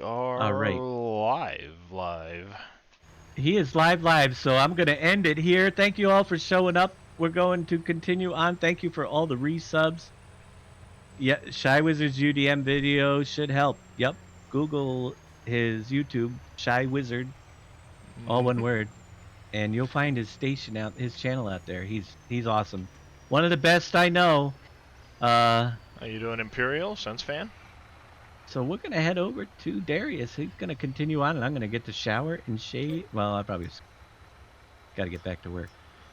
All are right. live. He is live, so I'm going to end it here. Thank you all for showing up. We're going to continue on. Thank you for all the resubs. Yeah, Shy Wizard's UDM video should help. Yep. Google his YouTube, Shy Wizard, all one word, and you'll find his channel out there. He's awesome. One of the best I know. How you doing, Imperial? Sense fan? So we're gonna head over to Darius. He's gonna continue on, and I'm gonna get to shower and shave. Well, I probably got to get back to work,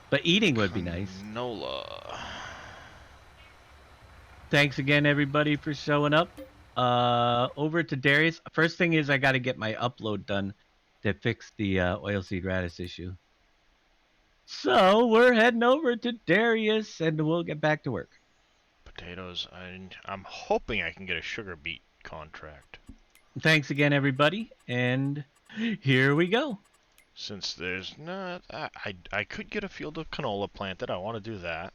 but eating would be nice. Canola. Thanks again, everybody, for showing up. Over to Darius. First thing is I got to get my upload done to fix the oilseed radish issue. So we're heading over to Darius, and we'll get back to work. Potatoes. I'm hoping I can get a sugar beet contract. Thanks again, everybody, and here we go. Since there's not... I could get a field of canola planted. I want to do that.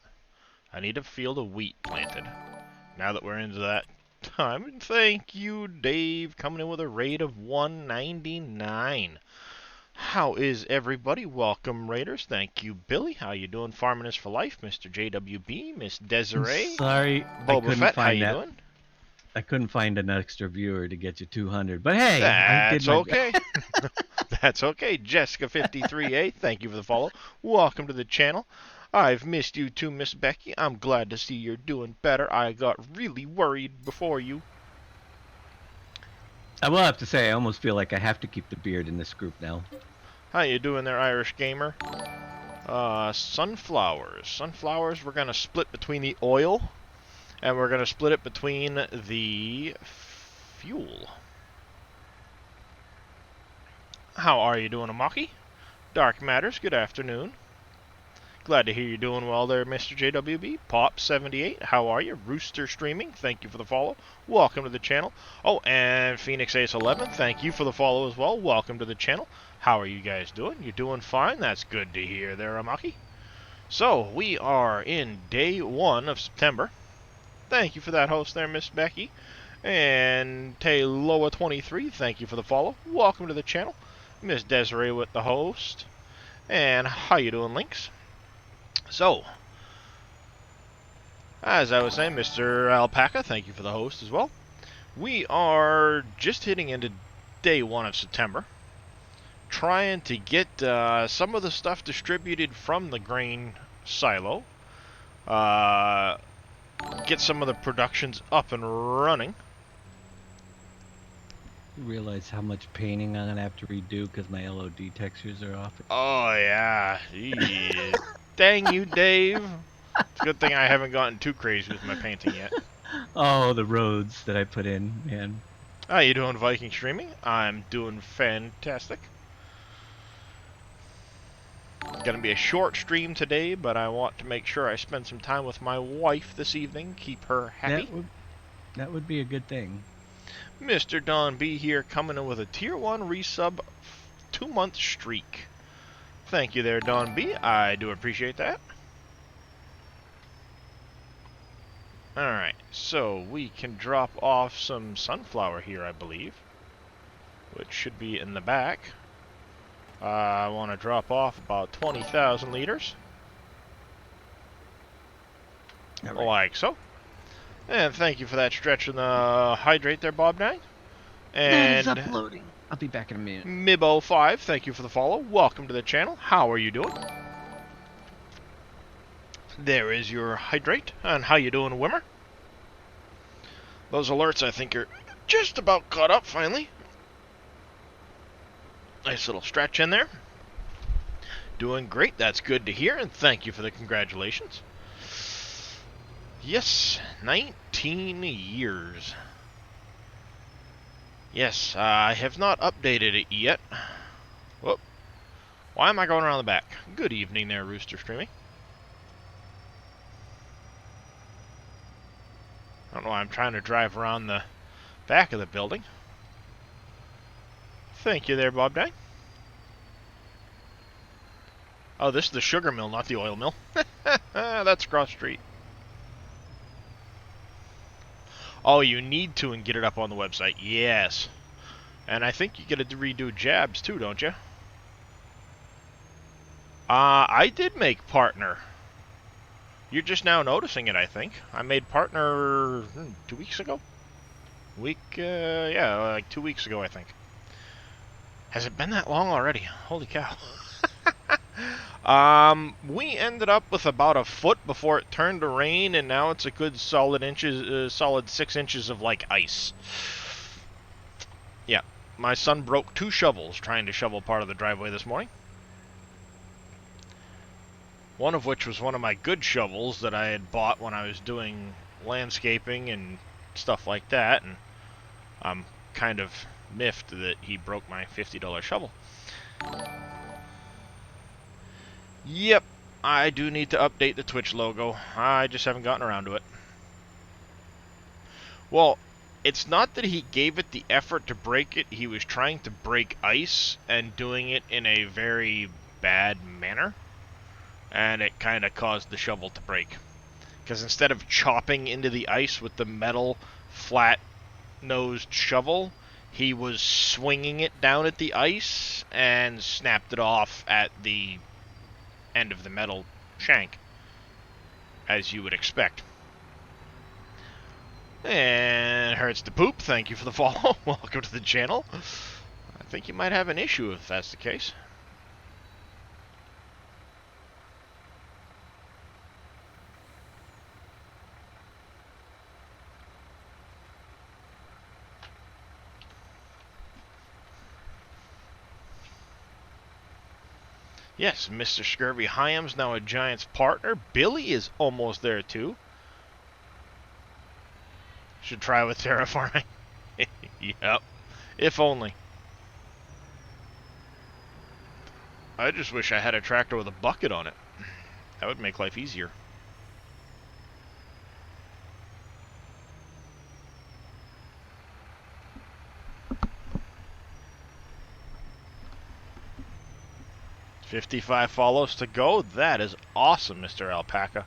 I need a field of wheat planted. Now that we're into that time. And thank you, Dave, coming in with a rate of 199. How is everybody? Welcome, Raiders. Thank you, Billy. How you doing? Farming is for life, Mr. JWB, Miss Desiree, Sorry, I Boba couldn't Fett. How find you that. doing? I couldn't find an extra viewer to get you 200, but hey, I did That's my okay. That's okay. Jessica53A, thank you for the follow. Welcome to the channel. I've missed you too, Miss Becky. I'm glad to see you're doing better. I got really worried before you. I will have to say, I almost feel like I have to keep the beard in this group now. How you doing there, Irish Gamer? Sunflowers. Sunflowers, we're going to split between the oil, and we're going to split it between the fuel. How are you doing, Amaki? Dark Matters, good afternoon. Glad to hear you're doing well there, Mr. JWB. Pop78, how are you? Rooster Streaming, thank you for the follow. Welcome to the channel. Oh, and Phoenix Ace 11, thank you for the follow as well. Welcome to the channel. How are you guys doing? You're doing fine? That's good to hear there, Amaki. So, we are in day 1 of September. Thank you for that host there, Miss Becky. And Tayloa23, thank you for the follow. Welcome to the channel. Miss Desiree with the host. And how you doing, Lynx? So, as I was saying, Mr. Alpaca, thank you for the host as well. We are just hitting into day 1 of September. Trying to get some of the stuff distributed from the grain silo. Get some of the productions up and running. You realize how much painting I'm going to have to redo because my LOD textures are off? Oh, yeah. Dang you, Dave. It's a good thing I haven't gotten too crazy with my painting yet. Oh, the roads that I put in, man. How you doing, Viking Streaming? I'm doing fantastic. Gonna be a short stream today, but I want to make sure I spend some time with my wife this evening, keep her happy. That would be a good thing. Mr. Don B here, coming in with a tier 1 resub 2-month streak. Thank you there, Don B. I do appreciate that. Alright, so we can drop off some sunflower here, I believe, which should be in the back. I want to drop off about 20,000 liters. Right. Like so. And thank you for that stretch in the hydrate there, Bob9. And that is uploading. I'll be back in a minute. Mib05, thank you for the follow. Welcome to the channel. How are you doing? There is your hydrate. And how you doing, Wimmer? Those alerts, I think, are just about caught up, finally. Nice little stretch in there. Doing great. That's good to hear, and thank you for the congratulations. Yes, 19 years. Yes, I have not updated it yet. Whoop. Why am I going around the back? Good evening there, Rooster Streaming. I don't know why I'm trying to drive around the back of the building. Thank you there, Bob Dang. Oh, this is the sugar mill, not the oil mill. That's cross street. Oh, you need to and get it up on the website. Yes. And I think you get to redo jabs too, don't you? I did make partner. You're just now noticing it, I think. I made partner 2 weeks ago? Yeah, like 2 weeks ago, I think. Has it been that long already? Holy cow. We ended up with about a foot before it turned to rain, and now it's a good solid 6 inches of like ice. Yeah, my son broke 2 shovels trying to shovel part of the driveway this morning. One of which was one of my good shovels that I had bought when I was doing landscaping and stuff like that, and I'm kind of miffed that he broke my $50 shovel. Yep, I do need to update the Twitch logo. I just haven't gotten around to it. Well, it's not that he gave it the effort to break it. He was trying to break ice and doing it in a very bad manner. And it kind of caused the shovel to break. Because instead of chopping into the ice with the metal, flat-nosed shovel, he was swinging it down at the ice and snapped it off at the end of the metal shank, as you would expect. And Hurts to Poop, thank you for the follow. Welcome to the channel. I think you might have an issue if that's the case. Yes, Mr. Scurvy Hyam's now a Giants partner. Billy is almost there too. Should try with terraforming. Yep. If only. I just wish I had a tractor with a bucket on it. That would make life easier. $55 follows to go. That is awesome, Mr. Alpaca.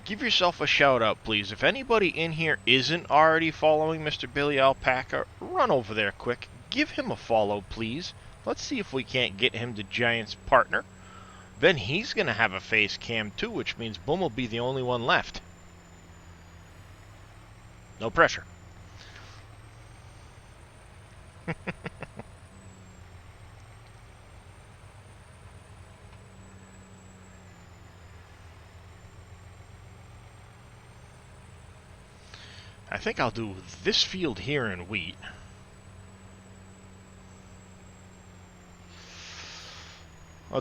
Give yourself a shout out, please. If anybody in here isn't already following Mr. Billy Alpaca, run over there quick. Give him a follow, please. Let's see if we can't get him to Giants partner. Then he's going to have a face cam too, which means Boom will be the only one left. No pressure. I think I'll do this field here in wheat.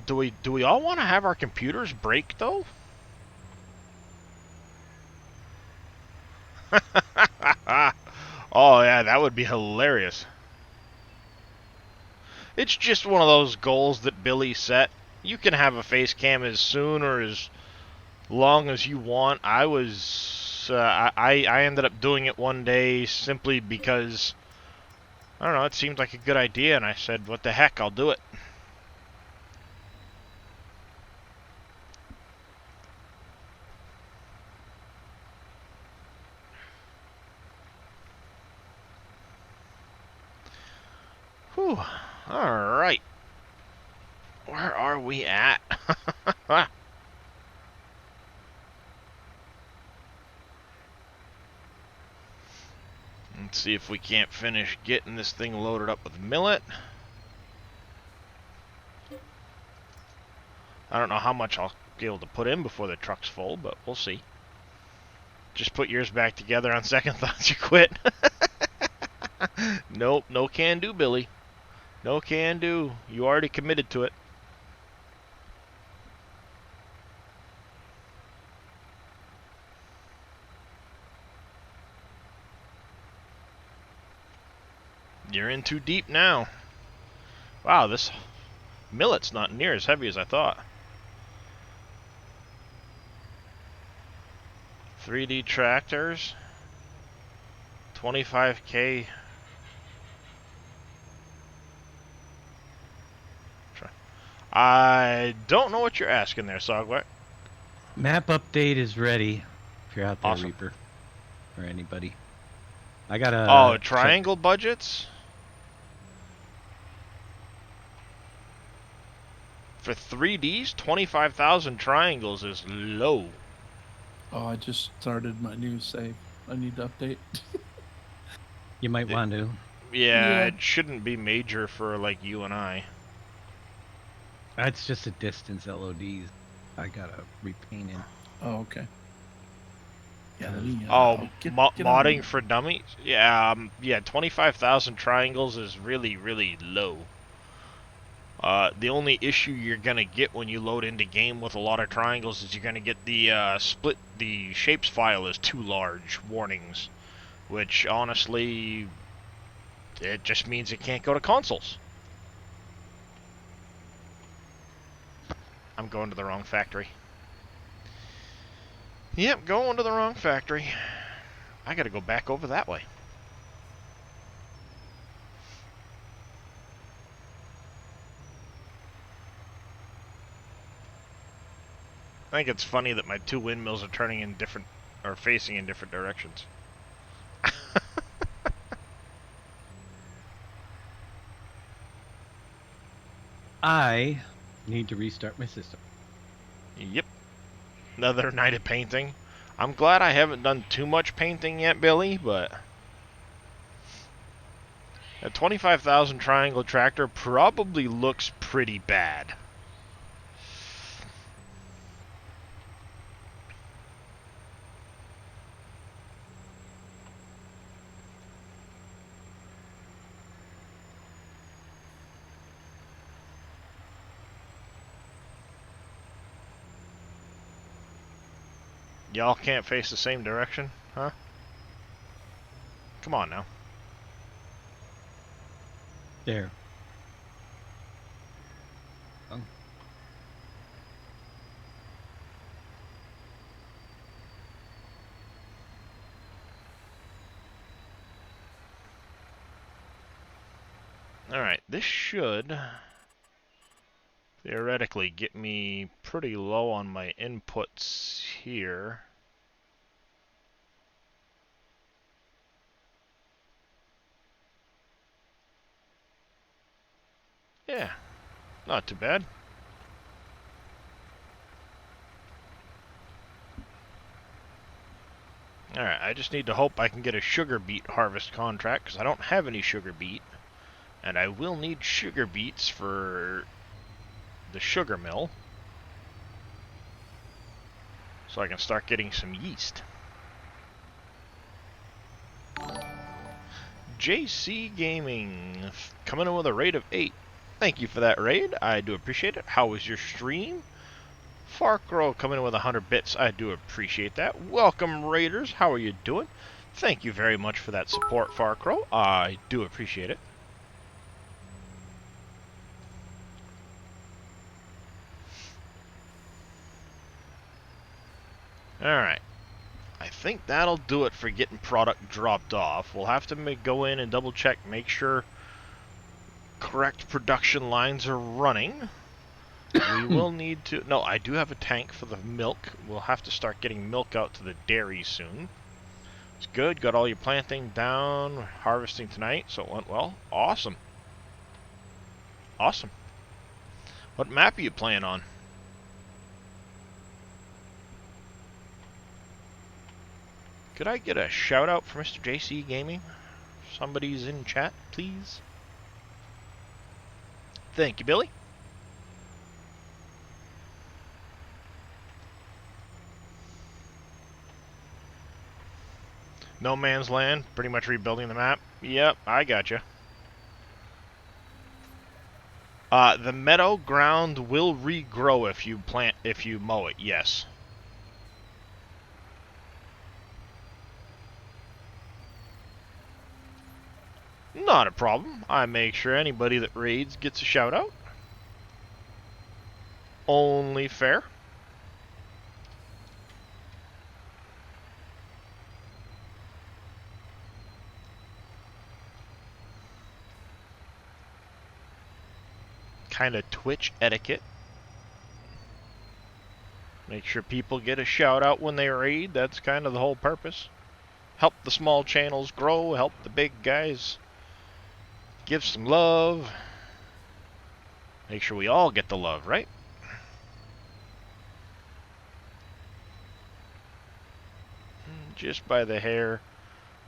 Do we all want to have our computers break though? Oh yeah, that would be hilarious. It's just one of those goals that Billy set. You can have a face cam as soon or as long as you want. I ended up doing it one day simply because, I don't know, it seemed like a good idea, and I said, what the heck, I'll do it. Whew. Alright. Where are we at? Let's see if we can't finish getting this thing loaded up with millet. I don't know how much I'll be able to put in before the truck's full, but we'll see. Just put yours back together on second thoughts, you quit. Nope, no can do, Billy. No can do. You already committed to it. You're in too deep now. Wow, this millet's not near as heavy as I thought. 3D tractors. 25K. I don't know what you're asking there, Sogwet. Map update is ready. If you're out there, Awesome. Reaper, or anybody. I gotta Oh, check. triangle budgets? For 3Ds, 25,000 triangles is low. Oh, I just started my new save. I need to update. You might want to. Yeah, Yeah. it shouldn't be major for like you and I. That's just a distance LODs. I gotta repaint it. Oh, okay. Yeah, let me Oh, get on modding it. for dummies? Yeah, yeah, 25,000 triangles is really, really low. The only issue you're gonna get when you load into game with a lot of triangles is you're gonna get the the shapes file is too large warnings, which honestly, it just means it can't go to consoles. I'm going to the wrong factory. Yep, going to the wrong factory. I gotta go back over that way. I think it's funny that my two windmills are turning in different, or facing in different directions. I need to restart my system. Yep, another night of painting. I'm glad I haven't done too much painting yet, Billy, but a 25,000 triangle tractor probably looks pretty bad. Y'all can't face the same direction, huh? Come on now. There. Alright, this should theoretically get me pretty low on my inputs here. Yeah, not too bad. Alright, I just need to hope I can get a sugar beet harvest contract, because I don't have any sugar beet. And I will need sugar beets for the sugar mill, so I can start getting some yeast. JC Gaming, coming in with a raid of 8. Thank you for that raid, I do appreciate it. How was your stream? Farkrow coming in with 100 bits, I do appreciate that. Welcome Raiders, how are you doing? Thank you very much for that support, Farkrow, I do appreciate it. Alright, I think that'll do it for getting product dropped off. We'll have to go in and double check, make sure correct production lines are running. We will need to... No, I do have a tank for the milk. We'll have to start getting milk out to the dairy soon. It's good. Got all your planting down. Harvesting tonight, so it went well. Awesome. Awesome. What map are you playing on? Could I get a shout out for Mr. JC Gaming? Somebody's in chat, please. Thank you, Billy. No Man's Land, pretty much rebuilding the map. Yep, I gotcha. The meadow ground will regrow if you mow it, yes. Not a problem. I make sure anybody that raids gets a shout out. Only fair. Kind of Twitch etiquette. Make sure people get a shout out when they raid. That's kind of the whole purpose. help the small channels grow, help the big guys give some love. Make sure we all get the love, right? Just by the hair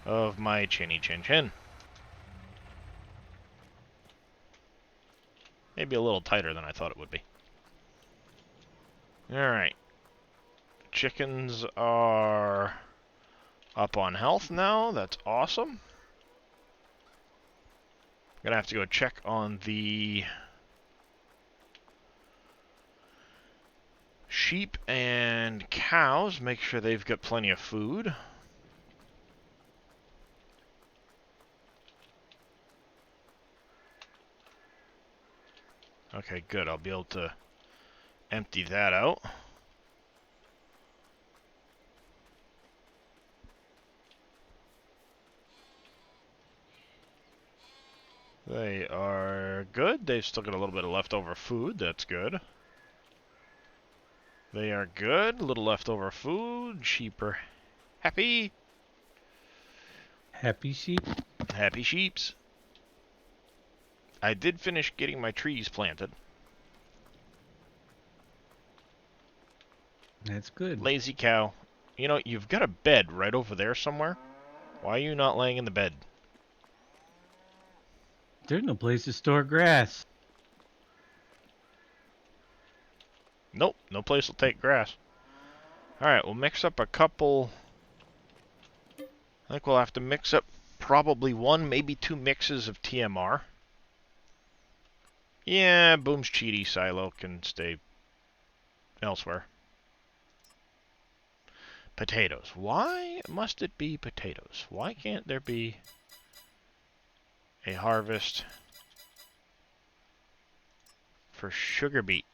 of my chinny chin chin. Maybe a little tighter than I thought it would be. Alright. Chickens are up on health now. That's awesome. Gonna have to go check on the sheep and cows, make sure they've got plenty of food. Okay, good. I'll be able to empty that out. They are good. They've still got a little bit of leftover food. That's good. They are good. A little leftover food. Sheep are happy. Happy sheep. Happy sheeps. I did finish getting my trees planted. That's good. Lazy cow. You know, you've got a bed right over there somewhere. Why are you not laying in the bed? There's no place to store grass. Nope, no place will take grass. Alright, we'll mix up a couple. I think we'll have to mix up probably 1, maybe 2 mixes of TMR. Yeah, Boom's Cheaty silo can stay elsewhere. Potatoes. Why must it be potatoes? Why can't there be a harvest for sugar beet?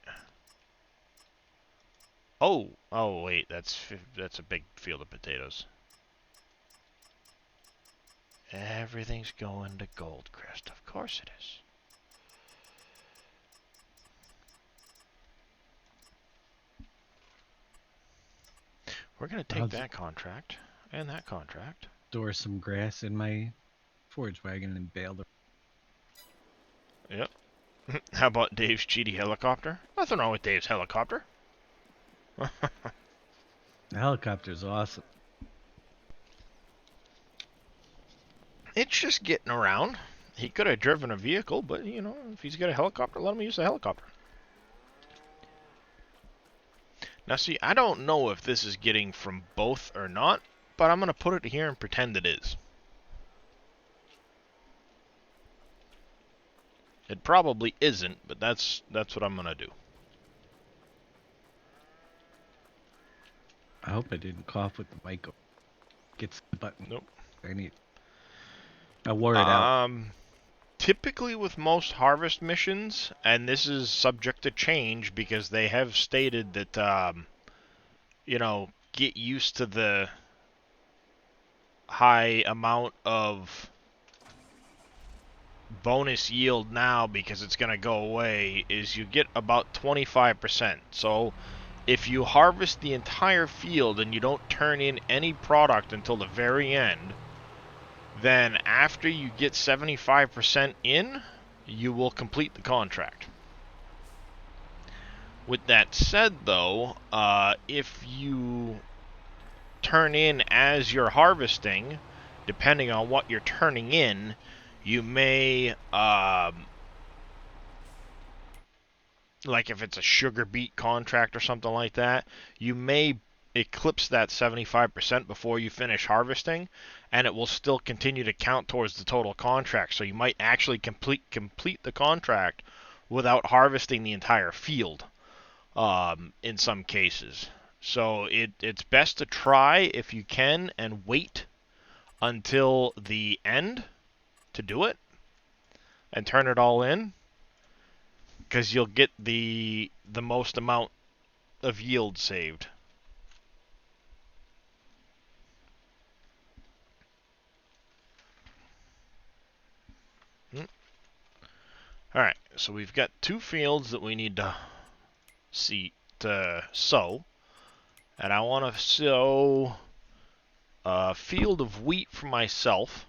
Oh, wait, that's a big field of potatoes. Everything's going to Goldcrest. Of course it is. We're going to take that contract and that contract. Store some grass in my forage wagon and bail the... Yep. How about Dave's cheaty helicopter? Nothing wrong with Dave's helicopter. The helicopter's awesome. It's just getting around. He could have driven a vehicle, but, you know, if he's got a helicopter, let him use the helicopter. Now, see, I don't know if this is getting from both or not, but I'm going to put it here and pretend it is. It probably isn't, but that's what I'm going to do. I hope I didn't cough with the mic. Gets the button. Nope. I wore it out. Typically with most harvest missions, and this is subject to change because they have stated that, you know, get used to the high amount of bonus yield now because it's going to go away, is you get about 25%. So if you harvest the entire field and you don't turn in any product until the very end, then after you get 75% in, you will complete the contract. With that said, though, if you turn in as you're harvesting, depending on what you're turning in, you may, like if it's a sugar beet contract or something like that, you may eclipse that 75% before you finish harvesting, and it will still continue to count towards the total contract. So you might actually complete the contract without harvesting the entire field, in some cases. So it's best to try if you can and wait until the end to do it and turn it all in, because you'll get the most amount of yield saved. Alright, so we've got 2 fields that we need to sow. And I want to sow a field of wheat for myself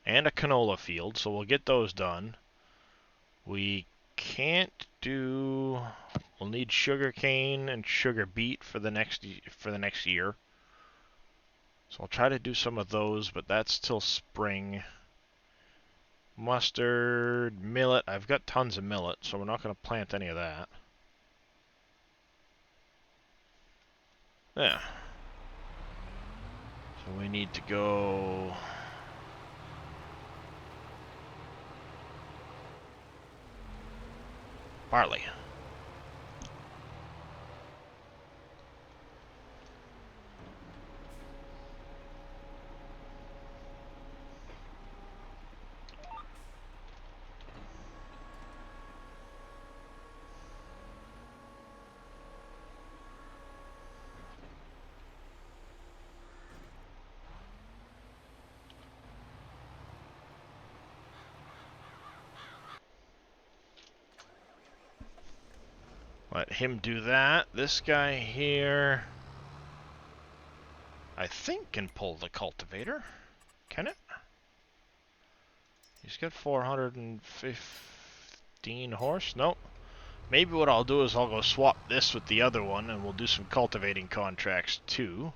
and a canola field, so we'll get those done. We can't do. We'll need sugar cane and sugar beet for the next year. So I'll try to do some of those, but that's till spring. Mustard, millet. I've got tons of millet, so we're not going to plant any of that. Yeah. So we need to go. Barley. Let him do that. This guy here, I think, can pull the cultivator. Can it? He's got 415 horse. Nope. Maybe what I'll do is I'll go swap this with the other one, and we'll do some cultivating contracts too.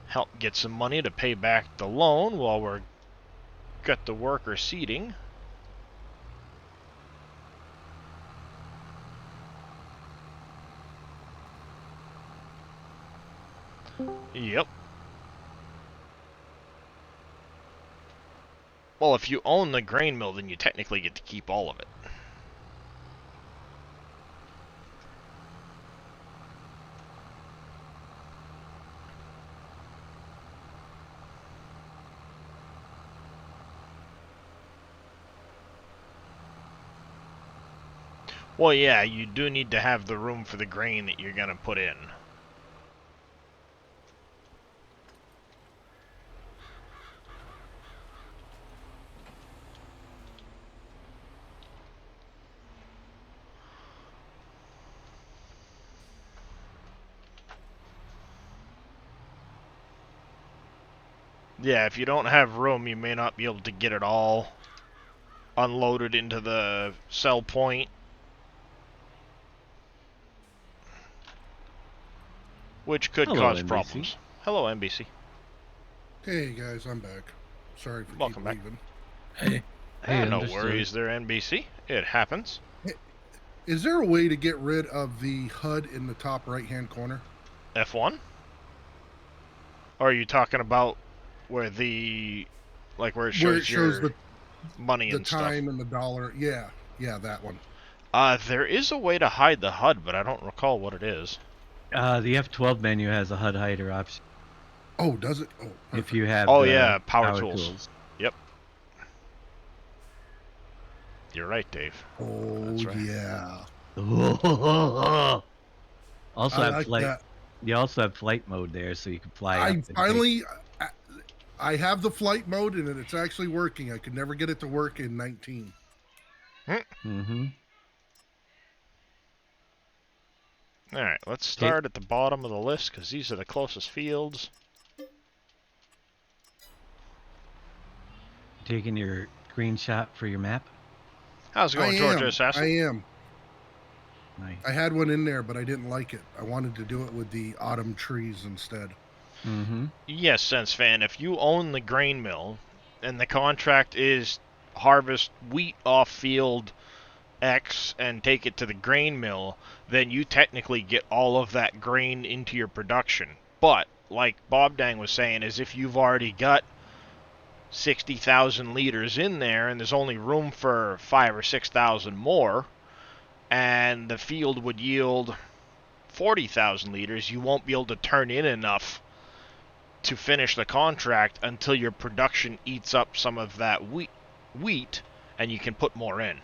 Help get some money to pay back the loan while we're got the worker seeding. Yep. Well, if you own the grain mill, then you technically get to keep all of it. Well, yeah, you do need to have the room for the grain that you're going to put in. Yeah, if you don't have room, you may not be able to get it all unloaded into the sell point. Which could cause NBC. problems. Hello, NBC. Hey guys, I'm back. Sorry for Welcome back. leaving. Hey, Hey, No understood. worries there, NBC. It happens. Is there a way to get rid of the HUD in the top right-hand corner? F1? Or are you talking about where the... like where it shows, Where it shows your money the and stuff? time and the dollar. Yeah, that one. There is a way to hide the HUD, but I don't recall what it is. The F12 menu has a HUD hider option. Oh, does it? Oh, If perfect. you have Oh, yeah, power tools. Yep. You're right, Dave. Oh, That's right. yeah. Also I have like flight. that. You also have flight mode there, so you can fly. up I and take- finally, I have the flight mode and it's actually working. I could never get it to work in 19. Mm-hmm. Alright, let's start at the bottom of the list, because these are the closest fields. Taking your screenshot for your map. How's it going, Georgia Assassin? I am. Nice. I had one in there, but I didn't like it. I wanted to do it with the autumn trees instead. Mm-hmm. Yes, Sense Fan, if you own the grain mill, and the contract is harvest wheat off field X and take it to the grain mill, then you technically get all of that grain into your production. But, like Bob Dang was saying, is if you've already got 60,000 liters in there and there's only room for 5,000 or 6,000 more, and the field would yield 40,000 liters, you won't be able to turn in enough to finish the contract until your production eats up some of that wheat and you can put more in.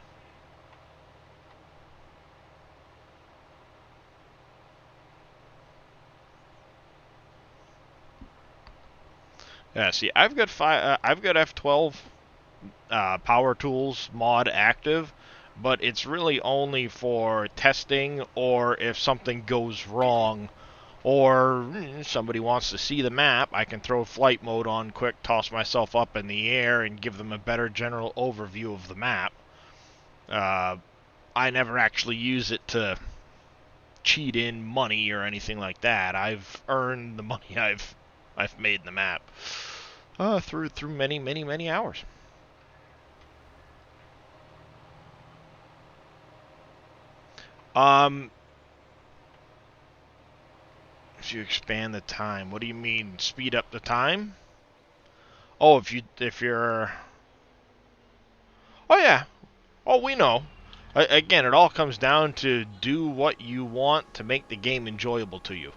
Yeah, see, I've got F12 power tools mod active, but it's really only for testing or if something goes wrong or somebody wants to see the map. I can throw flight mode on quick, toss myself up in the air, and give them a better general overview of the map. I never actually use it to cheat in money or anything like that. I've earned the money I've made in the map through many hours. If you expand the time, what do you mean speed up the time? Oh, if you're oh yeah. Oh, we know. Again, it all comes down to do what you want to make the game enjoyable to you.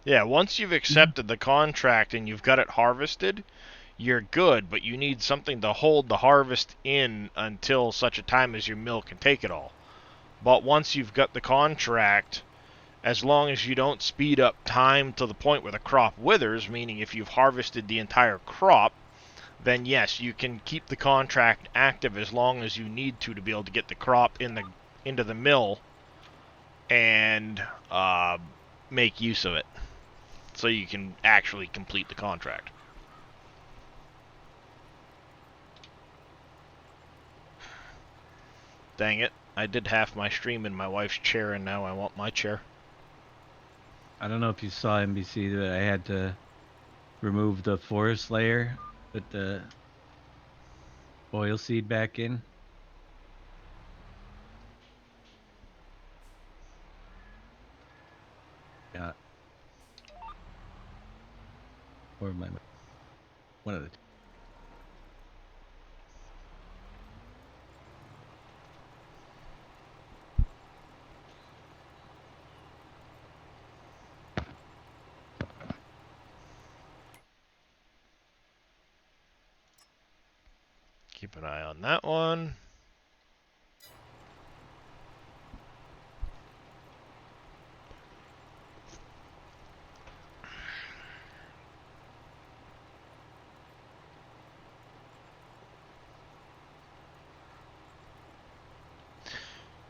Yeah, once you've accepted the contract and you've got it harvested, you're good, but you need something to hold the harvest in until such a time as your mill can take it all. But once you've got the contract, as long as you don't speed up time to the point where the crop withers, meaning if you've harvested the entire crop, then yes, you can keep the contract active as long as you need to be able to get the crop into the mill and make use of it, so you can actually complete the contract. Dang it, I did half my stream in my wife's chair, and now I want my chair. I don't know if you saw NBC, but I had to remove the forest layer, put the oil seed back in. Yeah. Or my one of the two. Keep an eye on that one.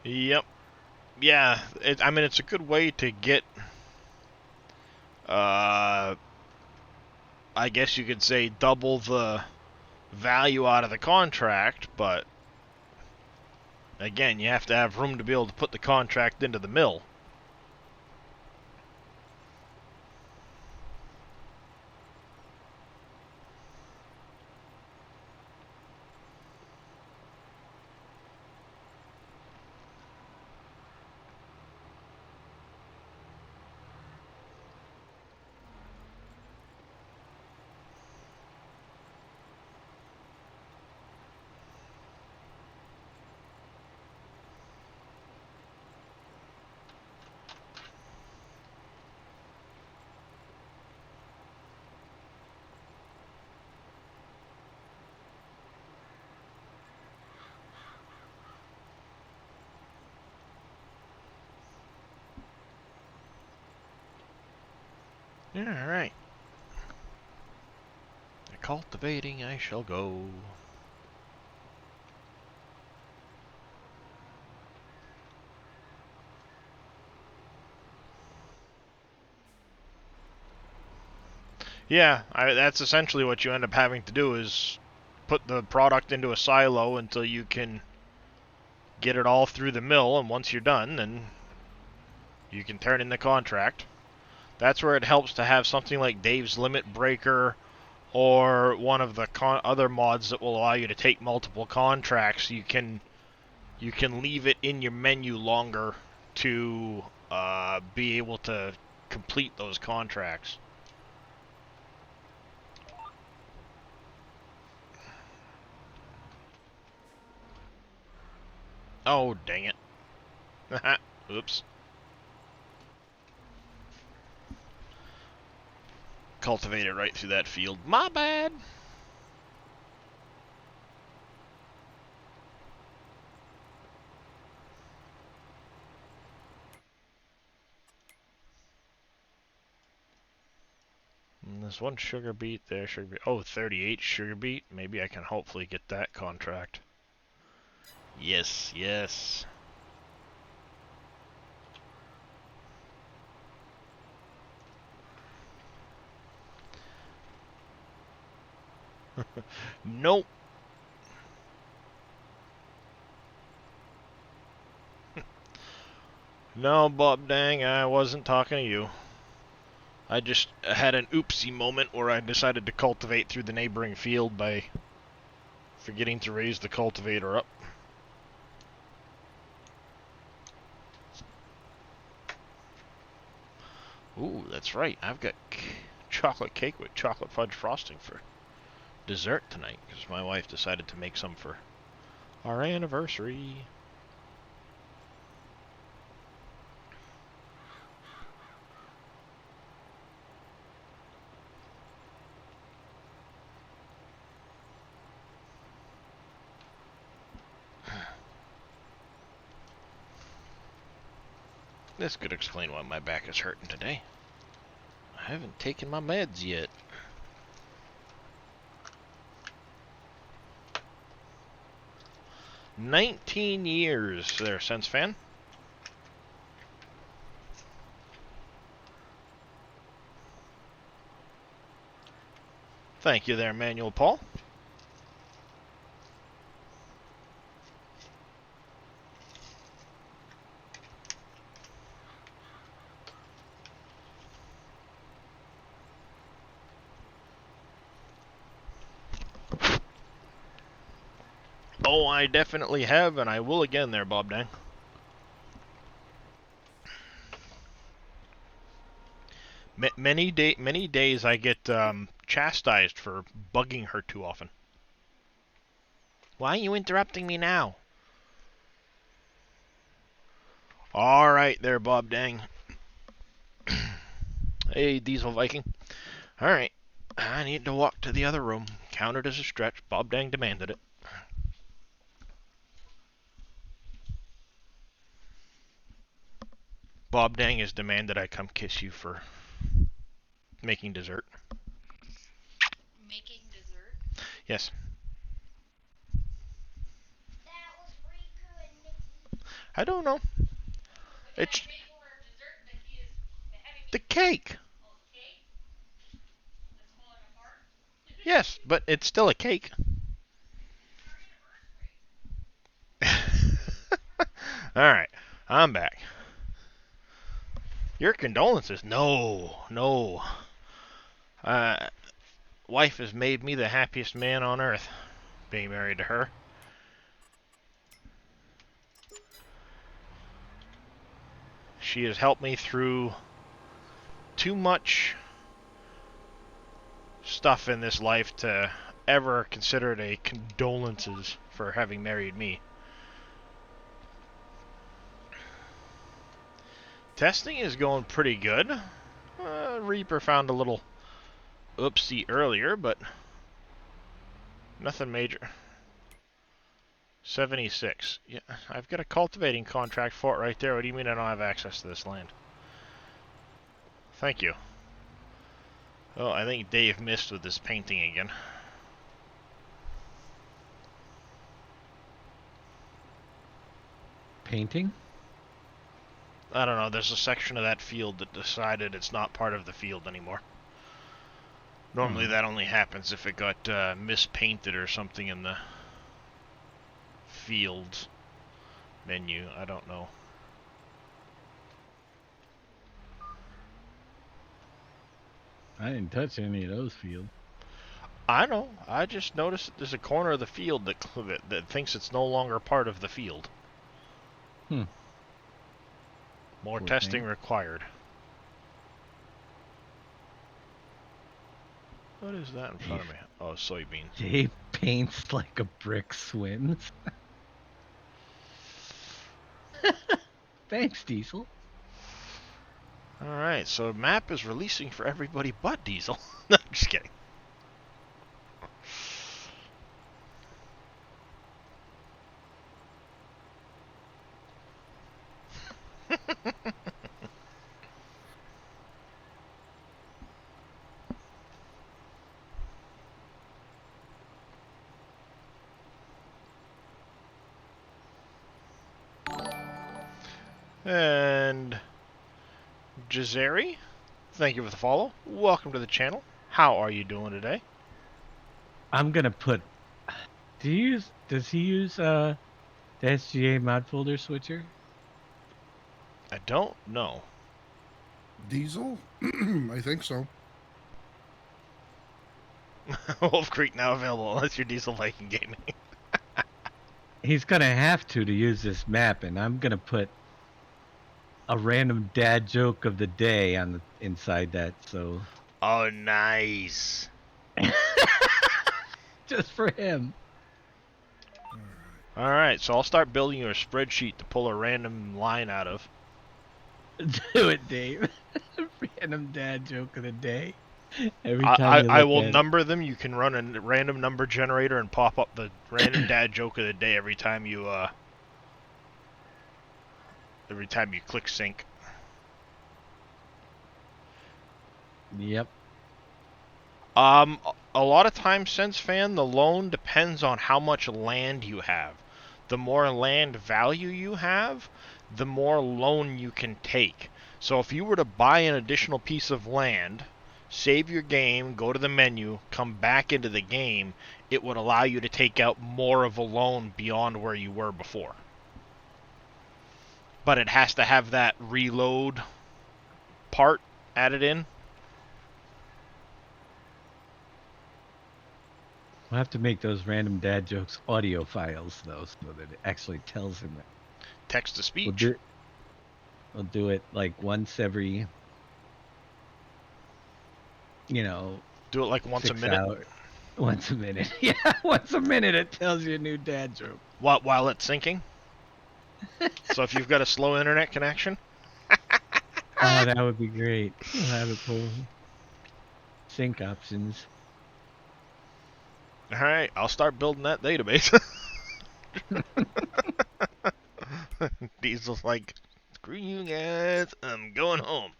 Yep. Yeah, I mean, it's a good way to get, I guess you could say, double the value out of the contract, but again, you have to have room to be able to put the contract into the mill. Alright. Cultivating I shall go. Yeah, that's essentially what you end up having to do, is put the product into a silo until you can get it all through the mill, and once you're done, then you can turn in the contract. That's where it helps to have something like Dave's Limit Breaker or one of the other mods that will allow you to take multiple contracts. You can leave it in your menu longer to be able to complete those contracts. Oh, dang it. Oops. Cultivated right through that field. My bad. And there's one sugar beet there. Sugar beet. Oh, 38 sugar beet. Maybe I can hopefully get that contract. Yes, yes. Nope. No, Bob Dang, I wasn't talking to you. I just had an oopsie moment where I decided to cultivate through the neighboring field by forgetting to raise the cultivator up. Ooh, that's right. I've got chocolate cake with chocolate fudge frosting for dessert tonight because my wife decided to make some for our anniversary. This could explain why my back is hurting today. I haven't taken my meds yet. "19 years there, Sense Fan." Thank you there, Manuel Paul. Oh, I definitely have, and I will again there, Bob Dang. Many days I get chastised for bugging her too often. Why are you interrupting me now? All right there, Bob Dang. Hey, Diesel Viking. All right, I need to walk to the other room. Counted as a stretch. Bob Dang demanded it. Bob Dang has demanded I come kiss you for making dessert. Making dessert? Yes. That was Riku and Mickey. I don't know. What did It's I make for dessert that he is having the me cake. oh, cake? That's falling apart? Yes, but it's still a cake. Our anniversary. Alright, I'm back. Your condolences? No, no. Wife has made me the happiest man on earth, being married to her. She has helped me through too much stuff in this life to ever consider it a condolences for having married me. Testing is going pretty good. Reaper found a little oopsie earlier, but nothing major. 76. Yeah, I've got a cultivating contract for it right there. What do you mean I don't have access to this land? Thank you. Oh, I think Dave missed with this painting again. Painting? I don't know, there's a section of that field that decided it's not part of the field anymore. Normally that only happens if it got mispainted or something in the fields menu. I don't know. I didn't touch any of those fields. I know. I just noticed that there's a corner of the field that thinks it's no longer part of the field. More Poor testing thing. required. What is that in front of me? Oh, soybean. Dave paints like a brick swims. Thanks, Diesel. Alright, so map is releasing for everybody but Diesel. No, I'm just kidding. And Jazeri, thank you for the follow. Welcome to the channel. How are you doing today? I'm gonna put. Does he use the SGA mod folder switcher? I don't know. Diesel? I think so. Wolf Creek now available unless you're Diesel Viking Gaming. He's gonna have to use this map, and I'm gonna put a random dad joke of the day on the inside that, so Oh, nice. just for him. Alright, so I'll start building you a spreadsheet to pull a random line out of. Do it, Dave. Random dad joke of the day. Every I, time you I look will at it. number them. You can run a random number generator and pop up the random dad joke of the day every time you click sync. Yep. A lot of times, Sense Fan, the loan depends on how much land you have. The more land value you have, the more loan you can take. So if you were to buy an additional piece of land, save your game, go to the menu, come back into the game, it would allow you to take out more of a loan beyond where you were before. But it has to have that reload part added in. We'll have to make those random dad jokes audio files, though, so that it actually tells him that. Text to speech. We'll do it like once every, Do it like once a 6 minute. hours. Once a minute. Yeah, once a minute it tells you a new dad joke. While it's syncing. So if you've got a slow internet connection. Oh, that would be great. We'll have it pull sync options. Alright, I'll start building that database. Diesel's like, screw you guys, I'm going home.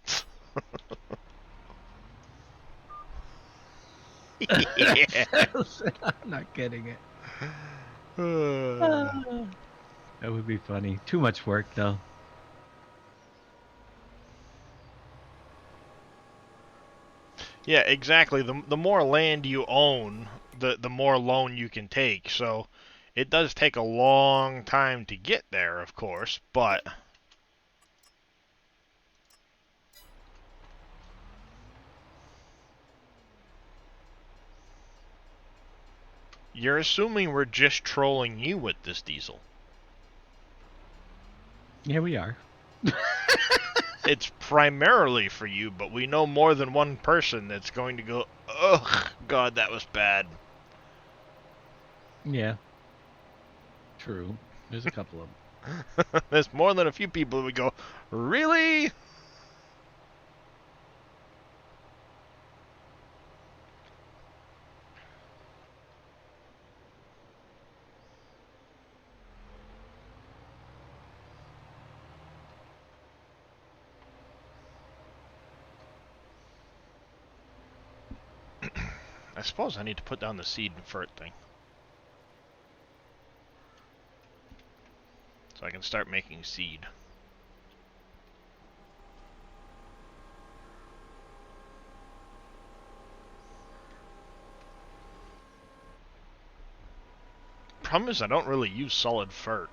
Yeah. I'm not getting it. Uh, That would be funny. Too much work, though. yeah, exactly. The more land you own, the more loan you can take. So it does take a long time to get there, of course, but you're assuming we're just trolling you with this, Diesel. Yeah, we are. It's primarily for you, but we know more than one person that's going to go, ugh, God, that was bad. Yeah. True. There's a couple of them. There's more than a few people who would go, really? I suppose I need to put down the seed and fert thing. So I can start making seed. Problem is I don't really use solid fert.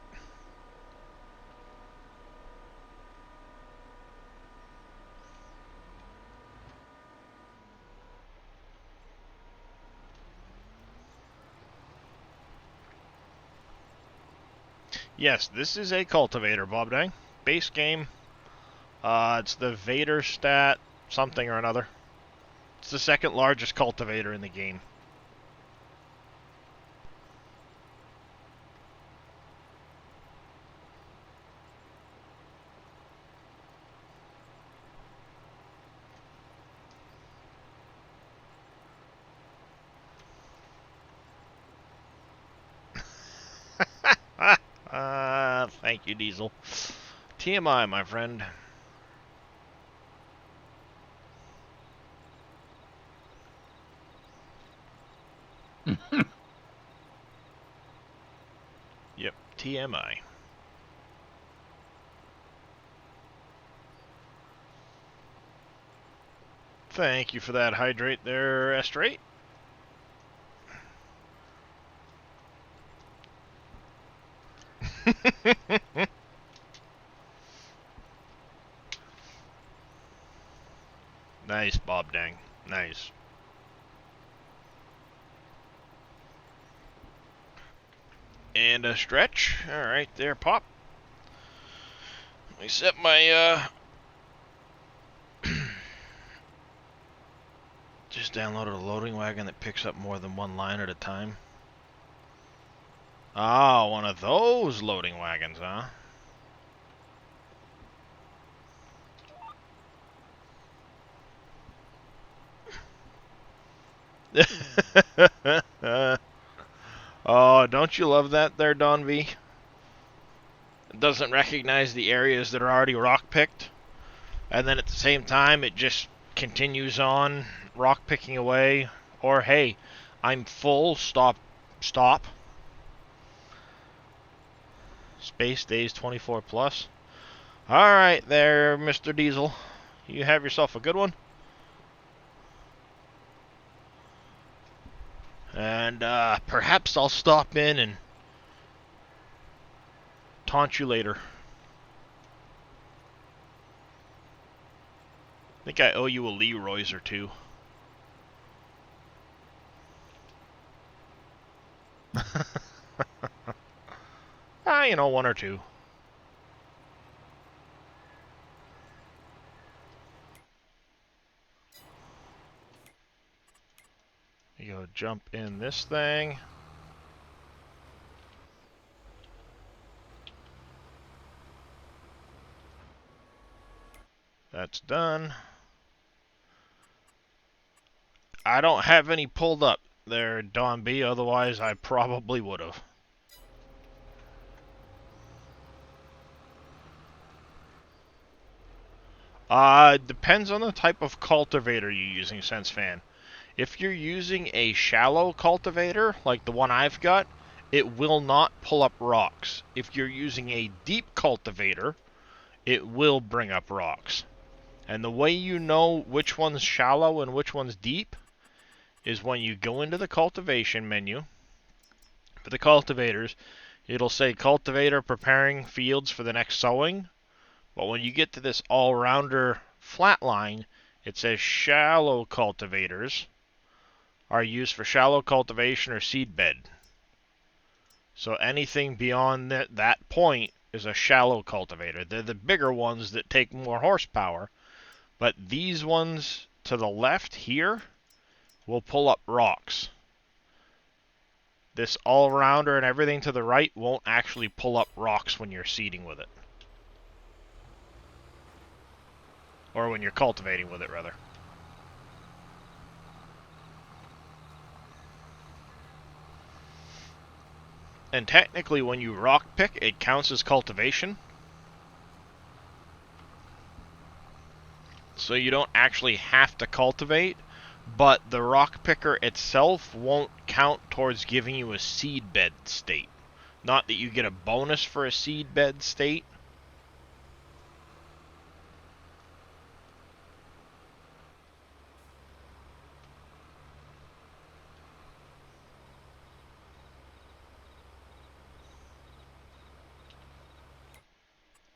Yes, this is a cultivator, Bob Dang. Base game. It's the Vader stat something or another. It's the second largest cultivator in the game. Thank you, Diesel. TMI, my friend. Yep, TMI. Thank you for that hydrate there, Estrate. Nice, Bob Dang. Nice. And a stretch. Alright, there, Pop. Let me set my, just downloaded a loading wagon that picks up more than one line at a time. Ah, one of those loading wagons, huh? Oh, don't you love that there, Don V? It doesn't recognize the areas that are already rock picked, and then at the same time it just continues on rock picking away. Or hey, I'm full, stop. Space days 24 plus. Alright there, Mr. Diesel. You have yourself a good one. And perhaps I'll stop in and taunt you later. I think I owe you a Leroy's or two. You know, one or two. You go jump in this thing. That's done. I don't have any pulled up there, Don B, otherwise I probably would have. Depends on the type of cultivator you're using, SenseFan. If you're using a shallow cultivator, like the one I've got, it will not pull up rocks. If you're using a deep cultivator, it will bring up rocks. And the way you know which one's shallow and which one's deep is when you go into the cultivation menu. For the cultivators, it'll say cultivator preparing fields for the next sowing. But when you get to this all-rounder flat line, it says shallow cultivators are used for shallow cultivation or seed bed. So anything beyond that point is a shallow cultivator. They're the bigger ones that take more horsepower. But these ones to the left here will pull up rocks. This all-rounder and everything to the right won't actually pull up rocks when you're seeding with it. Or when you're cultivating with it, rather. And technically, when you rock pick, it counts as cultivation. So you don't actually have to cultivate, but the rock picker itself won't count towards giving you a seed bed state. Not that you get a bonus for a seed bed state.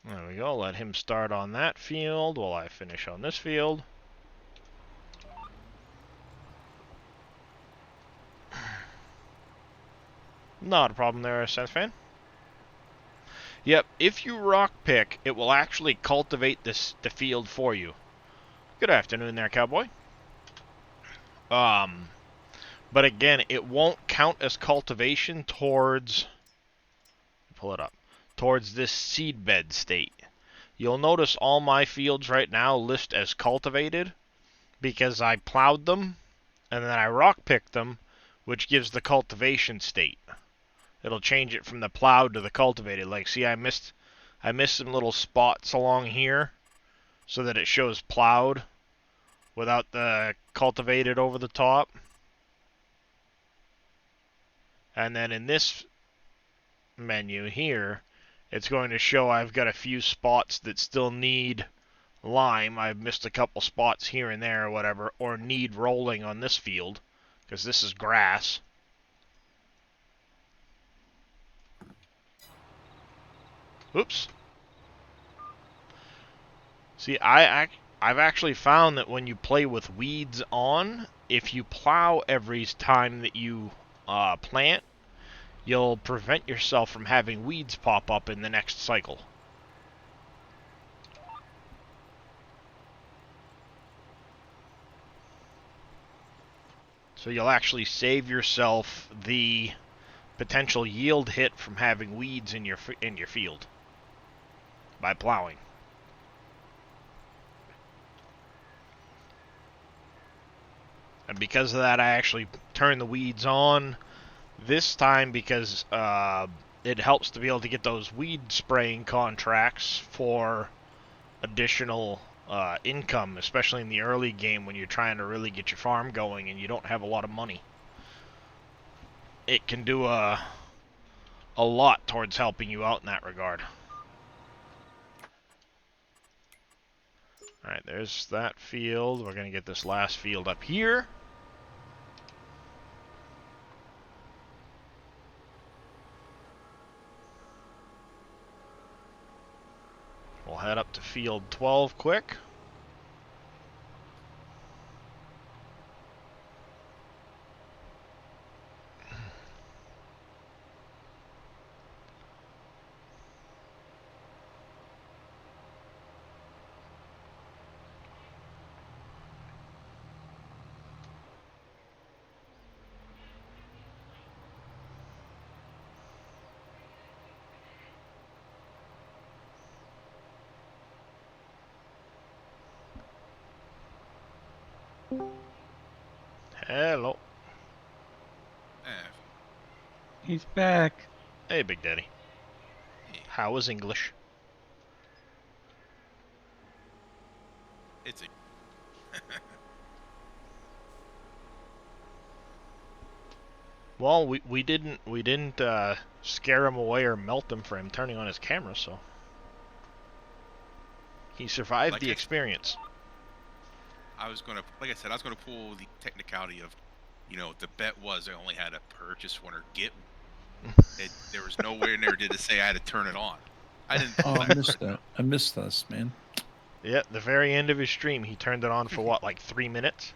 There we go, let him start on that field while I finish on this field. Not a problem there, SenseFan. Yep, if you rock pick, it will actually cultivate the field for you. Good afternoon there, cowboy. But again, it won't count as cultivation towards... Pull it up. Towards this seed bed state. You'll notice all my fields right now list as cultivated because I plowed them and then I rock picked them, which gives the cultivation state. It'll change it from the plowed to the cultivated. Like, see, I missed some little spots along here so that it shows plowed without the cultivated over the top. And then in this menu here, it's going to show I've got a few spots that still need lime, I've missed a couple spots here and there or whatever, or need rolling on this field, because this is grass. Oops. See, I've actually found that when you play with weeds on, if you plow every time that you plant, you'll prevent yourself from having weeds pop up in the next cycle. So you'll actually save yourself the potential yield hit from having weeds in your field by plowing. And because of that, I actually turn the weeds on this time because it helps to be able to get those weed spraying contracts for additional income, especially in the early game when you're trying to really get your farm going and you don't have a lot of money. It can do a lot towards helping you out in that regard. Alright, there's that field. We're going to get this last field up here. We'll head up to field 12 quick. Hello. He's back. Hey, Big Daddy. How was English? It's a Well, we didn't scare him away or melt him for him turning on his camera, so he survived Like the I- experience. I was gonna, like I said, I was gonna pull the technicality of, you know, the bet was I only had to purchase one or get one. There was nowhere in there did it say I had to turn it on. I didn't. Oh, I missed that. I missed this, man. Yeah, the very end of his stream, he turned it on for what, like 3 minutes?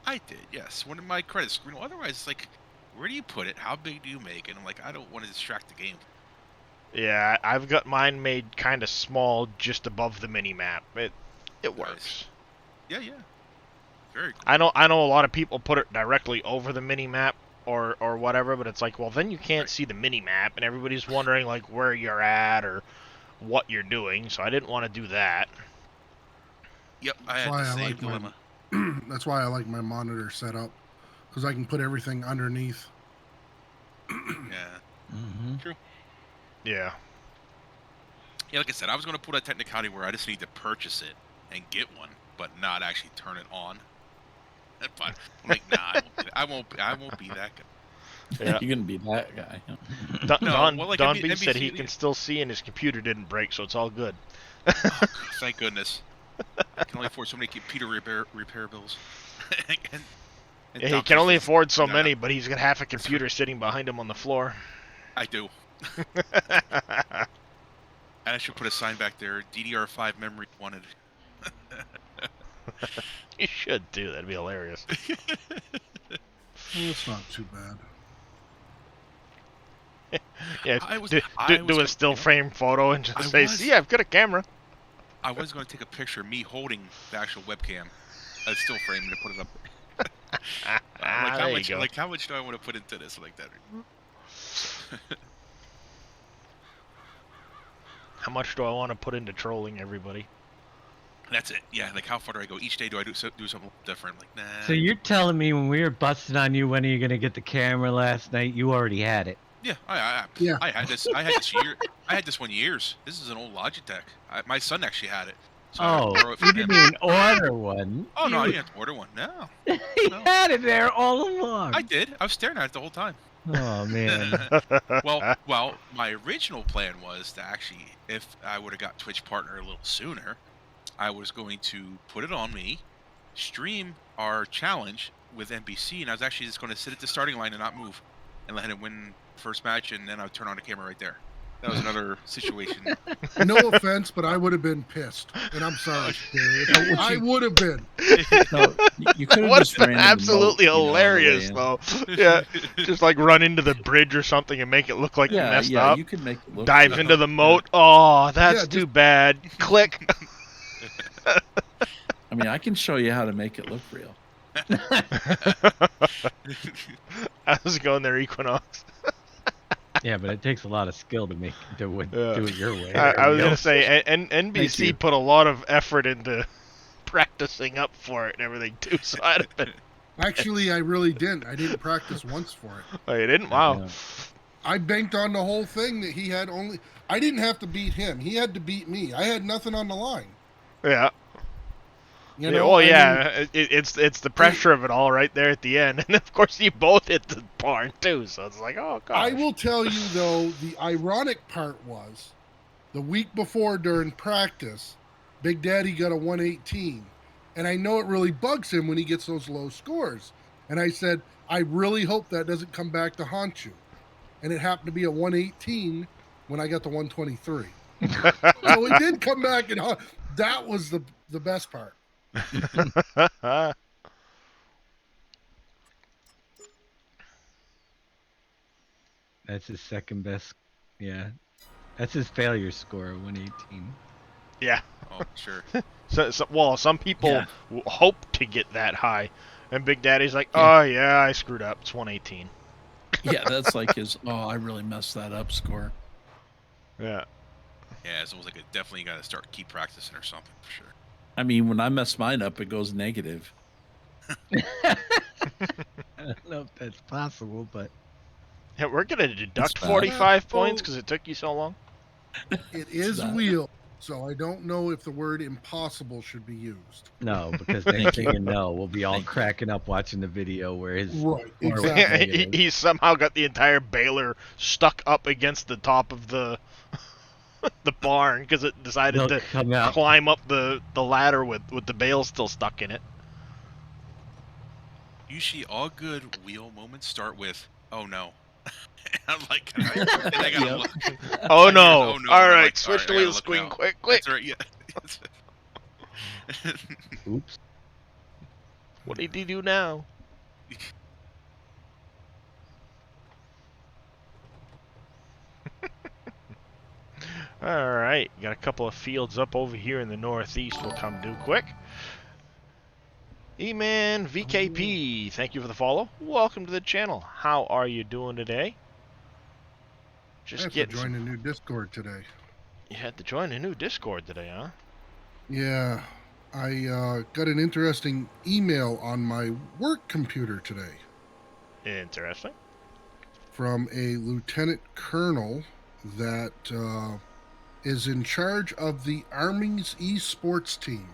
I did, yes. One of my credits. You know, otherwise, it's like, where do you put it? How big do you make it? I'm like, I don't want to distract the game. Yeah, I've got mine made kind of small, just above the mini map. It works. Yeah, yeah. Very cool. I know a lot of people put it directly over the mini map or whatever, but it's like, well, then you can't see the mini map, and everybody's wondering like where you're at or what you're doing. So I didn't want to do that. Yep, I That's had why the I same like dilemma. That's why I like my monitor set up, because I can put everything underneath. Yeah. Mm-hmm. Yeah. Yeah, like I said, I was going to put a technicality where I just need to purchase it and get one, but not actually turn it on. But I'm like, nah, I won't be that guy. Yeah. You're gonna be that guy. Don, No, Don, well, like Don NB B said he NBC can still see and his computer didn't break, so it's all good. Oh, thank goodness. I can only afford so many computer repair bills. and Yeah, he Tom can only Cruise- afford so No, many, but he's got half a computer sitting behind him on the floor. I do. And I should put a sign back there, DDR5 memory wanted. You should too. That'd be hilarious. It's not too bad. Yeah, I was do gonna- a still frame photo and just I say, was. "See, I've got a camera." I was going to take a picture of me holding the actual webcam, a still frame, and put it up. There you go. Like how much do I want to put into this like that? How much do I want to put into trolling everybody? That's it. Yeah, like how far do I go? Each day do I do something different? Like nah. So you're telling me when we were busting on you, when are you gonna get the camera last night? You already had it. Yeah, Yeah. I had this. I had this year. I had this one years. This is an old Logitech. My son actually had it. So I Oh, borrowed it you from didn't him. even order one. Oh no, I You- didn't have to order one. No, he No. had it there all along. I did. I was staring at it the whole time. Oh man. Well, my original plan was to actually, if I would have got Twitch Partner a little sooner, I was going to put it on me, stream our challenge with NBC, and I was actually just going to sit at the starting line and not move, and let him win first match, and then I'd turn on the camera right there. That was another situation. No offense, but I would have been pissed, and I'm sorry. Darius. I would have been. No, you could have What's just ran in the absolutely moat, you know, on the way hilarious in. though? Yeah, just like run into the bridge or something and make it look like you Yeah, messed yeah, up. you could make it look Dive good. into the moat. Oh, that's Yeah, too bad. Click. I mean, I can show you how to make it look real. I was going there, Equinox. Yeah, but it takes a lot of skill to do it your way. I was There we gonna go. say, and Thank you. NBC put a lot of effort into practicing up for it and everything too. So I'd have been. Actually, I really didn't. I didn't practice once for it. Oh, you didn't? Wow. Yeah. I banked on the whole thing that he had only. I didn't have to beat him. He had to beat me. I had nothing on the line. Yeah. You Yeah, know. well, I mean, yeah. It's the pressure of it all right there at the end, and of course you both hit the barn too. So it's like, oh god. I will tell you though, the ironic part was, the week before during practice, Big Daddy got a 118, and I know it really bugs him when he gets those low scores. And I said, I really hope that doesn't come back to haunt you. And it happened to be a 118 when I got the 123. So it did come back and that was the best part. That's his second best. Yeah, that's his failure score, 118. Yeah. Oh, sure. Well, some people Yeah. hope to get that high, and Big Daddy's like, Yeah. oh yeah, I screwed up. It's 118. Yeah, that's like his, oh, I really messed that up score. Yeah. Yeah, it's almost like it definitely got to keep practicing or something for sure. I mean, when I mess mine up, it goes negative. I don't know if that's possible, but Yeah, we're gonna deduct bad. 45 points because it took you so long. It is That- wheel, so I don't know if the word impossible should be used. no, because next Thank thing you. you know, we'll be all Thank you. cracking up watching the video where his Right, Or- exactly. He's somehow got the entire baler stuck up against the top of the the barn because it decided will to come out. climb up the ladder with the bale still stuck in it. Usually, all good wheel moments start with, "Oh no." I'm like, and I gotta Yep. look. Oh no! Oh, no, All I'm right, like, switch all the right, I wheel gotta look screen now. quick, quick. That's right. Yeah. Oops. What did he do now? Alright, got a couple of fields up over here in the northeast we'll come do quick. E-Man VKP, thank you for the follow. Welcome to the channel. How are you doing today? I Just have to getting join a new Discord today. You had to join a new Discord today, huh? Yeah, I got an interesting email on my work computer today Interesting. from a lieutenant colonel that is in charge of the Army's esports team.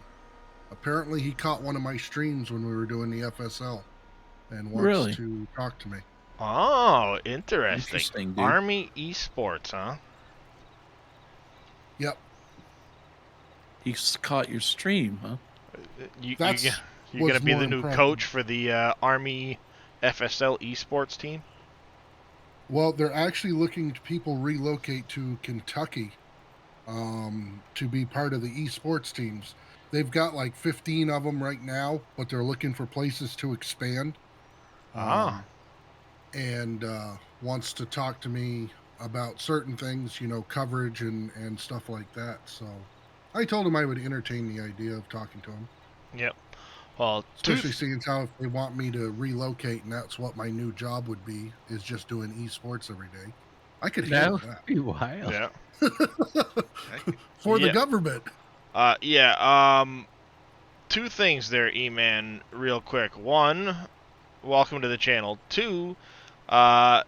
Apparently, he caught one of my streams when we were doing the FSL and wants Really? to talk to me. Oh, interesting. Interesting, dude. Army Esports, huh? Yep, He's caught your stream, huh? That's you're what's gonna be more the new impressive. coach for the Army FSL Esports team. well, they're actually looking to people relocate to Kentucky to be part of the esports teams. They've got like 15 of them right now, but they're looking for places to expand. Ah. And wants to talk to me about certain things, you know, coverage and stuff like that. So I told him I would entertain the idea of talking to him, Yep. Well, especially seeing how if they want me to relocate and that's what my new job would be, is just doing esports every day. I could That handle would be wild. yeah. for the Yeah. government. Yeah. Two things there, E-Man, real quick. One, welcome to the channel. Two, not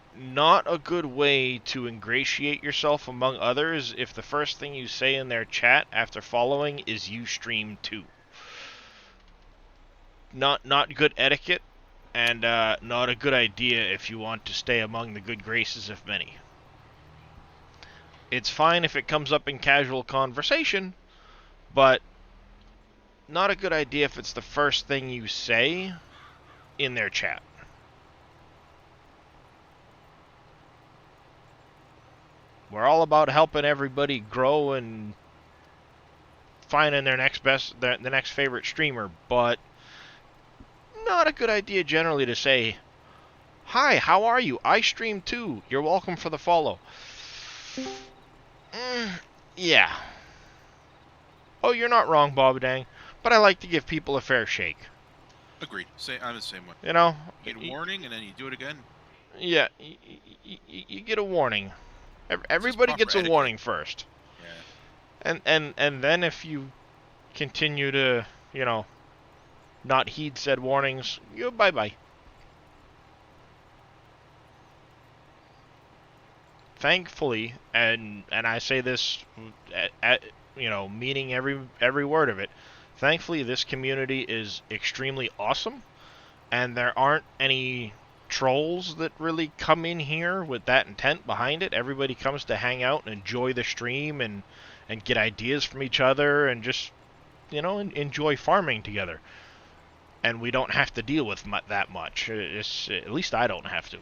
a good way to ingratiate yourself among others if the first thing you say in their chat after following is "you stream too." Not good etiquette, and not a good idea if you want to stay among the good graces of many. It's fine if it comes up in casual conversation, but not a good idea if it's the first thing you say in their chat. We're all about helping everybody grow and finding their next the next favorite streamer, but not a good idea generally to say, "Hi, how are you? I stream too. You're welcome for the follow." Yeah. Oh, you're not wrong, Bob Dang, but I like to give people a fair shake. Agreed. I'm the same way. You know? You get a warning, and then you do it again. Yeah, you get a warning. It's just Everybody proper gets a etiquette. warning first. Yeah. And then if you continue to, you know, not heed said warnings, you bye-bye. Thankfully, and I say this you know, meaning every word of it, thankfully this community is extremely awesome, and there aren't any trolls that really come in here with that intent behind it. Everybody comes to hang out and enjoy the stream and get ideas from each other and just, you know, enjoy farming together. And we don't have to deal with that much. At least I don't have to,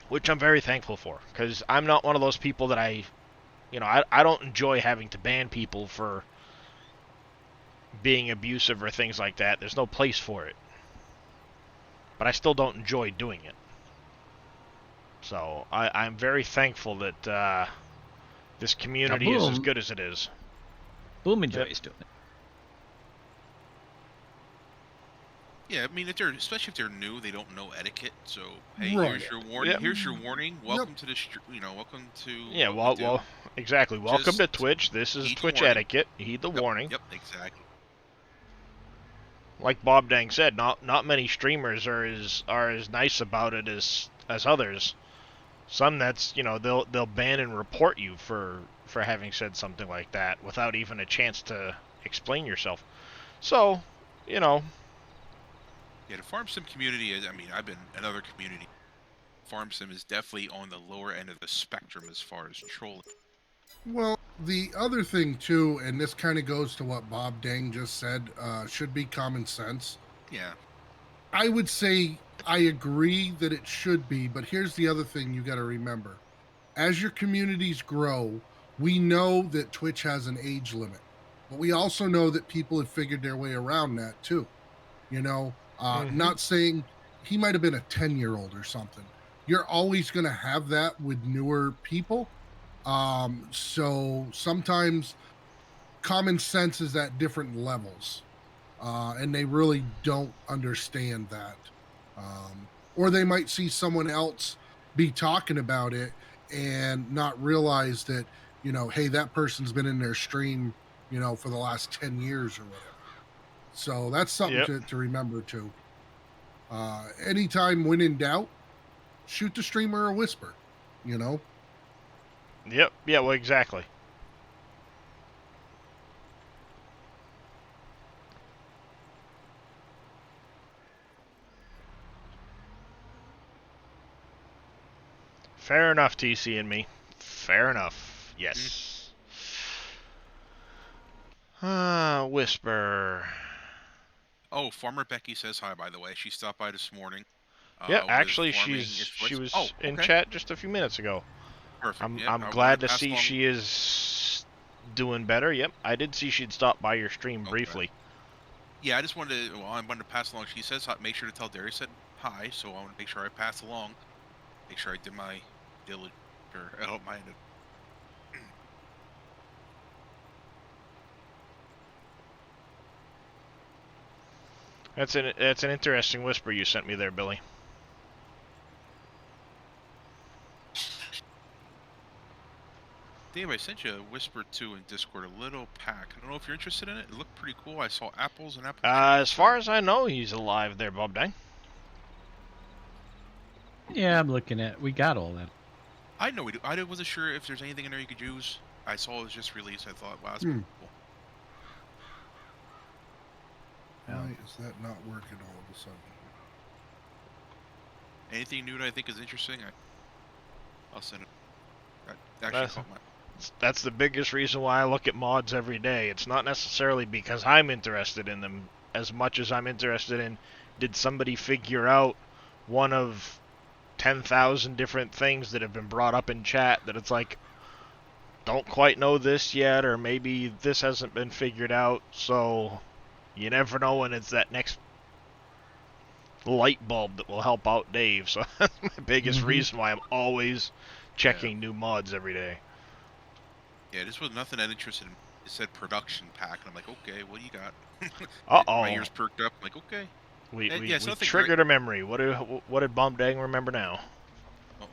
which I'm very thankful for, because I'm not one of those people that I don't enjoy having to ban people for being abusive or things like that. There's no place for it. But I still don't enjoy doing it. So I'm very thankful that this community is as good as it is. Boom enjoys doing it. Yeah, I mean, especially if they're new, they don't know etiquette. So, hey, Right. here's your warning. Yep. Here's your warning. Welcome to the, welcome to. Yeah, what we do. well, exactly. Welcome to Just Twitch. This is heed the Twitch warning. etiquette. Heed the warning. Yep, exactly. Like Bob Dang said, not many streamers are as nice about it as others. Some that's, you know, they'll ban and report you for having said something like that without even a chance to explain yourself. So, you know. Yeah, the farm sim community is. I mean, I've been in another community. Farm sim is definitely on the lower end of the spectrum as far as trolling. Well, the other thing too, and this kind of goes to what Bob Dang just said, should be common sense. Yeah. I would say I agree that it should be, but here's the other thing you got to remember. As your communities grow, we know that Twitch has an age limit, but we also know that people have figured their way around that too. You know, not saying he might have been a 10-year-old or something. You're always going to have that with newer people. So sometimes common sense is at different levels, and they really don't understand that. Or they might see someone else be talking about it and not realize that, you know, hey, that person's been in their stream, you know, for the last 10 years or whatever. So that's something to remember too. Anytime when in doubt, shoot the streamer a whisper, you know? Yep. Yeah, well, exactly. Fair enough, TC and me. Fair enough. Yes. Whisper. Oh, Farmer Becky says hi, by the way. She stopped by this morning. Yeah, with actually, farming she was in okay. chat just a few minutes ago. Perfect. I'm Yeah, I glad wanted to pass see along- she is doing better. Yep, I did see she'd stopped by your stream Okay. briefly. Yeah, I just wanted to. Well, I wanted to pass along. She says, make sure to tell Darius said hi. So I want to make sure I pass along. Make sure I did my diligence or help my end. That's an interesting whisper you sent me there, Billy. Dave, I sent you a whisper too in Discord, a little pack. I don't know if you're interested in it. It looked pretty cool. I saw apples and apple. As far as I know, he's alive there, Bob Dang. Yeah, I'm looking at. We got all that. I know we do. I wasn't sure if there's anything in there you could use. I saw it was just released. I thought, wow, that's pretty cool. Why is that not working all of a sudden? Anything new that I think is interesting, I'll send it. That actually caught That's the biggest reason why I look at mods every day. It's not necessarily because I'm interested in them as much as I'm interested in, did somebody figure out one of 10,000 different things that have been brought up in chat that it's like, don't quite know this yet, or maybe this hasn't been figured out, so you never know when it's that next light bulb that will help out Dave. So that's my biggest reason why I'm always checking new mods every day. Yeah, this was nothing that interested in. It said production pack, and I'm like, okay, what do you got? Uh-oh. My ears perked up. I'm like, okay. We Yeah, it's nothing triggered a memory. What did Bomb Dang remember now? Oh.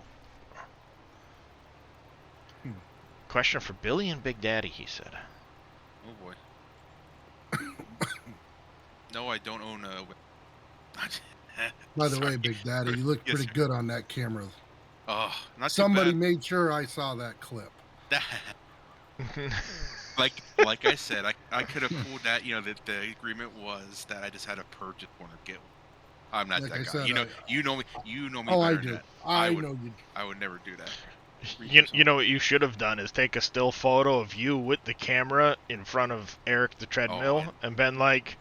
Question for Billy and Big Daddy, he said. Oh boy. No, I don't own a. By the Sorry. way, Big Daddy, you look Yes, pretty sir. good on that camera. Oh, not Somebody too made sure I saw that clip. bad. like I said, I could have pulled that. You know, that the agreement was that I just had to purchase one or get one. I'm not Like that I guy. said, you know me. You know me Oh, better I than do. that. I would, know you. I would never do that. You know what you should have done is take a still photo of you with the camera in front of Eric the treadmill and been like,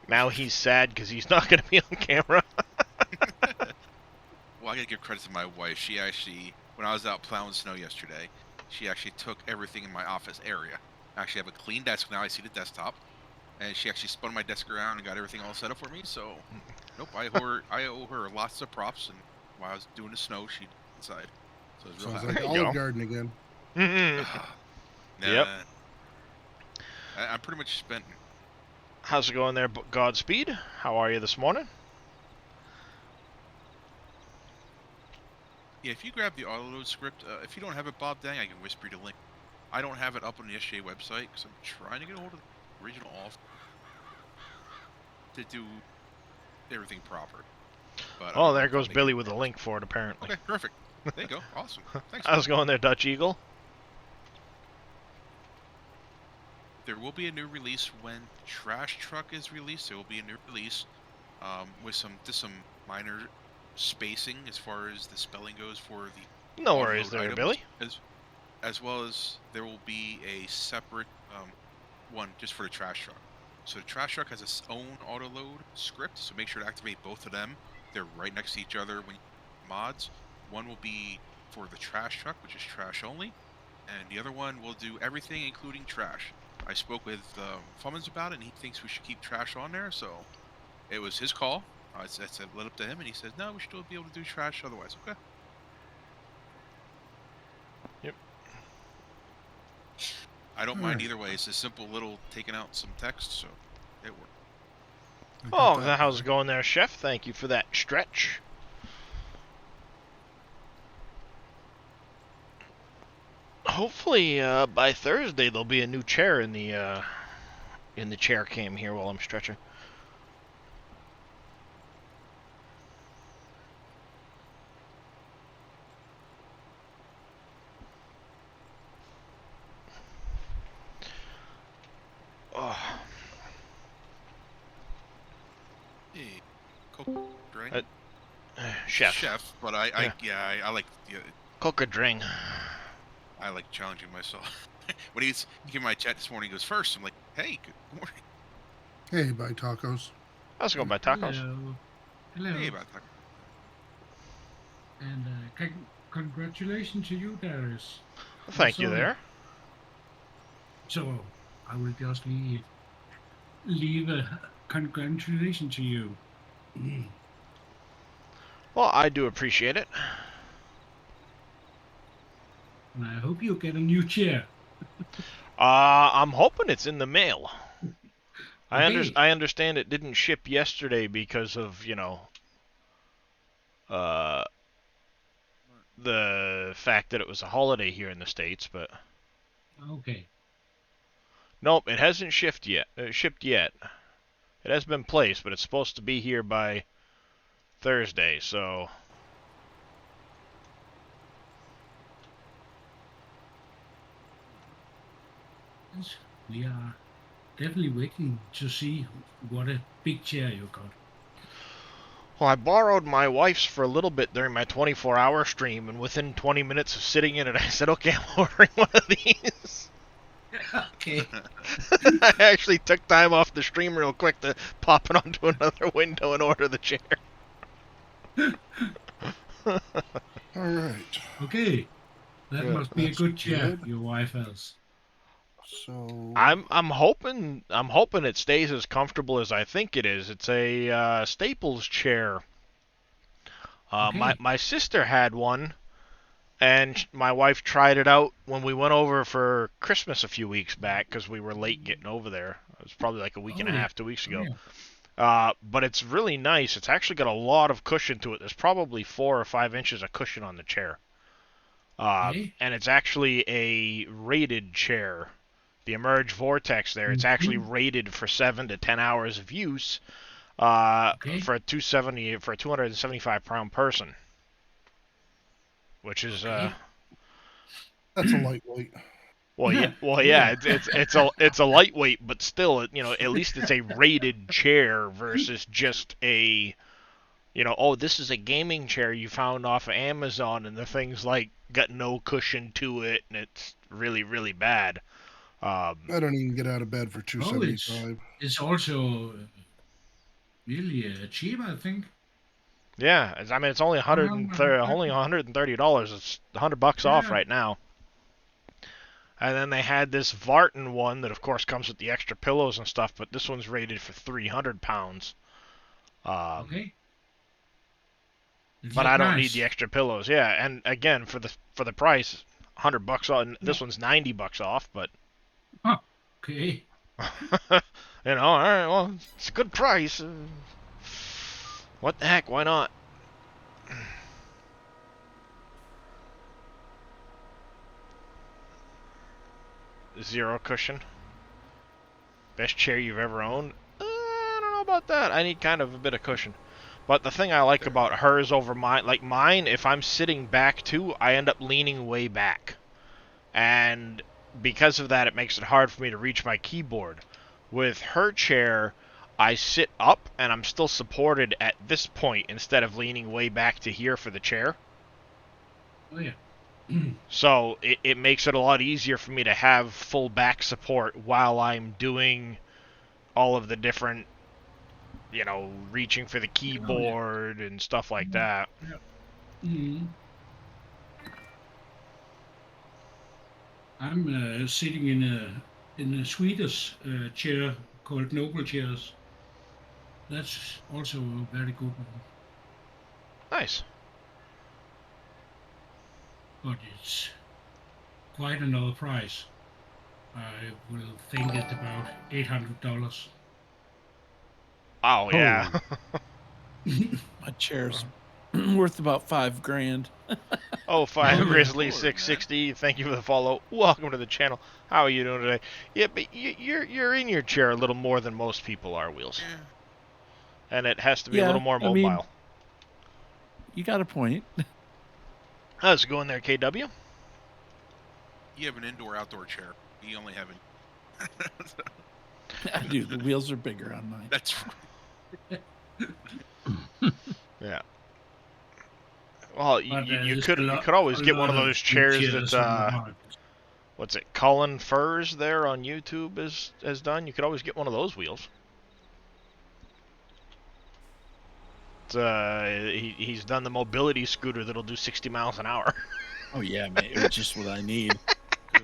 now he's sad because he's not going to be on camera. Well, I gotta give credit to my wife. She actually, when I was out plowing snow yesterday, she actually took everything in my office area. I actually have a clean desk now. I see the desktop, and she actually spun my desk around and got everything all set up for me. So, nope, I owe her lots of props. And while I was doing the snow, she inside. So I was real Sounds happy. like There you Olive go. Garden again. Nah, Yep. I'm pretty much spent. How's it going there, Godspeed? How are you this morning? Yeah, if you grab the autoload script, if you don't have it, Bob Dang, I can whisper you the link. I don't have it up on the SJ website because I'm trying to get a hold of the original off to do everything proper. But Oh, there goes Billy with a link for it, apparently. Okay, perfect. There you go. Awesome. Thanks. How's it going there, Dutch Eagle? There will be a new release when Trash Truck is released. There will be a new release with some minor spacing as far as the spelling goes for the No worries offload there, items, Billy. as well as there will be a separate one just for the Trash Truck. So the Trash Truck has its own auto load script, so make sure to activate both of them. They're right next to each other when you mods. One will be for the Trash Truck, which is trash only, and the other one will do everything including trash. I spoke with Fummins about it, and he thinks we should keep trash on there, so it was his call. I said let up to him, and he says, no, we should still be able to do trash otherwise. Okay. Yep. I don't mind either way. It's a simple little taking out some text, so it worked. Oh, how's it going there, Chef? Thank you for that stretch. Hopefully, by Thursday there'll be a new chair in the chair cam here while I'm stretching. Oh. Hey, Coke drink. Chef. But I like Coca drink. I like challenging myself. When he came in my chat this morning, he goes first. I'm like, hey, good morning. Hey, buy tacos. How's it going, by tacos? Hello. Hello. Hey, about that. And congratulations to you, Darius. Thank you So- there. So, I will just leave a congratulations to you. Well, I do appreciate it. And I hope you get a new chair. I'm hoping it's in the mail. Okay. I understand it didn't ship yesterday because of, the fact that it was a holiday here in the States, but Okay. nope, it hasn't shipped yet. It has been placed, but it's supposed to be here by Thursday, so Yes, we are definitely waiting to see what a big chair you got. Well, I borrowed my wife's for a little bit during my 24-hour stream, and within 20 minutes of sitting in it, I said, okay, I'm ordering one of these. Okay. I actually took time off the stream real quick to pop it onto another window and order the chair. All right. Okay. That Yeah, must be a that's good chair good. your wife has. So I'm hoping it stays as comfortable as I think it is. It's a Staples chair. Okay. My sister had one, and my wife tried it out when we went over for Christmas a few weeks back because we were late getting over there. It was probably like a week and a Oh, yeah. half, 2 weeks Oh, ago. yeah. But it's really nice. It's actually got a lot of cushion to it. There's probably 4 or 5 inches of cushion on the chair. Okay. And it's actually a rated chair. The Emerge Vortex there, it's actually rated for 7 to 10 hours of use Okay. for a 275 pound person. Which is Okay. that's a lightweight. yeah, it's a lightweight, but still, at least it's a rated chair versus just a, oh, this is a gaming chair you found off of Amazon, and the thing's like got no cushion to it, and it's really, really bad. I don't even get out of bed for Oh, it's 275. it's also really cheap, I think. Yeah, I mean it's only $130. It's $100 off Yeah. right now. And then they had this Vartan one that, of course, comes with the extra pillows and stuff, but this one's rated for 300 pounds. Okay. Is But that I don't nice? need the extra pillows. Yeah, and again for the price, $100 off. This one's $90 off, but Okay. all right, well, it's a good price. What the heck? Why not? Zero cushion. Best chair you've ever owned? I don't know about that. I need kind of a bit of cushion. But the thing I like about hers over mine, if I'm sitting back too, I end up leaning way back. And because of that, it makes it hard for me to reach my keyboard. With her chair, I sit up and I'm still supported at this point instead of leaning way back to here for the chair. Oh yeah. So it makes it a lot easier for me to have full back support while I'm doing all of the different, reaching for the keyboard and stuff like that. Mm. I'm sitting in a Swedish chair called Noble Chairs. That's also a very good one, Nice. but it's quite another price. I will think it's about $800. Oh yeah. My chair's worth about $5,000. Oh, Fine Oh, Grizzly Lord, 660. Thank you for the follow. Welcome to the channel. How are you doing today? Yeah, but you're in your chair a little more than most people are, Wheels, Yeah. and it has to be a Yeah, little more I mobile. mean- You got a point. How's it going there, KW? You have an indoor-outdoor chair. You only have an. I do. The wheels are bigger on mine. That's Yeah. Well, But, you there's could a you lot- could always a get one lot of those chairs on the that market. what's it, Colin Furs there on YouTube has done. You could always get one of those wheels. It's, he's done the mobility scooter that'll do 60 miles an hour. Oh yeah, man. It's just what I need. oh,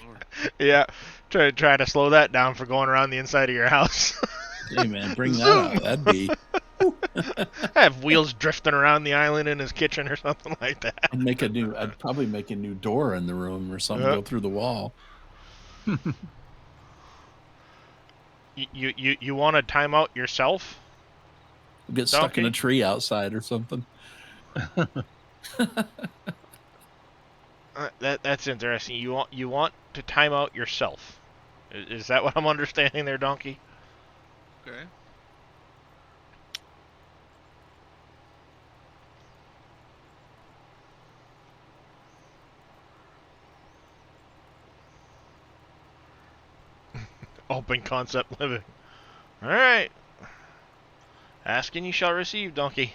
Lord. Yeah, try to slow that down for going around the inside of your house. Hey man, bring that out. That'd be. Have wheels drifting around the island in his kitchen or something like that. I'd probably make a new door in the room or something. Yeah. Go through the wall. You want to time out yourself? Get stuck in a Donkey. tree outside or something. That's interesting. You want to time out yourself. Is that what I'm understanding there, Donkey? Okay. Open concept living. All right. Ask and you shall receive, Donkey.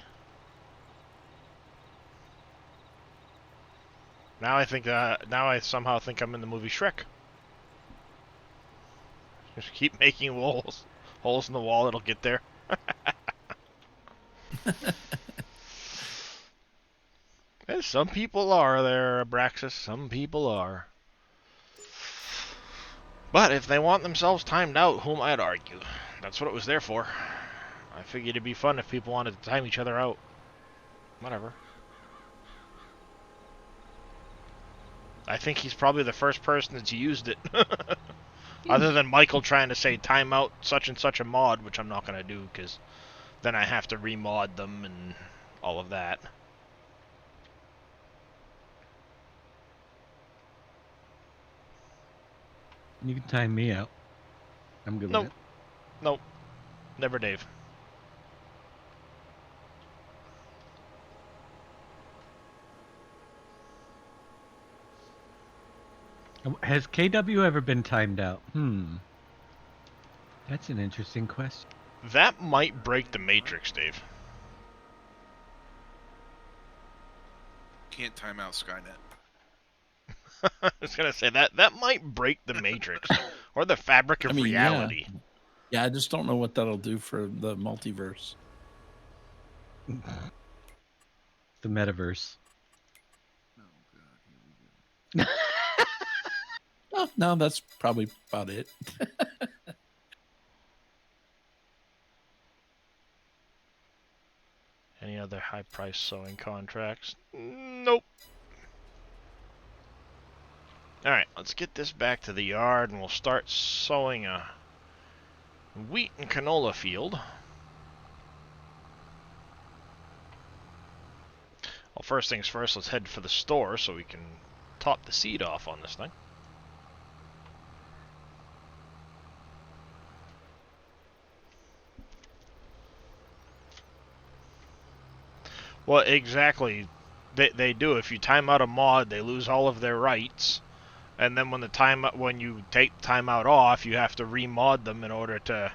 Now I somehow think I'm in the movie Shrek. Just keep making holes in the wall. It'll get there. And some people are there, Abraxas. Some people are. But if they want themselves timed out, who am I to argue? That's what it was there for. I figured it'd be fun if people wanted to time each other out. Whatever. I think he's probably the first person that's used it. Other than Michael trying to say time out such and such a mod, which I'm not going to do because then I have to remod them and all of that. You can time me out. I'm good with it. Nope. Never Dave. Has KW ever been timed out? That's an interesting question. That might break the Matrix, Dave. Can't time out Skynet. I was gonna say that might break the Matrix or the fabric of reality. Yeah, I just don't know what that'll do for the multiverse. The metaverse. Oh, no, that's probably about it. Any other high-priced sewing contracts? Nope. Alright, let's get this back to the yard and we'll start sowing a wheat and canola field. Well, first things first, let's head for the store so we can top the seed off on this thing. Well, exactly. They do. If you time out a mod, they lose all of their rights. And then when you take timeout off, you have to remod them in order to.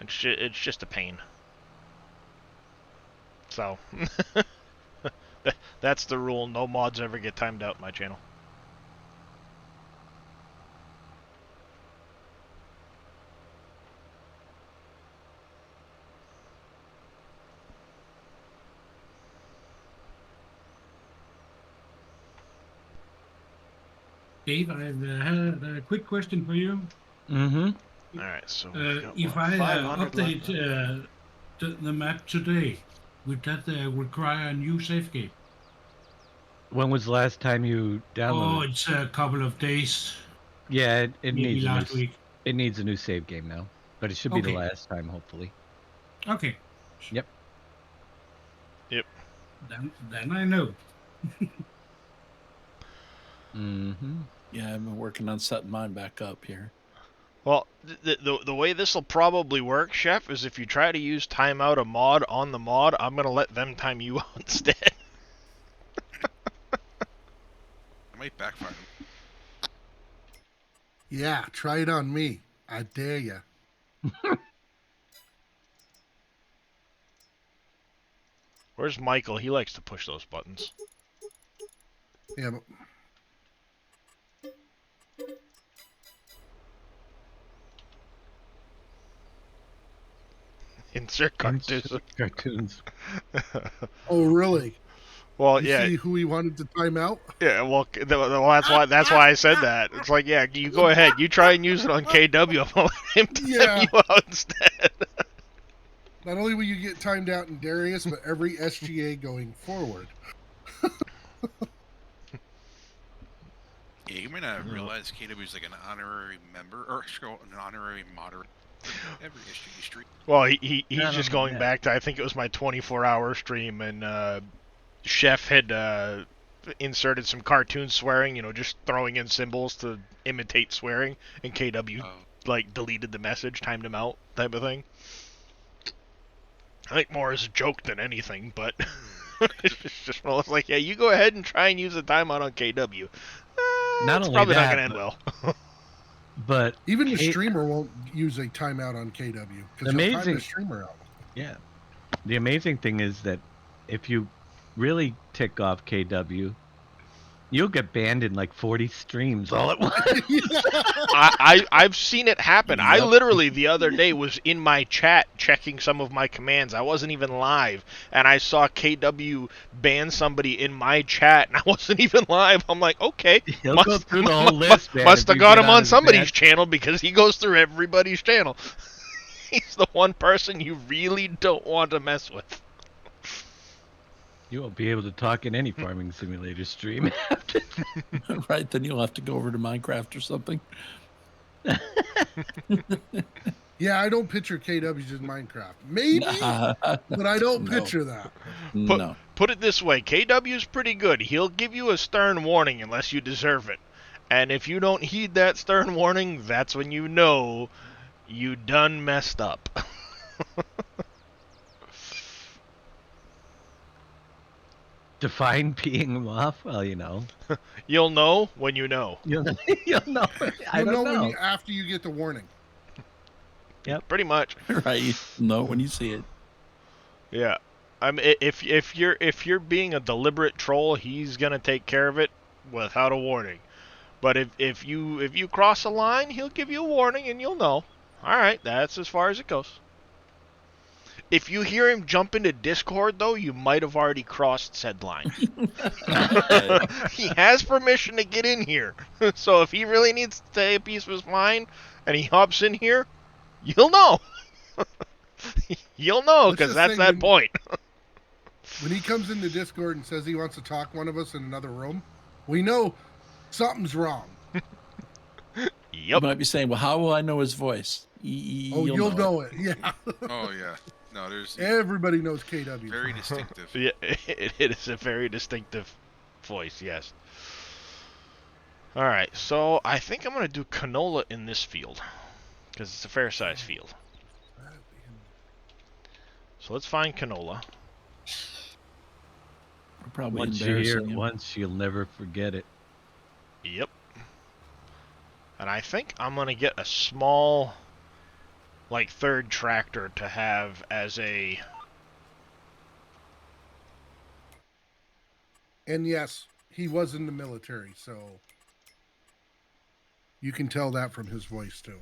It's just a pain. So that's the rule. No mods ever get timed out in my channel. Dave, I have a quick question for you. Mm-hmm. All right. So If I update the map today, would that require a new save game? When was the last time you Oh, downloaded? it's a couple of days. Yeah, it Maybe needs last week. It needs a new save game now, but it should be the Okay. last time, hopefully. Okay. Yep. Then I know. Mm-hmm. Yeah, I've been working on setting mine back up here. Well, the way this will probably work, Chef, is if you try to use timeout a mod on the mod, I'm gonna let them time you out instead. It might backfire. Yeah, try it on me. I dare ya. Where's Michael? He likes to push those buttons. Yeah, but Insert cartoons. Cartoons. oh really? Well, You yeah, see who he wanted to time out? yeah. Well, that's why I said that. It's like, yeah, you go ahead. You try and use it on KW. I'm gonna let him time Yeah. you out instead. Not only will you get timed out in Darius, but every SGA going forward. Yeah, you may not realize KW is like an honorary member or an honorary moderator for every SGE stream. Well, he's Yeah, I just don't know, going yeah. back to, I think it was my 24-hour stream, and Chef had inserted some cartoon swearing, just throwing in symbols to imitate swearing, and KW like deleted the message, timed him out, type of thing. I think more as a joke than anything, but it's just well, it's like, yeah, you go ahead and try and use a timeout on KW. Not It's only probably not that, gonna end well. But Even the K- streamer won't use a timeout on KW because he'll time Amazing. the streamer out. yeah, the amazing thing is that if you really tick off KW, you'll get banned in like 40 streams all at once. I've seen it happen. I Yep. literally the other day was in my chat checking some of my commands. I wasn't even live, and I saw KW ban somebody in my chat, and I wasn't even live. I'm like, okay, He'll go through the whole list, man. must if have you got get him on his somebody's bad- channel because he goes through everybody's channel. He's the one person you really don't want to mess with. You won't be able to talk in any farming simulator stream after that. Right, then you'll have to go over to Minecraft or something. Yeah, I don't picture KWs in Minecraft. Maybe, but I don't No. picture that. No. Put it this way, KW's pretty good. He'll give you a stern warning unless you deserve it. And if you don't heed that stern warning, that's when you know you done messed up. Define peeing him off? Well, you know. You'll know when you know. You'll know. I You'll don't know, know. when after you get the warning. Pretty much. Right, you know when you see it. Yeah. I mean, if you're being a deliberate troll, he's gonna take care of it without a warning. But if you cross a line, he'll give you a warning and you'll know. All right, that's as far as it goes. If you hear him jump into Discord, though, you might have already crossed said line. He has permission to get in here. So if he really needs to stay a piece of his mind and he hops in here, you'll know. You'll know, Let's because just that's say that when- point. When he comes into Discord and says he wants to talk one of us in another room, we know something's wrong. You Yep. might be saying, well, how will I know his voice? Oh, you'll know it. Yeah. Oh yeah. No, there's Everybody knows KW. very distinctive. Yeah, it is a very distinctive voice, yes. Alright, so I think I'm going to do canola in this field, because it's a fair size field. So let's find canola. We're probably Once you hear embarrassing it him. once, you'll never forget it. Yep. And I think I'm going to get a small, like, third tractor to have as a... And yes, he was in the military, so you can tell that from his voice too.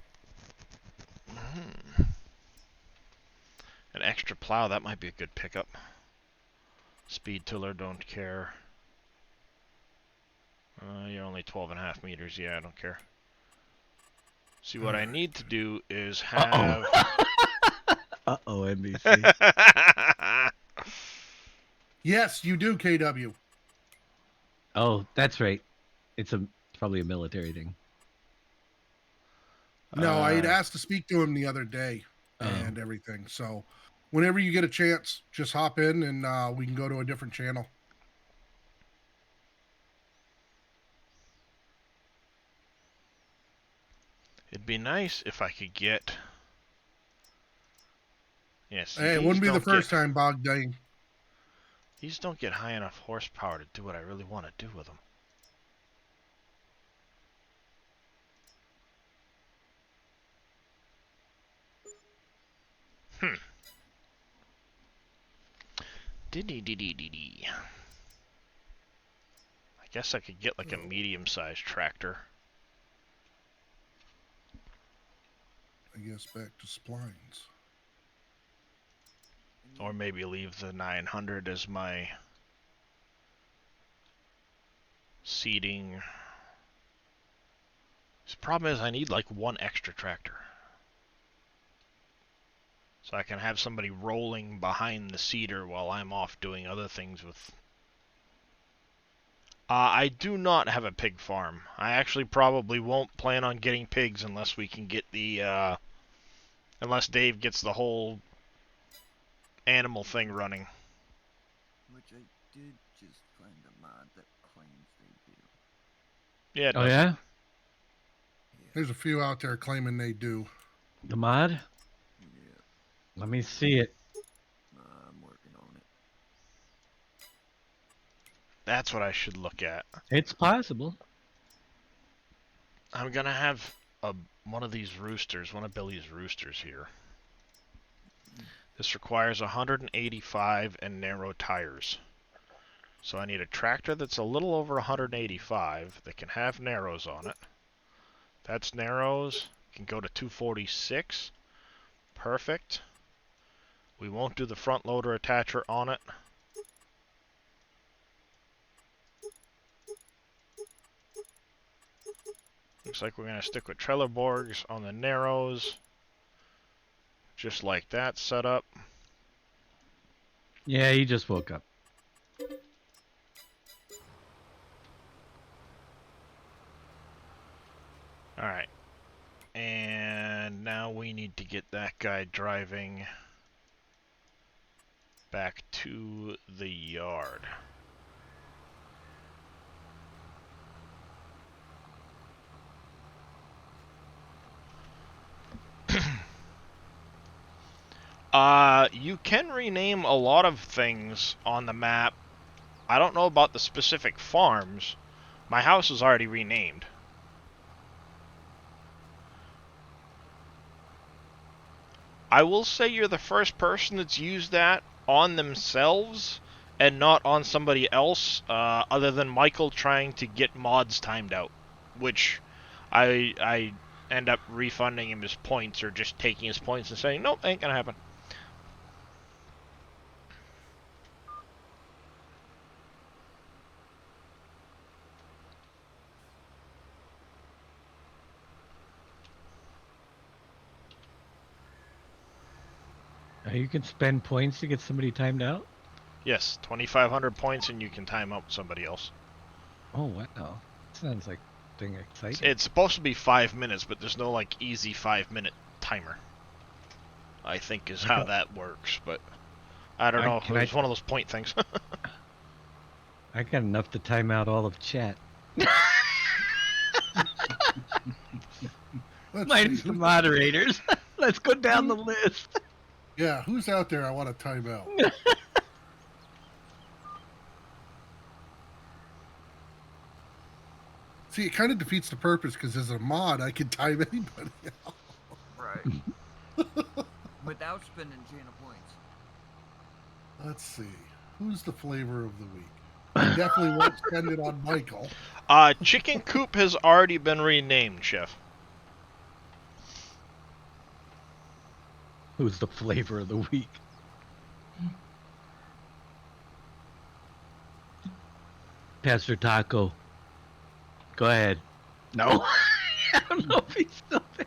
An extra plow, that might be a good pickup. Speed tiller, don't care. You're only 12.5 meters. Yeah, I don't care. See, what I need to do is have... Uh-oh, NBC. Yes, you do, KW. Oh, that's right. It's probably a military thing. No, I had Uh, asked to speak to him the other day and everything. So whenever you get a chance, just hop in and we can go to a different channel. It'd be nice if I could get... Yes, Hey, it wouldn't be the first time, Bogdan. These don't get high enough horsepower to do what I really want to do with them. Dee. I guess I could get like a medium-sized tractor. I guess back to splines. Or maybe leave the 900 as my seeding. The problem is I need like one extra tractor. So I can have somebody rolling behind the seeder while I'm off doing other things with... I do not have a pig farm. I actually probably won't plan on getting pigs unless we can get the... unless Dave gets the whole animal thing running. Which I did just find a mod that claims they do. Yeah. it Oh, does. yeah? There's a few out there claiming they do. The mod? Yeah, Let me see it. I'm working on it. That's what I should look at. It's possible. I'm gonna have one of these roosters, one of Billy's roosters here. This requires 185 and narrow tires. So I need a tractor that's a little over 185 that can have narrows on it. That's narrows. Can go to 246. Perfect. We won't do the front loader attacher on it. Looks like we're going to stick with Trelleborgs on the narrows. Just like that setup. Yeah, he just woke up. Alright. And now we need to get that guy driving back to the yard. You can rename a lot of things on the map. I don't know about the specific farms. My house is already renamed. I will say you're the first person that's used that on themselves and not on somebody else, other than Michael trying to get mods timed out, which I end up refunding him his points or just taking his points and saying, nope, ain't gonna happen. You can spend points to get somebody timed out? Yes, 2,500 points and you can time out somebody else. Oh, wow. Sounds like something exciting. It's supposed to be 5 minutes, but there's no like easy 5-minute timer. I think is how that works, but I don't know. It's one of those point things. I got enough to time out all of chat. Minus the moderators. Let's go down the list. Yeah, who's out there I want to time out? See, it kind of defeats the purpose because as a mod, I can time anybody out. Right. Without spending Jaina points. Let's see. Who's the flavor of the week? I definitely won't spend it on Michael. Chicken Coop has already been renamed, Chef. Who's the flavor of the week? Pastor Taco. Go ahead. No. I don't know if he's still there.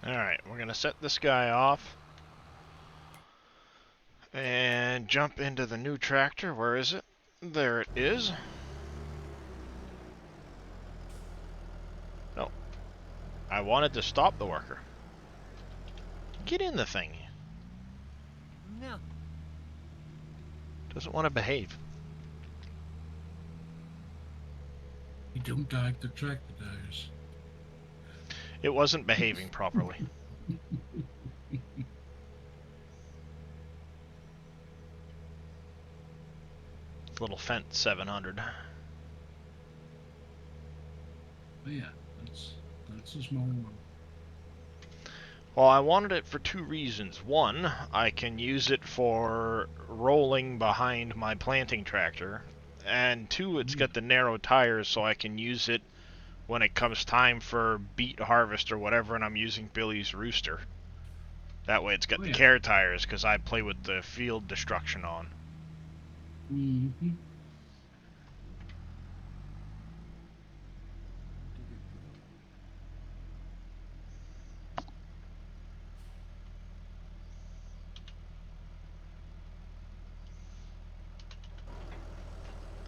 Alright, we're going to set this guy off. And jump into the new tractor. Where is it? There it is. No. I wanted to stop the worker. Get in the thing. No. Doesn't want to behave. You don't like the tractor tires. It wasn't behaving properly. Little Fendt 700. Oh yeah, that's a small one. Well, I wanted it for two reasons. One, I can use it for rolling behind my planting tractor. And two, it's got the narrow tires, so I can use it when it comes time for beet harvest or whatever, and I'm using Billy's Rooster. That way it's got the care tires, because I play with the field destruction on. Mm-hmm.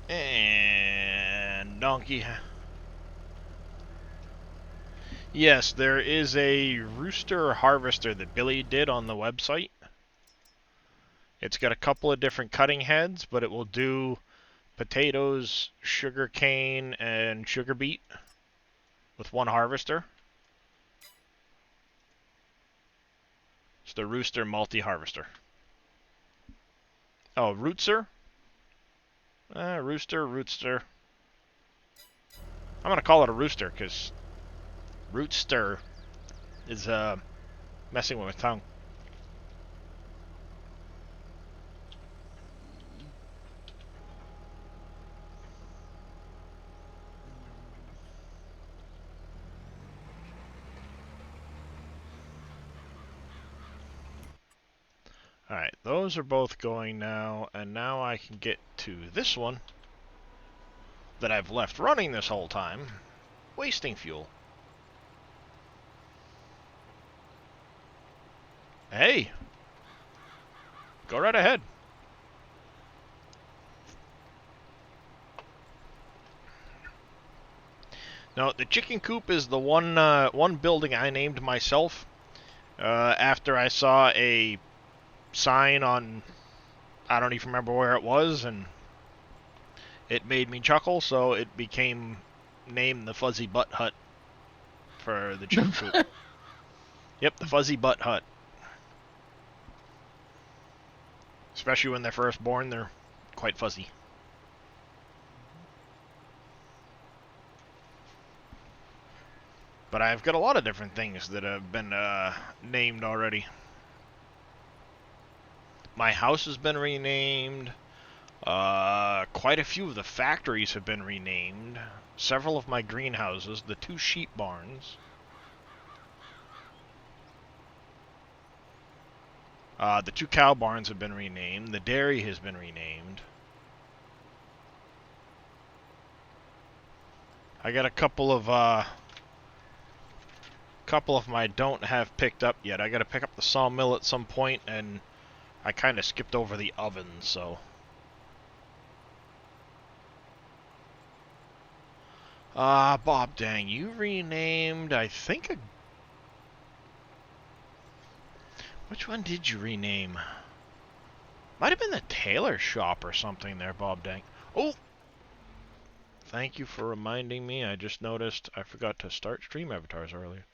And donkey. Yes, there is a rooster harvester that Billy did on the website. It's got a couple of different cutting heads, but it will do potatoes, sugar cane, and sugar beet with one harvester. It's the Rooster multi-harvester. Oh, Rootster? Rootster. I'm going to call it a rooster because Rootster is messing with my tongue. Alright, those are both going now, and now I can get to this one that I've left running this whole time, wasting fuel. Hey! Go right ahead. Now, the chicken coop is the one building I named myself after I saw a sign on, I don't even remember where it was, and it made me chuckle, so it became named the Fuzzy Butt Hut for the chicken coop. Yep, the Fuzzy Butt Hut. Especially when they're first born, they're quite fuzzy. But I've got a lot of different things that have been named already. My house has been renamed. Quite a few of the factories have been renamed. Several of my greenhouses, the 2 sheep barns. The 2 cow barns have been renamed. The dairy has been renamed. I got a couple of my don't have picked up yet. I got to pick up the sawmill at some point, and I kind of skipped over the oven, so. Bob Dang, you renamed, I think, which one did you rename? Might have been the tailor shop or something there, Bob Dang. Oh! Thank you for reminding me. I just noticed I forgot to start stream avatars earlier.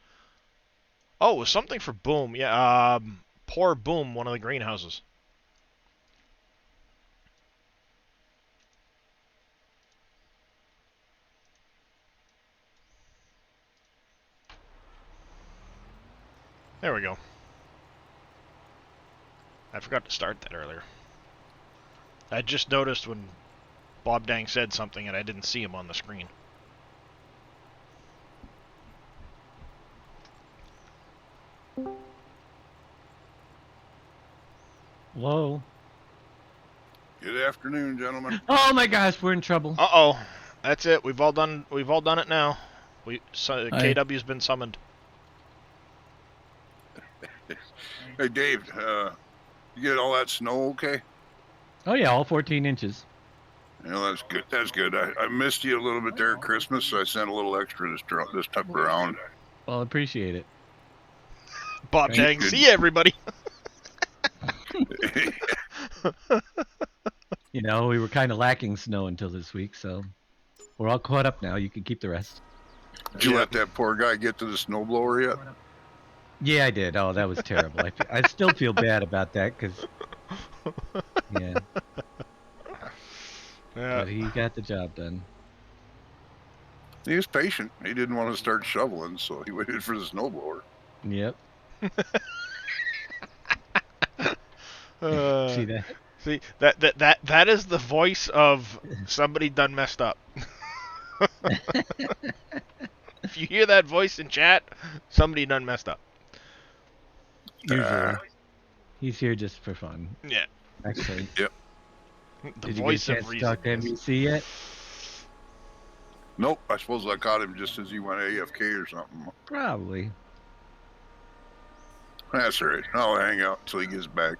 Oh, it was something for Boom. Yeah, Poor Boom, one of the greenhouses. There we go. I forgot to start that earlier. I just noticed when Bob Dang said something and I didn't see him on the screen. Whoa. Good afternoon, gentlemen. Oh my gosh, we're in trouble. Uh-oh. That's it. We've all done it now. KW's been summoned. Hey, Dave, you get all that snow okay? Oh yeah, all 14 inches. You know, that's good. That's good. I missed you a little bit there at Christmas, so I sent a little extra this time around. Well, appreciate it. Bob Dang, see ya, everybody. You know, we were kind of lacking snow until this week, so we're all caught up now. You can keep the rest. Did you let that poor guy get to the snowblower yet? Yeah, I did. Oh, that was terrible. I still feel bad about that because, yeah. But he got the job done. He was patient. He didn't want to start shoveling, so he waited for the snowblower. Yep. See that? See that is the voice of somebody done messed up. If you hear that voice in chat, somebody done messed up. Usually. He's here just for fun. Yeah. Actually. Yep. The Did voice you get a of chance to talk to reason. NBC yet? Nope. I suppose I caught him just as he went AFK or something. Probably. That's all right. I'll hang out until he gets back.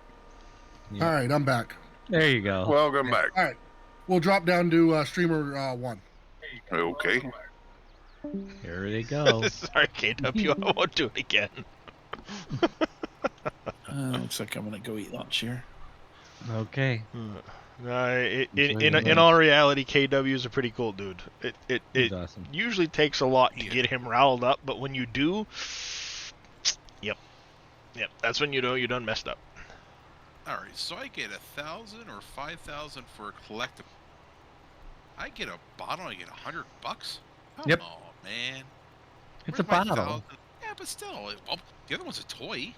Yeah. All right, I'm back. There you go. Welcome back. All right, we'll drop down to streamer 1. Okay. Here they go. Sorry, KW, I won't do it again. Looks like I'm gonna go eat lunch here. Okay. In all reality, KW is a pretty cool dude. It He's awesome. usually takes a lot to Yeah. get him riled up, but when you do, yep, that's when you know you done messed up. All right, so I get 1,000 or 5,000 for a collectible. I get a bottle. I get $100. Come Yep. on, man. It's Where's a my bottle. 1,000? Yeah, but still, well, the other one's a toy.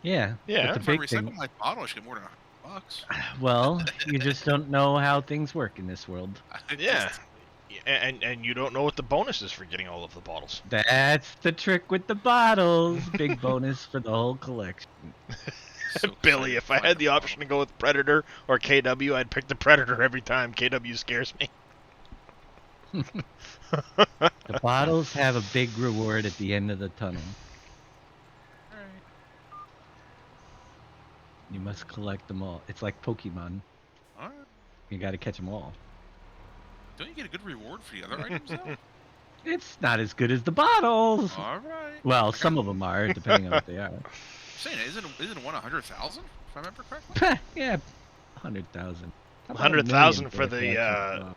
Yeah. Yeah. But the If I big recycle thing. my bottle, I should get more than $100. Well, you just don't know how things work in this world. Yeah. And you don't know what the bonus is for getting all of the bottles. That's the trick with the bottles. Big bonus for the whole collection. So Billy, excited if to I find had a the bottle. option to go with Predator or KW, I'd pick the Predator every time. KW scares me. The bottles have a big reward at the end of the tunnel. Alright. You must collect them all. It's like Pokemon. Alright. You got to catch them all. Don't you get a good reward for the other items, though? It's not as good as the bottles. Alright. Well, some of them are, depending on what they are. Saying, isn't one 100,000? If I remember correctly? Yeah, 100,000. 100,000 for the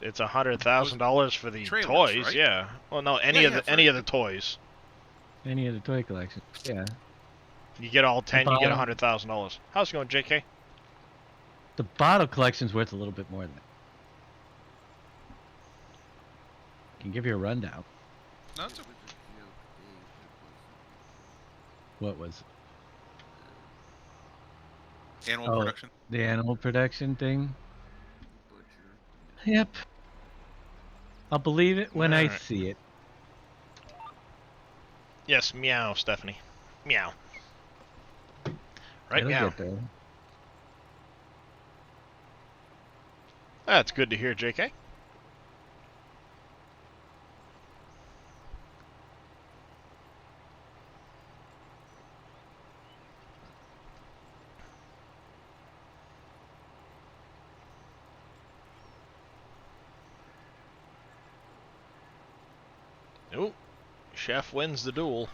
it's $100,000 for the Trailers, toys, right? yeah. Well, no, any Yeah, of yeah, the any of the toys. Any of the toy collections. Yeah. You get all 10, you get bottom- $100,000. How's it going, JK? The bottle collection's worth a little bit more than that. Can give you a rundown. No, it's okay. What was Animal Oh. production. the animal production thing? Yep. I'll believe it when I Alright. see it. Yes, meow, Stephanie. Meow. Right, It'll meow. get there. That's good to hear, JK. Oh, Chef wins the duel.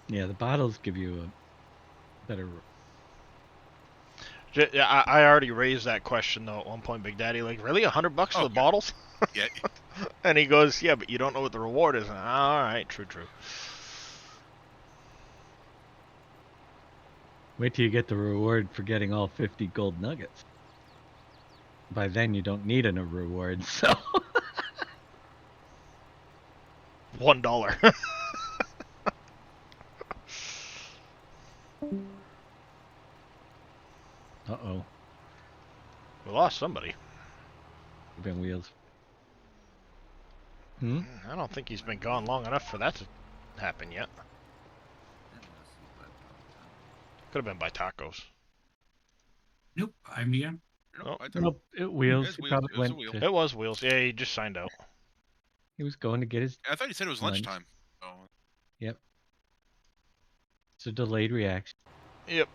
Yeah, the bottles give you a better. I already raised that question though at one point, Big Daddy. Like, really, $100 for Oh, the yeah. bottles? Yeah. And he goes, yeah, but you don't know what the reward is. All right, true. Wait till you get the reward for getting all 50 gold nuggets. By then, you don't need a reward, so. $1. Uh-oh. We lost somebody. Been wheels. Hmm? I don't think he's been gone long enough for that to happen yet. Could have been by tacos. Nope, I'm here. Oh. I thought- Nope, wheels. It's He Wheels, probably it was a went wheel. to- It was Wheels. Yeah, he just signed out. He was going to get his. I thought you said it was Lunch. lunchtime. Oh, Yep. It's a delayed reaction. Yep.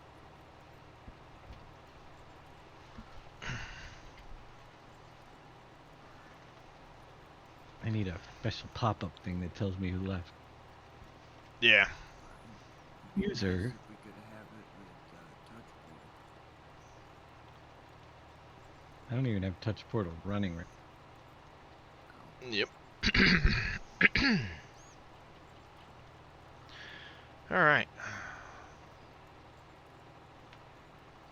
I need a special pop-up thing that tells me who left. Yeah. User. We could have it with touch I don't even have Touch Portal running right. Yep. All right.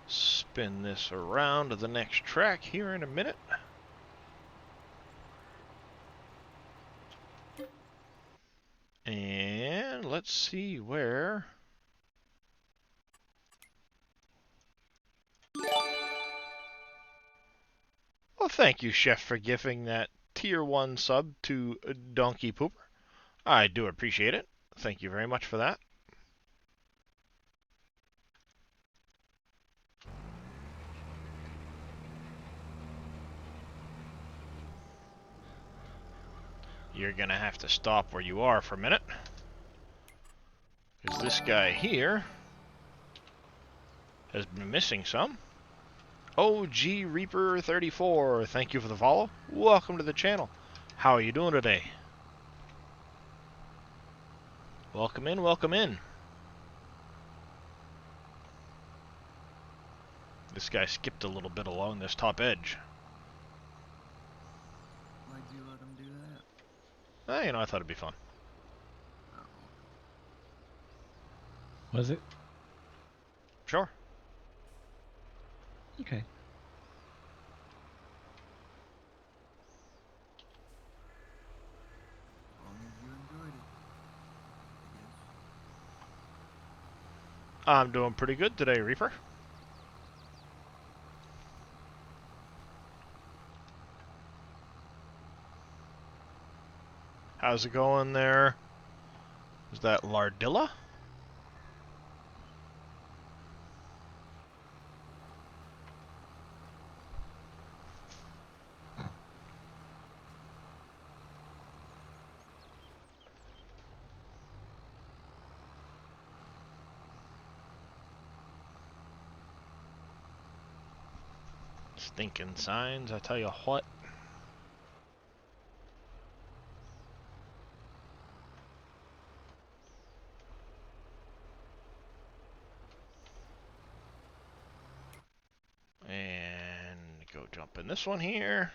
Spin this around to the next track here in a minute. And let's see where. Well, thank you, Chef, for giving that tier 1 sub to Donkey Pooper. I do appreciate it. Thank you very much for that. You're going to have to stop where you are for a minute. Because this guy here has been missing some. OG Reaper 34, thank you for the follow. Welcome to the channel. How are you doing today? Welcome in, welcome in. This guy skipped a little bit along this top edge. Why'd you let him do that? You know, I thought it'd be fun. Oh. Was it? Sure. Okay. As long as you enjoyed it. I guess. I'm doing pretty good today, Reaper. How's it going there? Is that Lardilla? Stinking signs, I tell you what. And go jump in this one here.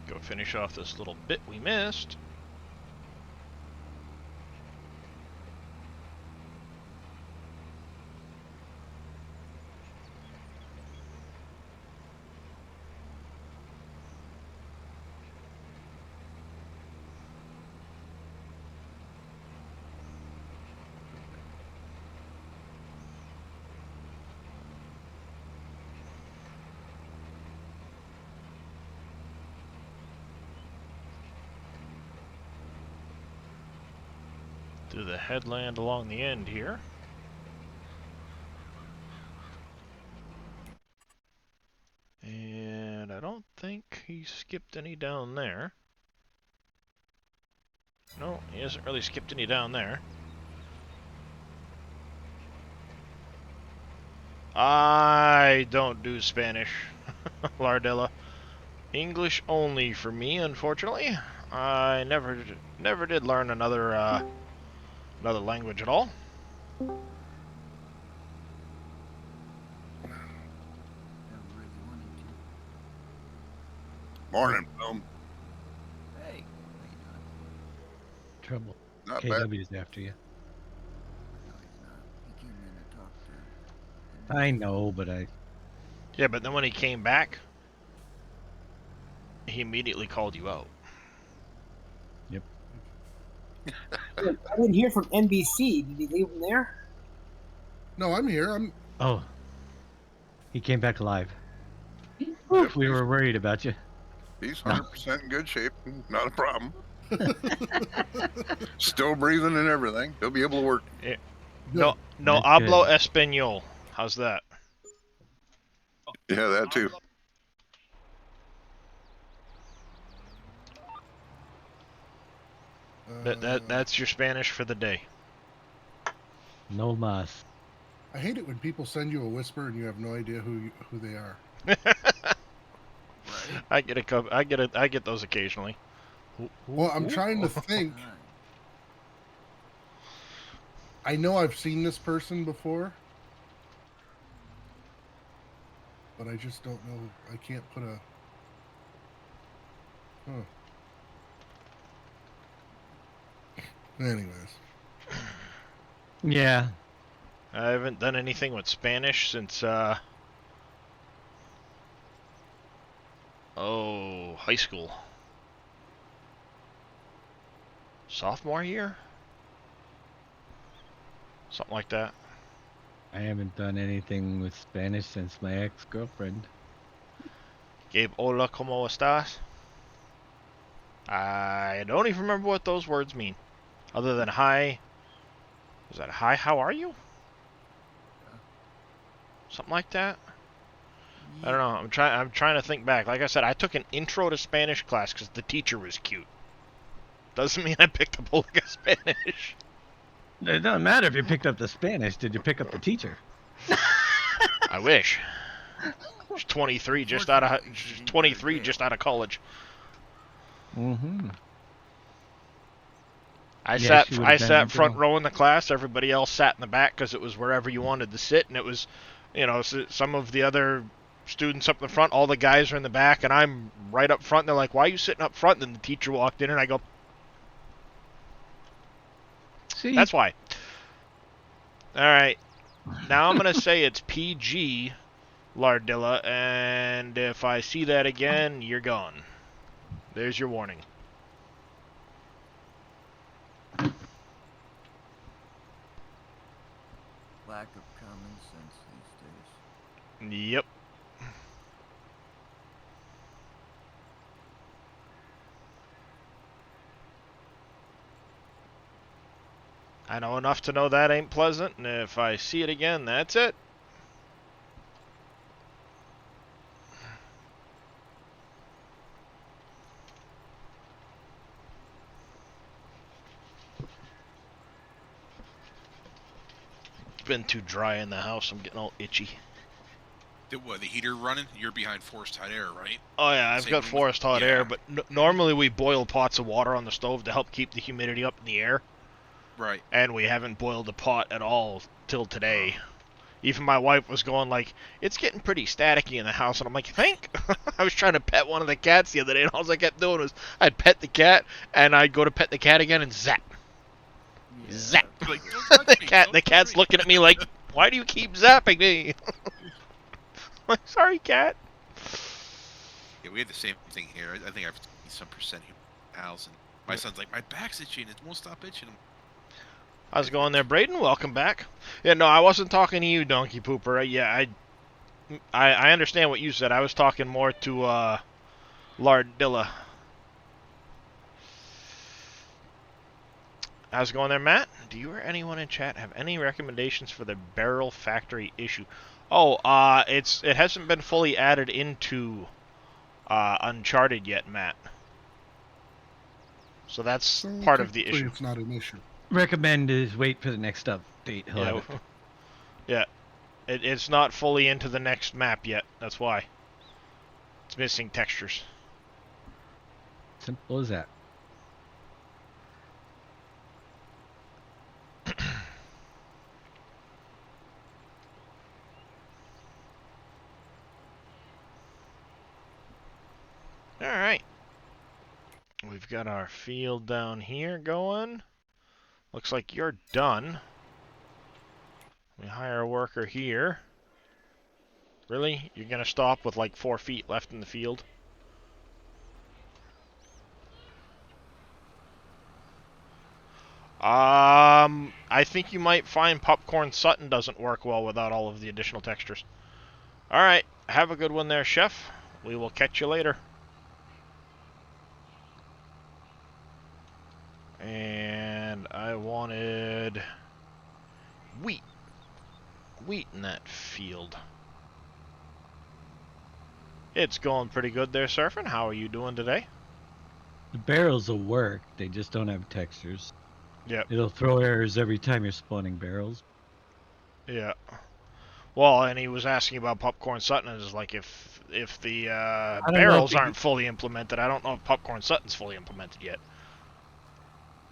Go finish off this little bit we missed. Through the headland along the end here. And I don't think he skipped any down there. No, he hasn't really skipped any down there. I don't do Spanish, Lardilla. English only for me, unfortunately. I never did learn another language at all. Never really wanted to. Morning, Boom. Hey, how you doing? Trouble. Not bad. KW's after you. No, he's not. He came in to talk to. I know, but I. Yeah, but then when he came back, he immediately called you out. I didn't hear from NBC. Did he leave him there? No, I'm here. I'm. Oh. He came back alive. Oof, we were worried about you. He's 100% in good shape. Not a problem. Still breathing and everything. He'll be able to work. No That's hablo good. español. How's that? Yeah, that too. That's your Spanish for the day. No mas. I hate it when people send you a whisper and you have no idea who they are. I get those occasionally. Well, I'm trying to think. Hi. I know I've seen this person before, but I just don't know. I can't put a. Huh. Anyways. Yeah. I haven't done anything with Spanish since high school. Sophomore year? Something like that. I haven't done anything with Spanish since my ex-girlfriend. Gabe, hola, ¿cómo estás? I don't even remember what those words mean. Other than hi, Is that hi? How are you? Something like that. I don't know. I'm trying to think back. Like I said, I took an intro to Spanish class because the teacher was cute. Doesn't mean I picked up a lick of Spanish. It doesn't matter if you picked up the Spanish. Did you pick up the teacher? I wish. She's 23, just out of college. Mm-hmm. I Yeah, she sat would've been front girl. row in the class. Everybody else sat in the back because it was wherever you wanted to sit, and it was, you know, some of the other students up in the front. All the guys are in the back, and I'm right up front. And they're like, "Why are you sitting up front?" And then the teacher walked in, and I go, See, "That's why." All right, now I'm gonna say it's PG, Lardilla, and if I see that again, you're gone. There's your warning. Lack of common sense these days. Yep. I know enough to know that ain't pleasant, and if I see it again, that's it. It's been too dry in the house. I'm getting all itchy. The heater running? You're behind forced hot air, right? Oh yeah, I've Same got with- forced hot yeah. air, but normally we boil pots of water on the stove to help keep the humidity up in the air, Right. and we haven't boiled a pot at all till today. Even my wife was going like, "It's getting pretty staticky in the house," and I'm like, "Think?" I was trying to pet one of the cats the other day, and all I kept doing was I'd pet the cat, and I'd go to pet the cat again, and zap, Yeah. zap. Like, don't touch me, don't The touch cat's me. looking at me like, "Why do you keep zapping me?" I'm like, "Sorry, cat." Yeah, we had the same thing here. I think I've some percent here in the house, and my son's like, "My back's itching. It won't stop itching." How's it going there, Braden? Welcome back. Yeah, no, I wasn't talking to you, Donkey Pooper. Yeah, I understand what you said. I was talking more to Lardilla. How's it going there, Matt? Do you or anyone in chat have any recommendations for the barrel factory issue? Oh, it hasn't been fully added into Uncharted yet, Matt. So that's So part of the technically issue. It's not an issue. recommend is wait for the next update. He'll have Yeah, it. yeah. It's not fully into the next map yet. That's why. It's missing textures. Simple as that. Alright. We've got our field down here going. Looks like you're done. We hire a worker here. Really? You're gonna stop with like 4 feet left in the field? I think you might find Popcorn Sutton doesn't work well without all of the additional textures. Alright, have a good one there, Chef. We will catch you later. And I wanted wheat. Wheat in that field. It's going pretty good there, Surfing. How are you doing today? The barrels will work. They just don't have textures. Yep. It'll throw errors every time you're spawning barrels. Yeah. Well, and he was asking about Popcorn Sutton. And it's like if the know if barrels they aren't fully implemented, I don't know if Popcorn Sutton's fully implemented yet.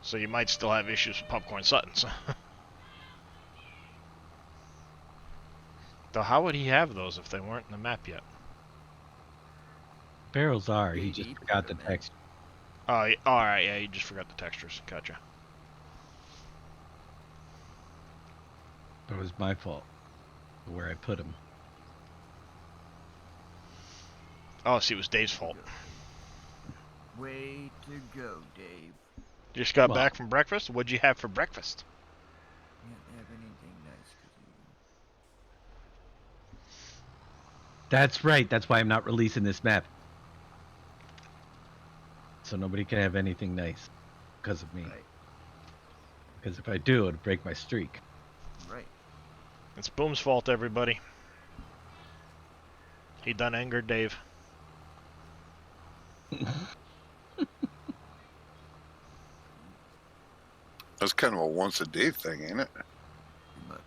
So you might still have issues with Popcorn Suttons. Though how would he have those if they weren't in the map yet? Barrels are. He He just put forgot the them in. text. Oh, alright, yeah, you just forgot the textures. Gotcha. It was my fault. Where I put them. Oh, see, it was Dave's fault. Way to go, Dave. You just got Well- back from breakfast? What'd you have for breakfast? Can't have anything nice 'cause of you. That's right. That's why I'm not releasing this map. So nobody can have anything nice because of me. Right. Because if I do, it'll break my streak. Right. It's Boom's fault, everybody. He done angered Dave. That's kind of a once a day thing, ain't it? Pretty much.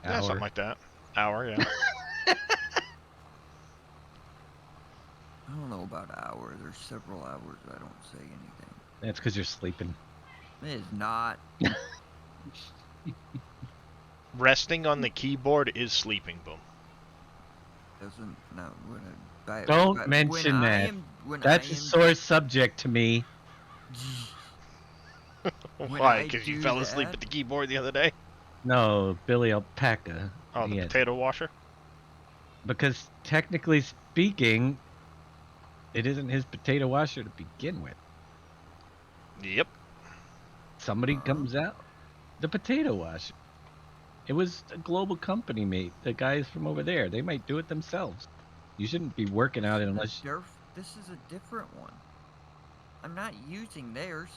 Yeah, something like that. Hour, yeah. I don't know about hours. There's several hours I don't say anything. That's because you're sleeping. It is not. Resting on the keyboard is sleeping, Boom. Doesn't no. When I, Don't when mention I that. am- when That's I a am- sore subject to me. When Why? I Because you do fell asleep that- at the keyboard the other day? No, Billy Alpaca. Oh, the Yeah. potato washer? Because technically speaking, it isn't his potato washer to begin with. Yep. Somebody comes out. The potato washer. It was a global company, mate. The guys from over there, they might do it themselves. You shouldn't be working out it unless. This is a different one. I'm not using theirs.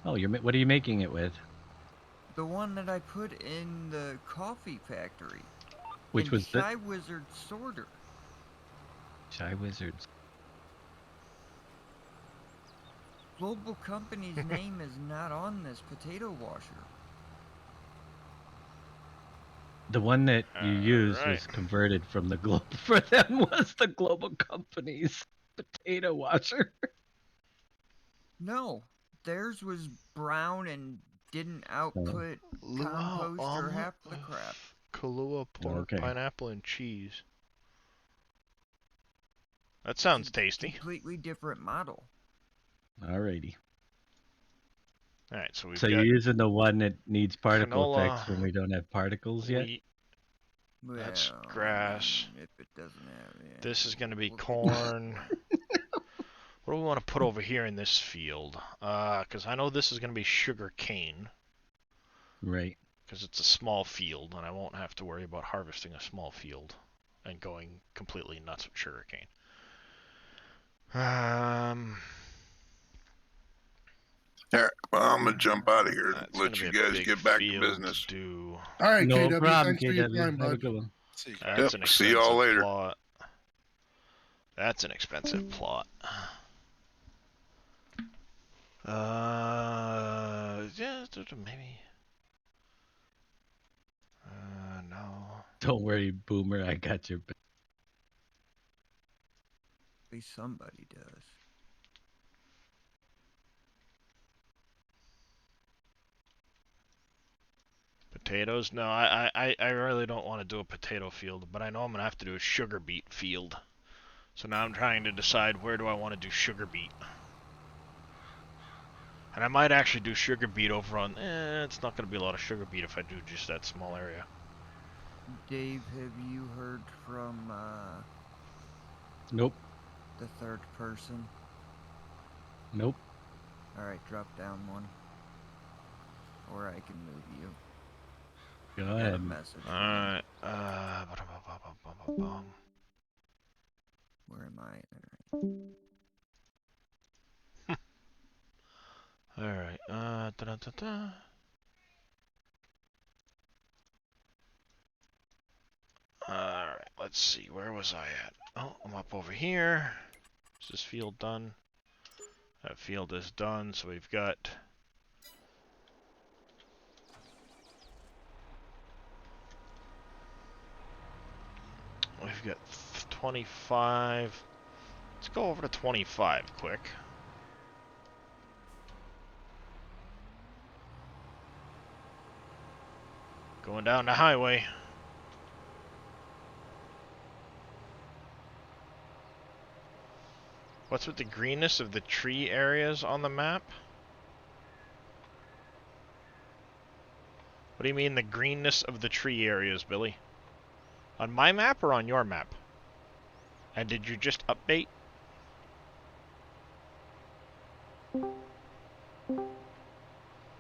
Oh, what are you making it with? The one that I put in the coffee factory. Which in was the Shy Wizard Sorter. Shy Wizards. Global Company's name is not on this potato washer. The one that you used was Alright. converted from the global. For them was the global company's potato washer. No, theirs was brown and didn't output compost or half the crap. Kahlua, pork, Okay. pineapple, and cheese. That sounds tasty. Completely different model. Alrighty. Alright, so we've So got you're using the one that needs particle canola, effects when we don't have particles yet? wheat. That's Well, grass. If it doesn't have, yeah. This is going to be We'll- corn. What do we want to put over here in this field? Because I know this is going to be sugar cane. Right. Because it's a small field, and I won't have to worry about harvesting a small field and going completely nuts with sugar cane. All right, well, I'm gonna jump out of here. That's Let gonna you be a guys big get back to field business. do. All right, No KW, problem, thanks for your KW. time, Have a bud. good one. That's an Yep, see y'all expensive later. plot. That's an expensive plot. Yeah, maybe. No. Don't worry, Boomer. I got your back. At least somebody does. Potatoes? No, I really don't want to do a potato field, but I know I'm going to have to do a sugar beet field. So now I'm trying to decide where do I want to do sugar beet. And I might actually do sugar beet over on... it's not going to be a lot of sugar beet if I do just that small area. Dave, have you heard from Nope. the third person? Nope. Alright, drop down one. Or I can move you. Go Got a ahead. message. Alright, Where am I? Alright. Alright, da-da-da-da. Alright, let's see, where was I at? Oh, I'm up over here. Is this field done? That field is done, so we've got... We've got 25. Let's go over to 25 quick. Going down the highway. What's with the greenness of the tree areas on the map? What do you mean the greenness of the tree areas, Billy? On my map or on your map? And did you just update?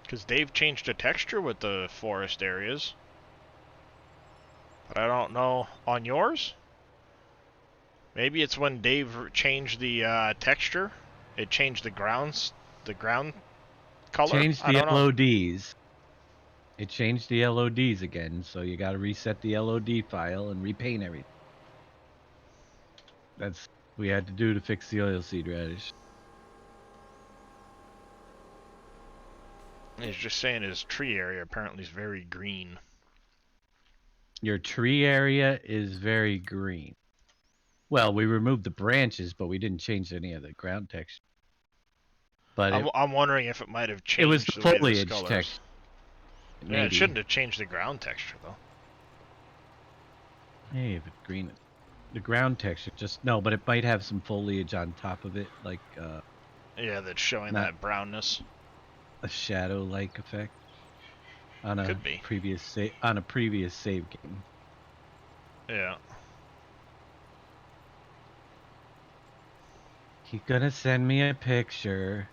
Because Dave changed the texture with the forest areas. But I don't know. On yours? Maybe it's when Dave changed the texture. It changed the ground color. Change I the don't know. LODs. It changed the LODs again, so you got to reset the LOD file and repaint everything. That's what we had to do to fix the oilseed radish. He's just saying his tree area apparently is very green. Your tree area is very green. Well, we removed the branches, but we didn't change any of the ground texture. But I'm wondering if it might have changed it was the the way this foliage colors. texture. Yeah, it shouldn't have changed the ground texture though. Hey, if it's green, the ground texture just no, but it might have some foliage on top of it, like Yeah, that's showing Not- that brownness. a shadow-like effect on a Could be. previous save game. Yeah. He's gonna send me a picture.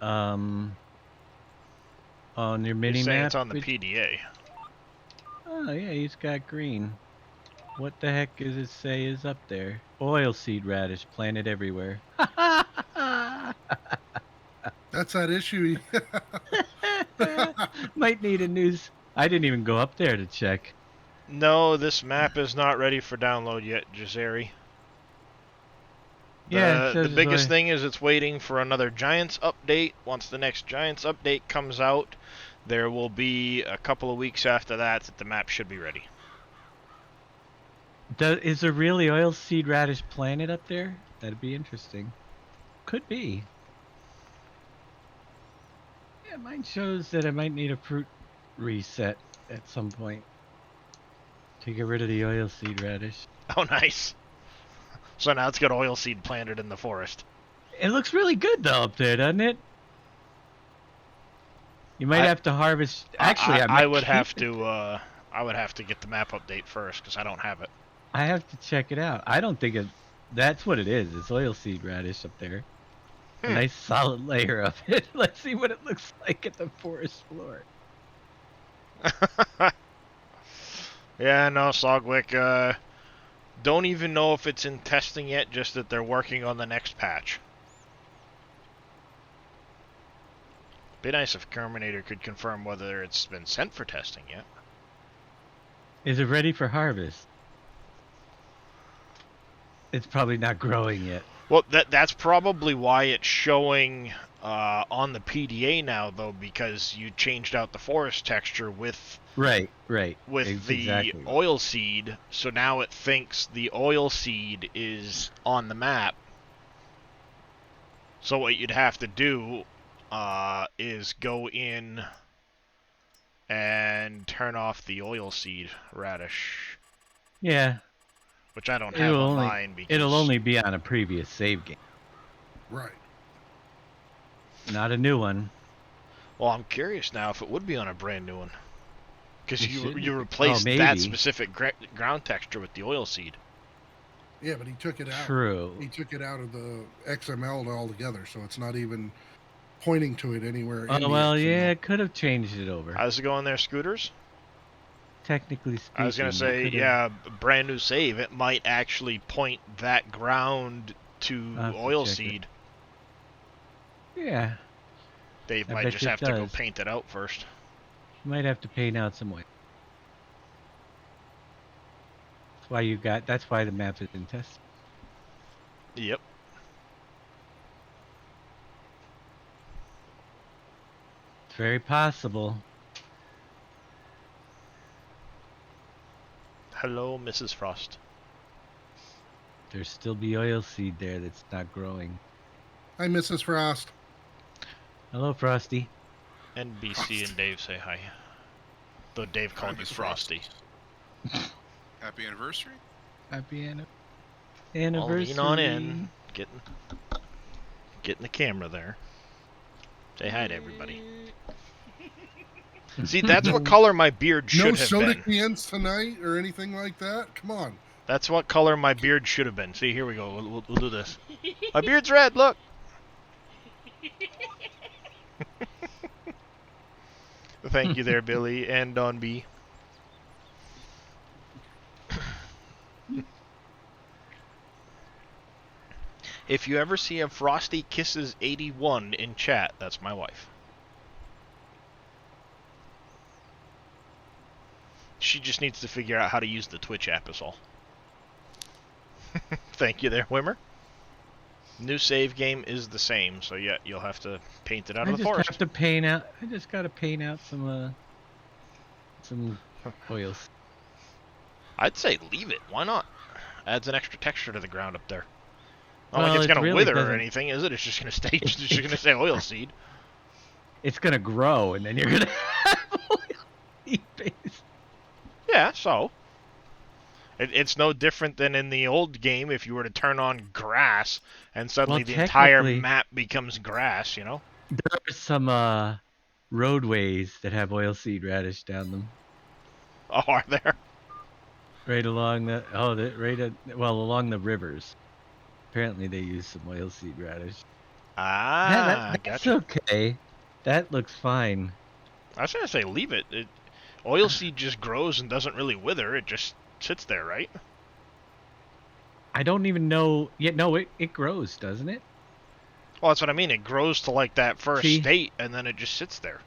On your mini He's saying map. it's on the PDA. Oh yeah, he's got green. What the heck does it say is up there? Oilseed radish planted everywhere. That's that issue. Might need a news. I didn't even go up there to check. No, this map is not ready for download yet, Jazeri. Yeah, it The says biggest I- thing is it's waiting for another Giants update. Once the next Giants update comes out, there will be a couple of weeks after that the map should be ready. Is there really oilseed radish planted up there? That'd be interesting. Could be. Yeah, mine shows that I might need a fruit reset at some point to get rid of the oilseed radish. Oh, nice. So now it's got oilseed planted in the forest. It looks really good though up there, doesn't it? You might have to harvest. Actually, I would have to. I would have to get the map update first because I don't have it. I have to check it out. I don't think that's what it is. It's oilseed radish up there. A nice solid layer of it. Let's see what it looks like at the forest floor. Yeah, no, Sogwick. Don't even know if it's in testing yet. Just that they're working on the next patch. Be nice if Kerminator could confirm whether it's been sent for testing yet. Is it ready for harvest? It's probably not growing yet. Well, that's probably why it's showing on the PDA now, though, because you changed out the forest texture with Right. with Exactly. the oil seed, so now it thinks the oil seed is on the map. So what you'd have to do is go in and turn off the oil seed radish, Yeah. which I don't have on mine because It'll only be on a previous save game, Right. not a new one. Well, I'm curious now if it would be on a brand new one. Because It should be. you replaced that maybe. specific ground texture with the oil seed. Yeah, but he took it out. True. He took it out of the XML altogether, so it's not even pointing to it anywhere. in Oh the well, XML. yeah, it could have changed it over. How's it going there, Scooters? Technically speaking. I was going to it say, could've- yeah, brand new save. It might actually point that ground to I'll have to oil check it. seed. Yeah. They I might bet just you it have to go does. paint it out first. You might have to paint out some way. That's why the map is in test. Yep. It's very possible. Hello, Mrs. Frost. There's still the oil seed there that's not growing. Hi, Mrs. Frost. Hello, Frosty. NBC and Dave say hi. Though Dave called you Miss Frosty. Happy anniversary. Happy Well, anniversary. lean on in. Getting the camera there. Say hi to everybody. See, that's what color my beard should No have soda been. cans tonight or anything like that? Come on. That's what color my beard should have been. See, here we go. We'll do this. My beard's red, look! Thank you there, Billy, and Don B. If you ever see a Frosty Kisses 81 in chat, that's my wife. She just needs to figure out how to use the Twitch app is all. Thank you there, Wimmer. New save game is the same, so yeah, you'll have to paint it out I of the just forest. have to paint out. I just gotta paint out some oils. I'd say leave it. Why not? Adds an extra texture to the ground up there. Not Well, like it's it gonna really wither or doesn't- anything, is it? It's just gonna stay. It's just gonna say oil seed. It's gonna grow, and then you're gonna have oilseed base. Yeah, so. It's no different than in the old game if you were to turn on grass and suddenly Well, the entire technically- map becomes grass, you know? There are some roadways that have oilseed radish down them, Oh, are there? right along the along the rivers. Apparently, they use some oilseed radish. Ah, That's gotcha. okay. That looks fine. I was gonna say leave it. Oilseed just grows and doesn't really wither. It just sits there, right? I don't even know. Yeah, no, it grows, doesn't it? Well, that's what I mean. It grows to like that first See? state, and then it just sits there.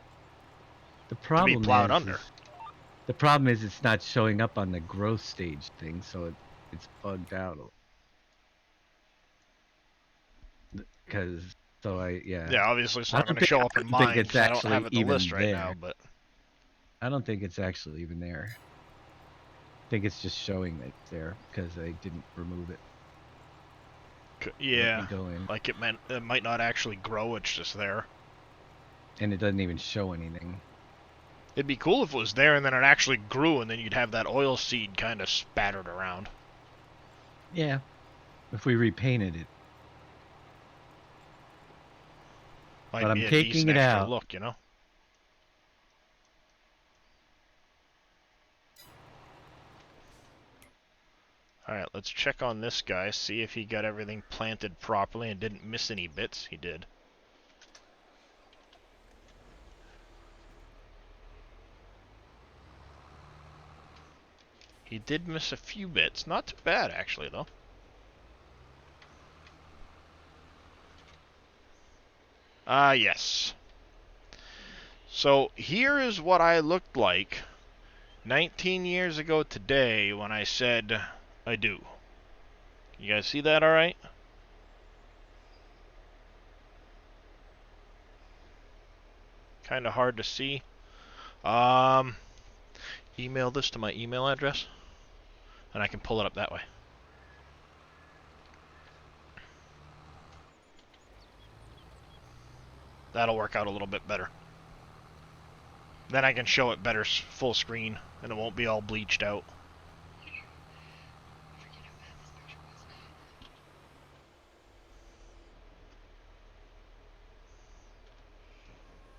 The problem plowed is, under. The problem is it's not showing up on the growth stage thing, so it's bugged out. Yeah, obviously it's I not don't going to think- show I up in don't think mine it's 'cause I don't actually have it in the even list right now, there. but I don't think it's actually even there. I think it's just showing that it's there because they didn't remove it. yeah, Let me go in. like it might not actually grow. It's just there. And it doesn't even show anything. It'd be cool if it was there and then it actually grew, and then you'd have that oil seed kind of spattered around. Yeah. If we repainted it. Might But I'm be a taking decent it extra out. look, you know. Alright, let's check on this guy, see if he got everything planted properly and didn't miss any bits. He did. He did miss a few bits. Not too bad, actually, though. Yes. So, here is what I looked like 19 years ago today when I said I do. You guys see that alright? Kind of hard to see. Email this to my email address, and I can pull it up that way. That'll work out a little bit better. Then I can show it better full screen, and it won't be all bleached out.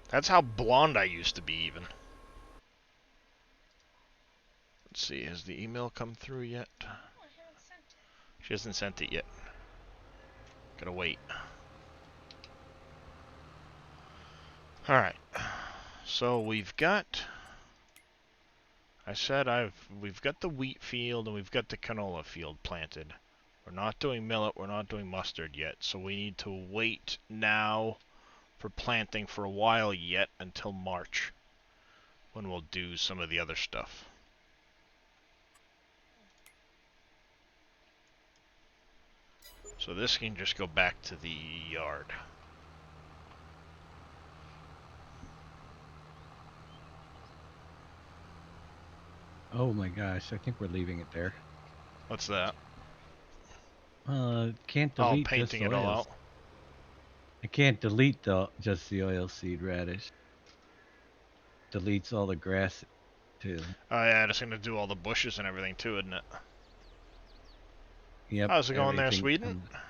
That's how blonde I used to be, even. Let's see, has the email come through yet? She hasn't sent it yet. Gotta wait. Alright. So we've got... we've got the wheat field and we've got the canola field planted. We're not doing millet, we're not doing mustard yet, so we need to wait now for planting for a while yet until March, when we'll do some of the other stuff. So this can just go back to the yard. Oh my gosh, I think we're leaving it there. What's that? Can't Oh, delete painting just it all oils. out. I can't delete just the oilseed radish. Deletes all the grass too. Oh yeah, it's gonna do all the bushes and everything too, isn't it? Yep. How's it going there, everything Sweden? comes-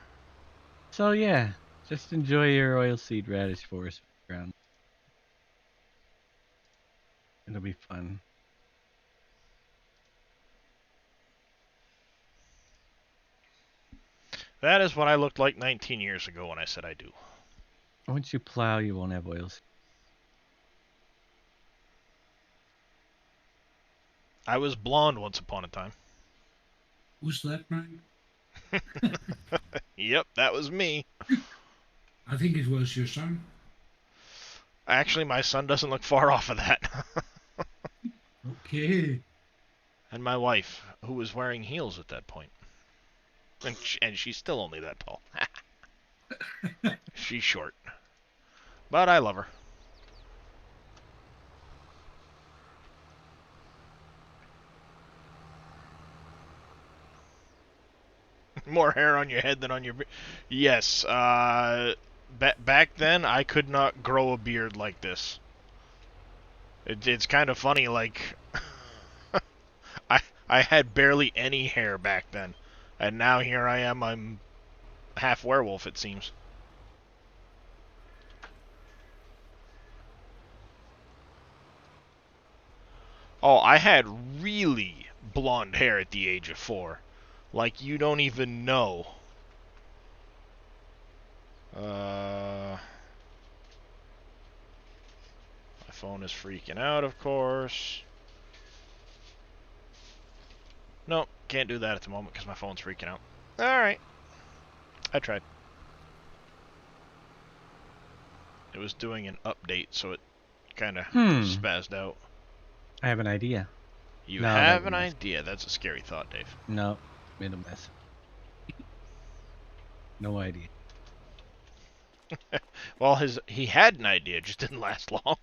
So yeah, just enjoy your oilseed radish forest ground. It'll be fun. That is what I looked like 19 years ago when I said I do. Once you plow, you won't have oils. I was blonde once upon a time. Who's that, Brian? Yep, that was me. I think it was your son. Actually, my son doesn't look far off of that. Okay. And my wife, who was wearing heels at that point. And she's still only that tall. She's short. But I love her. More hair on your head than on your beard. Yes. Back then, I could not grow a beard like this. It's kind of funny, like... I had barely any hair back then. And now here I am, I'm half werewolf, it seems. Oh, I had really blonde hair at the age of 4. Like, you don't even know. My phone is freaking out, of course. No, can't do that at the moment because my phone's freaking out. Alright. I tried. It was doing an update, so it kind of spazzed out. I have an idea. You No, have that an was- idea. That's a scary thought, Dave. No, made a mess. No idea. Well, he had an idea, just didn't last long.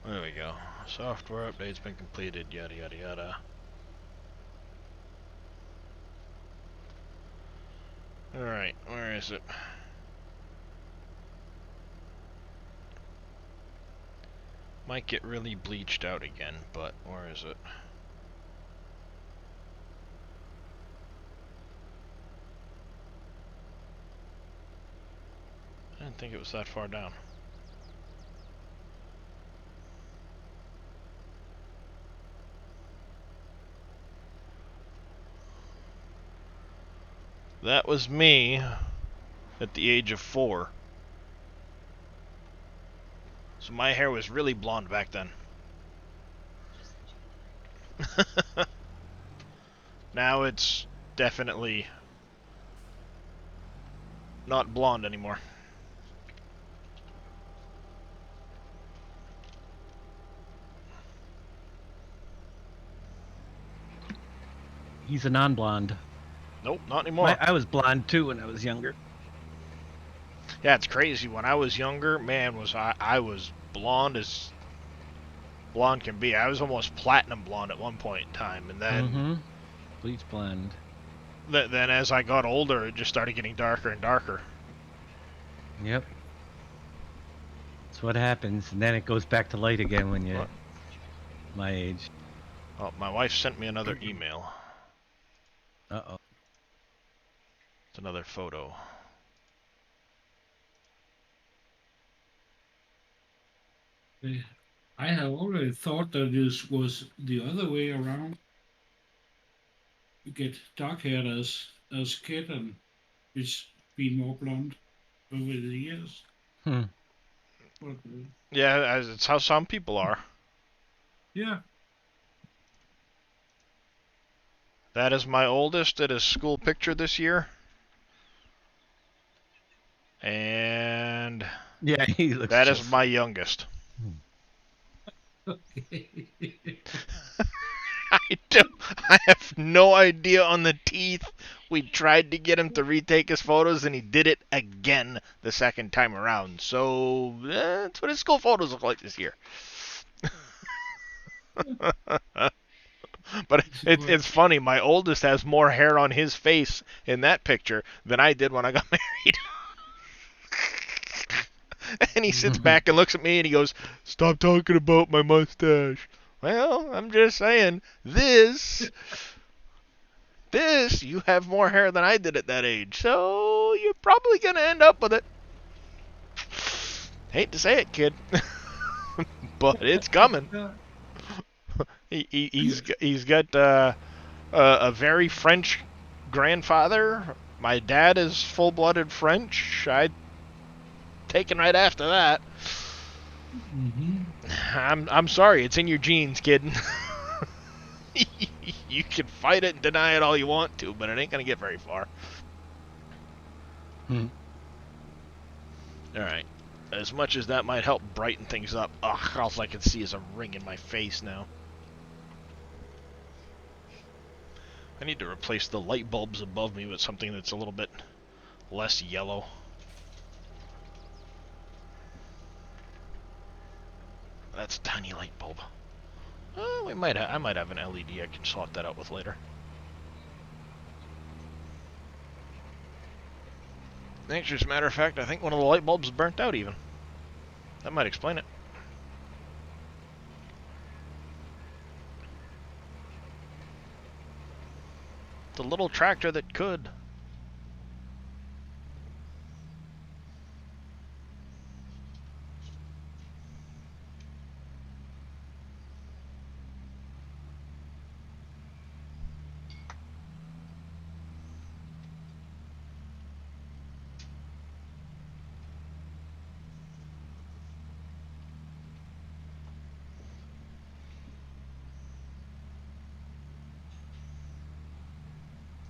There we go. Software update's been completed, yada yada yada. Alright, where is it? Might get really bleached out again, but where is it? I didn't think it was that far down. That was me at the age of 4. So my hair was really blonde back then. Now it's definitely not blonde anymore. He's a non-blonde. Nope, not anymore. I was blonde too when I was younger. Yeah, it's crazy. When I was younger, man, was I was blonde as blonde can be. I was almost platinum blonde at one point in time, and then Bleach blonde. then as I got older, it just started getting darker and darker. Yep. That's what happens, and then it goes back to light again when you're my age. Oh, my wife sent me another email. Uh-oh. It's another photo. I have already thought that this was the other way around. You get dark hair as kid and it's been more blonde over the years. Hmm. But, Yeah, it's how some people are. yeah. That is my oldest at his school picture this year. And Yeah, he looks. that is just- my youngest. Okay. I have no idea on the teeth. We tried to get him to retake his photos, and he did it again the second time around. So that's what his school photos look like this year. But it's funny. My oldest has more hair on his face in that picture than I did when I got married. And he sits back and looks at me and he goes, "Stop talking about my mustache." Well, I'm just saying, this, you have more hair than I did at that age, so you're probably gonna end up with it. Hate to say it, kid, but it's coming. He's got a very French grandfather. My dad is full-blooded French. I taken right after that. Mm-hmm. I'm sorry, it's in your genes, kid. You can fight it and deny it all you want to, but it ain't gonna get very far. Alright. As much as that might help brighten things up, ugh, all I can see is a ring in my face now. I need to replace the light bulbs above me with something that's a little bit less yellow. That's a tiny light bulb. I might have an LED I can swap that out with later. Actually, as a matter of fact, I think one of the light bulbs is burnt out even. That might explain it. The little tractor that could.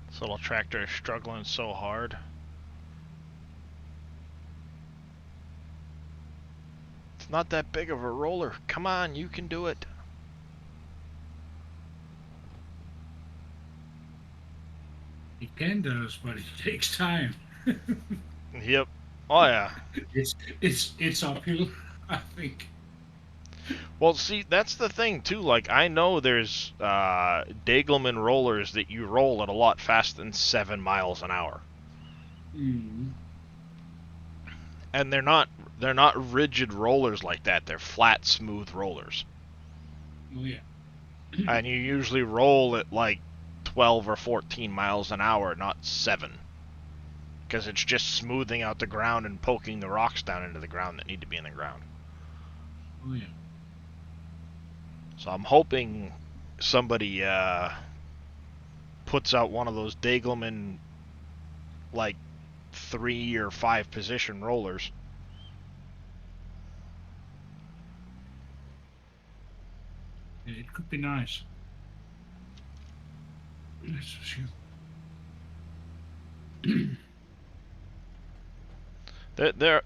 This little tractor is struggling so hard. It's not that big of a roller. Come on, you can do it. It can do, but it takes time. Yep. Oh yeah. It's uphill, I think. Well, see, that's the thing too. Like, I know there's Degelman rollers that you roll at a lot faster than 7 miles an hour. Mm. And they're not rigid rollers like that. They're flat, smooth rollers. Oh yeah. And you usually roll at like 12 or 14 miles an hour, not 7. Because it's just smoothing out the ground and poking the rocks down into the ground that need to be in the ground. Oh yeah. So I'm hoping somebody puts out one of those Degelman, like, 3 or 5 position rollers. Yeah, it could be nice. That's for sure.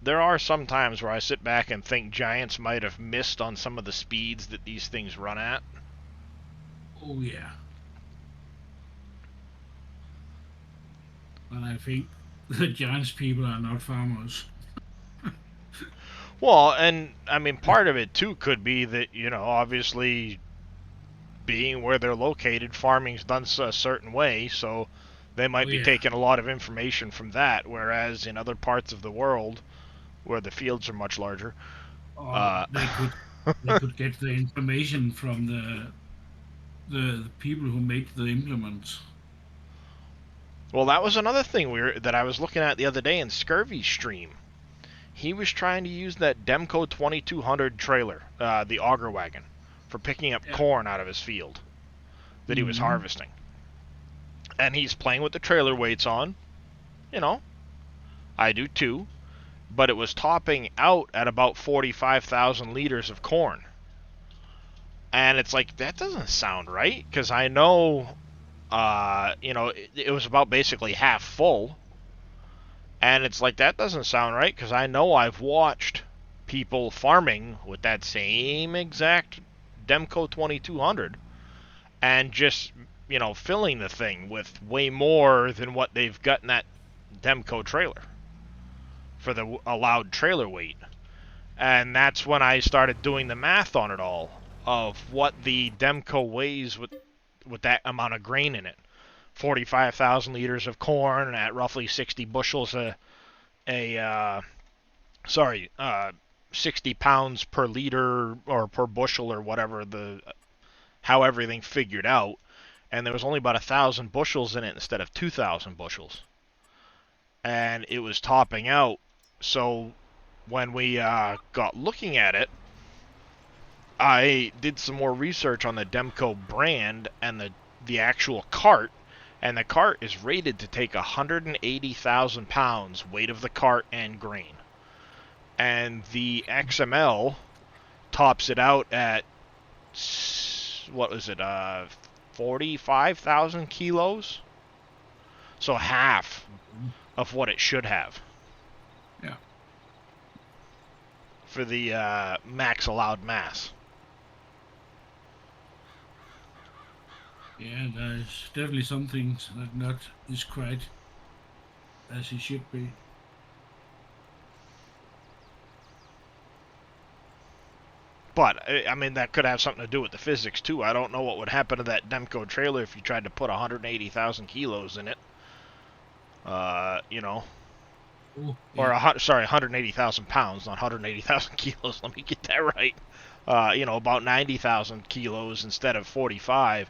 There are some times where I sit back and think Giants might have missed on some of the speeds that these things run at. Oh yeah. But I think the Giants people are not farmers. Well, and I mean, part of it too could be that, you know, obviously being where they're located, farming's done a certain way, so they might be taking a lot of information from that, whereas in other parts of the world, where the fields are much larger, they could get the information from the people who make the implements. Well, that was another thing that I was looking at the other day in Scurvy's stream. He was trying to use that Demco 2200 trailer, the auger wagon, for picking up corn out of his field that he was harvesting. And he's playing with the trailer weights on. You know, I do too. But it was topping out at about 45,000 liters of corn. And it's like, that doesn't sound right. Because I know, you know, it was about basically half full. And it's like, that doesn't sound right. Because I know I've watched people farming with that same exact Demco 2200. And just, you know, filling the thing with way more than what they've got in that Demco trailer for the allowed trailer weight. And that's when I started doing the math on it all of what the Demco weighs with that amount of grain in it. 45,000 liters of corn at roughly 60 bushels 60 pounds per liter or per bushel or whatever, how everything figured out. And there was only about 1,000 bushels in it instead of 2,000 bushels. And it was topping out. So when we got looking at it, I did some more research on the Demco brand and the actual cart. And the cart is rated to take 180,000 pounds weight of the cart and grain. And the XML tops it out at, what was it, 45,000 kilos? So half of what it should have. Yeah. For the max allowed mass. Yeah, there's definitely some things that not is quite as it should be. But, I mean, that could have something to do with the physics, too. I don't know what would happen to that Demco trailer if you tried to put 180,000 kilos in it. You know. Oh, Or, sorry, 180,000 pounds, not 180,000 kilos. Let me get that right. You know, about 90,000 kilos instead of 45.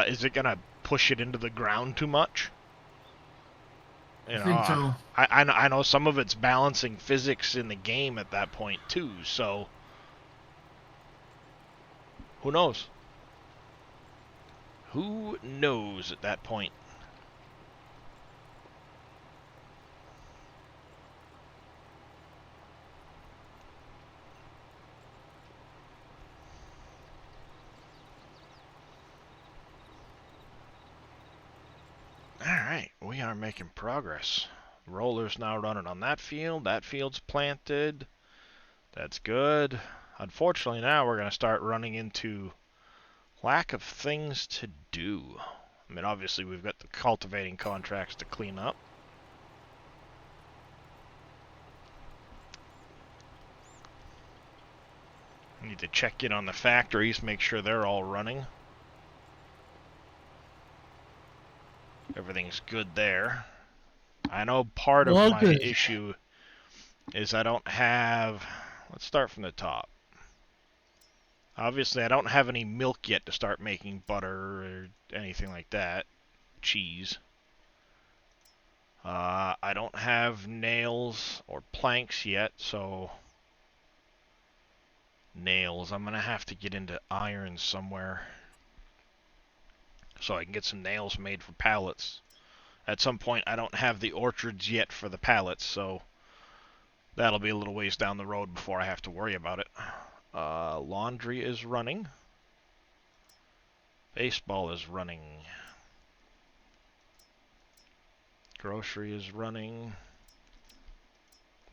Is it going to push it into the ground too much? You know, I think so. I know some of it's balancing physics in the game at that point, too, so... Who knows? Who knows at that point? Alright, we are making progress. Roller's now running on that field. That field's planted. That's good. Unfortunately, now we're going to start running into lack of things to do. I mean, obviously, we've got the cultivating contracts to clean up. Need to check in on the factories, make sure they're all running. Everything's good there. I know part of my issue is I don't have... Let's start from the top. Obviously, I don't have any milk yet to start making butter or anything like that. Cheese. I don't have nails or planks yet, so... Nails. I'm going to have to get into iron somewhere so I can get some nails made for pallets. At some point, I don't have the orchards yet for the pallets, so that'll be a little ways down the road before I have to worry about it. Laundry is running. Baseball is running. Grocery is running.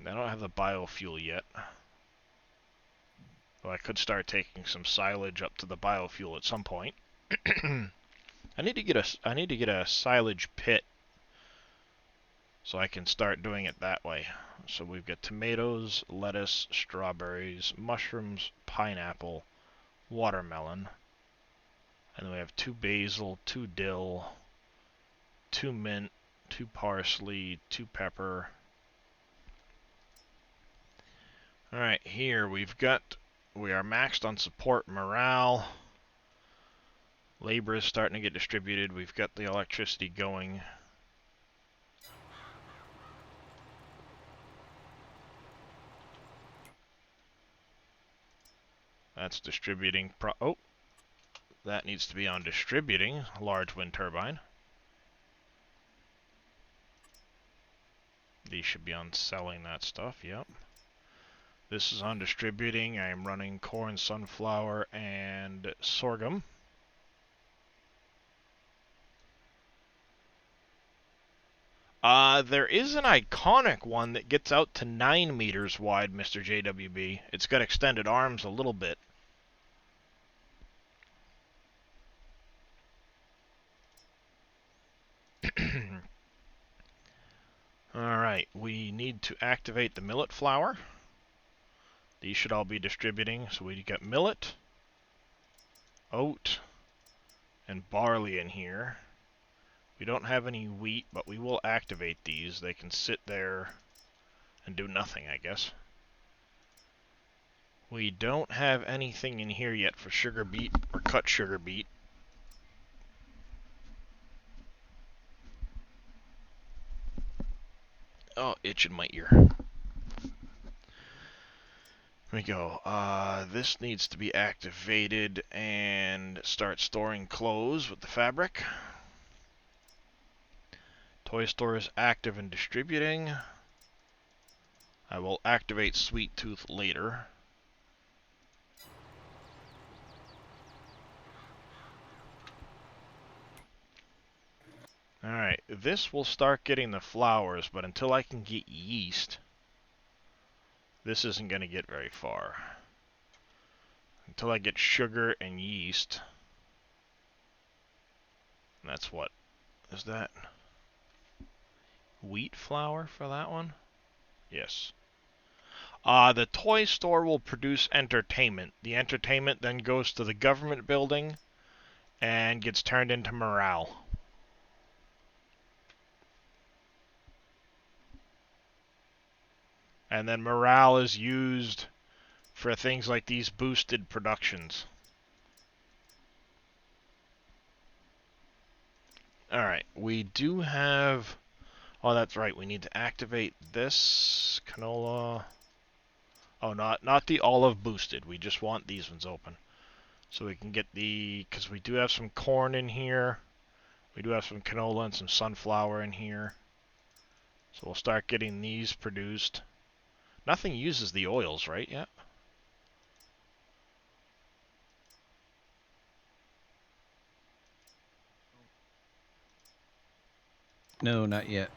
I don't have the biofuel yet. Well, I could start taking some silage up to the biofuel at some point. I need to get a silage pit so I can start doing it that way. So we've got tomatoes, lettuce, strawberries, mushrooms, pineapple, watermelon. And then we have 2 basil, 2 dill, 2 mint, 2 parsley, 2 pepper. Alright, here we are maxed on support and morale. Labor is starting to get distributed. We've got the electricity going. That's distributing. Oh, that needs to be on distributing. Large wind turbine. These should be on selling that stuff. Yep. This is on distributing. I am running corn, sunflower, and sorghum. There is an iconic one that gets out to 9 meters wide, Mr. JWB. It's got extended arms a little bit. Alright, we need to activate the millet flour. These should all be distributing. So we got millet, oat, and barley in here. We don't have any wheat, but we will activate these. They can sit there and do nothing, I guess. We don't have anything in here yet for sugar beet or cut sugar beet. Oh, itching my ear. Here we go. This needs to be activated and start storing clothes with the fabric. Toy store is active and distributing. I will activate Sweet Tooth later. Alright, this will start getting the flowers, but until I can get yeast, this isn't going to get very far. Until I get sugar and yeast. And that's what? Is that wheat flour for that one? Yes. The toy store will produce entertainment. The entertainment then goes to the government building and gets turned into morale. And then morale is used for things like these boosted productions. Alright, we do have... Oh, that's right, we need to activate this canola... Oh, not the olive boosted. We just want these ones open. So we can get the... Because we do have some corn in here. We do have some canola and some sunflower in here. So we'll start getting these produced. Nothing uses the oils, right, yet? No, not yet.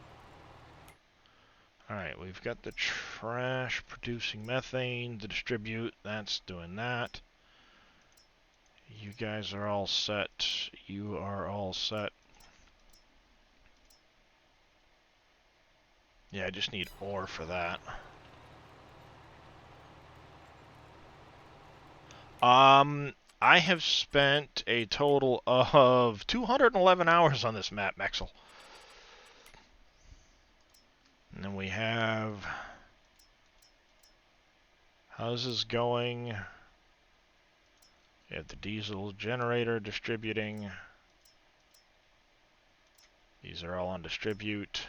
Alright, we've got the trash producing methane to distribute. That's doing that. You guys are all set. You are all set. Yeah, I just need ore for that. I have spent a total of 211 hours on this map, Mexel. And then we have houses going. You have the diesel generator distributing. These are all on distribute.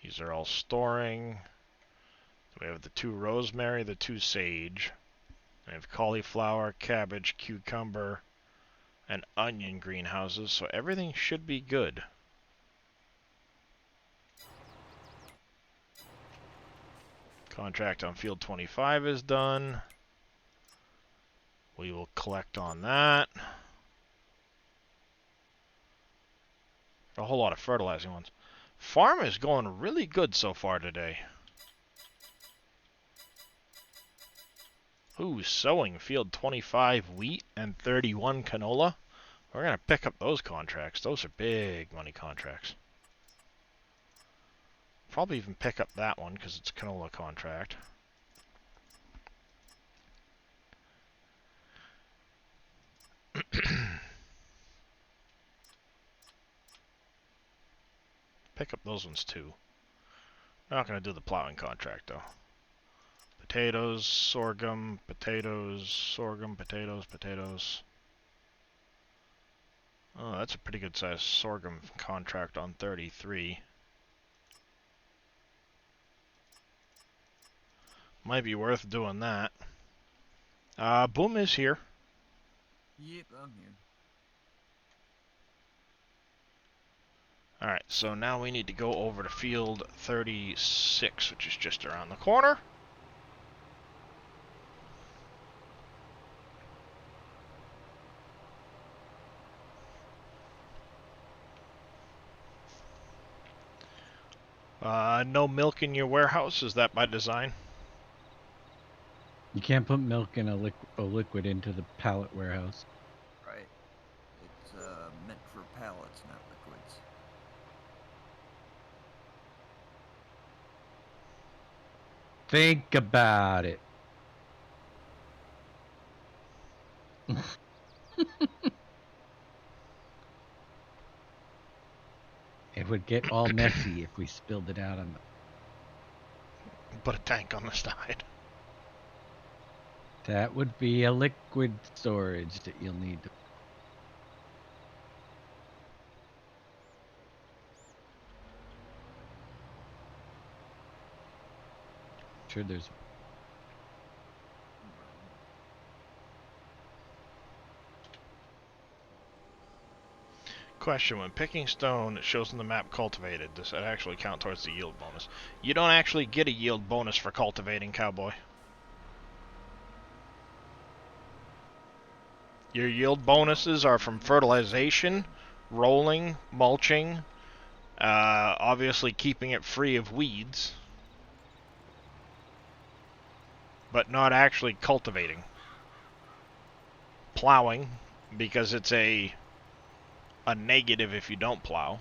These are all storing. We have the 2 rosemary, the 2 sage. We have cauliflower, cabbage, cucumber, and onion greenhouses, so everything should be good. Contract on field 25 is done. We will collect on that. A whole lot of fertilizing ones. Farm is going really good so far today. Ooh, sowing field 25 wheat and 31 canola. We're going to pick up those contracts. Those are big money contracts. Probably even pick up that one because it's a canola contract. Pick up those ones too. Not going to do the plowing contract though. Potatoes, sorghum, potatoes, sorghum, potatoes, potatoes. Oh, that's a pretty good sized sorghum contract on 33. Might be worth doing that. Boom is here. Yep, I'm here. Alright, so now we need to go over to field 36, which is just around the corner. No milk in your warehouse, is that by design? You can't put milk in a liquid into the pallet warehouse. Right. It's meant for pallets, not liquids. Think about it. It would get all messy if we spilled it out on the... Put a tank on the side. That would be a liquid storage that you'll need to... Sure, there's... Question, when picking stone, it shows on the map cultivated. Does that actually count towards the yield bonus? You don't actually get a yield bonus for cultivating, cowboy. Your yield bonuses are from fertilization rolling, mulching, obviously keeping it free of weeds, but not actually cultivating. Plowing, because it's a negative if you don't plow.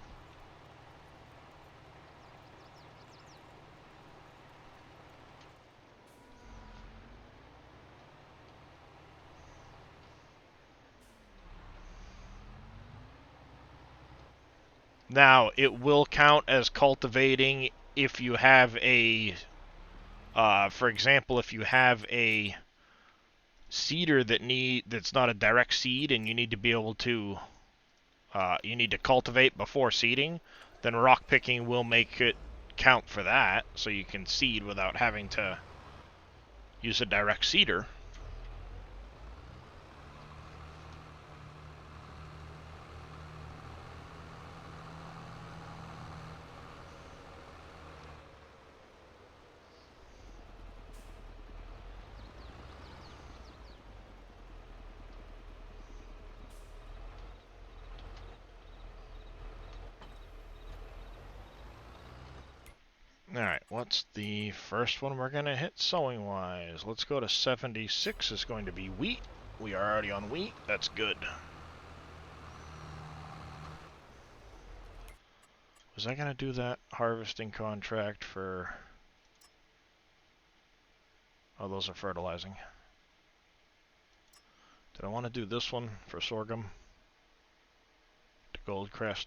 Now, it will count as cultivating if you have a, for example, if you have a seeder that's not a direct seed and you need to be able to, you need to cultivate before seeding, then rock picking will make it count for that, so you can seed without having to use a direct seeder. Alright, what's the first one we're going to hit sowing-wise? Let's go to 76. Is going to be wheat. We are already on wheat. That's good. Was I going to do that harvesting contract for... Oh, those are fertilizing. Did I want to do this one for sorghum? To Goldcrest?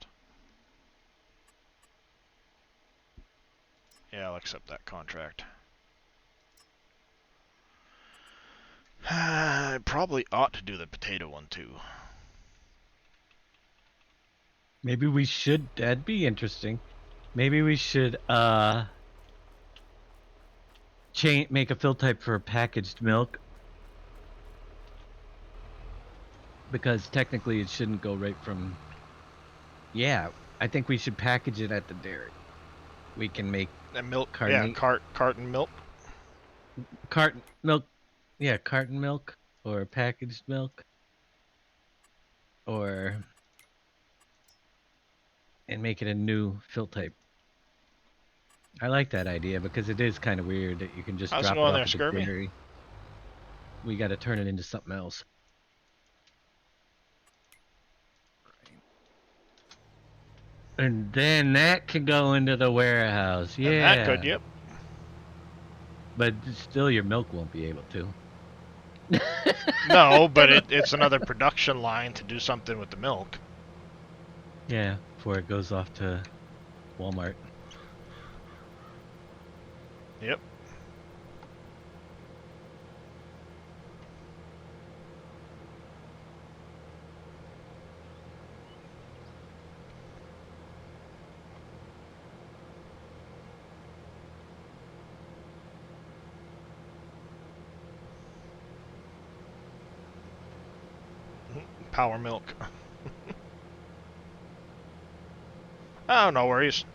Yeah, I'll accept that contract. I probably ought to do the potato one too. Maybe we should. That'd be interesting. Maybe we should make a fill type for packaged milk, because technically it shouldn't go right from. Yeah, I think we should package it at the dairy. We can make milk. Carton, yeah, carton milk. Carton milk. Yeah, carton milk or packaged milk, or and make it a new fill type. I like that idea because it is kind of weird that you can just drop it off at the dairy. We got to turn it into something else. And then that can go into the warehouse. Yeah. And that could, yep. But still, your milk won't be able to. No, but it's another production line to do something with the milk. Yeah, before it goes off to Walmart. Yep. Power milk. Oh, no worries.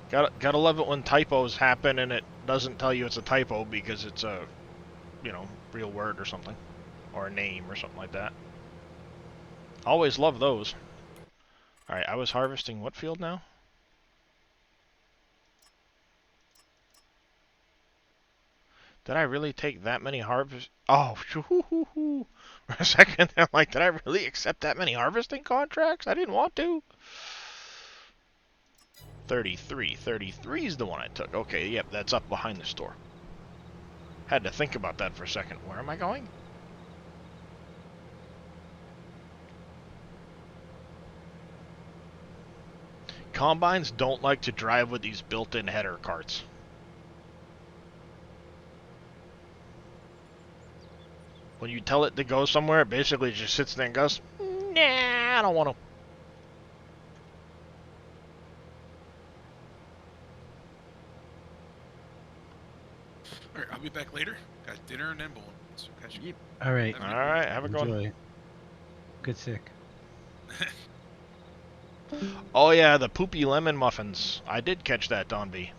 Gotta love it when typos happen and it doesn't tell you it's a typo because it's a, real word or something. Or a name or something like that. Always love those. Alright, I was harvesting what field now? Did I really take that many harvest? Oh, for a second, I'm like, did I really accept that many harvesting contracts? I didn't want to. 33. 33 is the one I took. Okay, yep, that's up behind the store. Had to think about that for a second. Where am I going? Combines don't like to drive with these built-in header carts. When you tell it to go somewhere, it basically just sits there and goes, nah, I don't want to. Alright, I'll be back later. Got dinner and then bowl. So catch you. All right. Alright, have a good one. Good sick. Oh yeah, the poopy lemon muffins. I did catch that, Don B.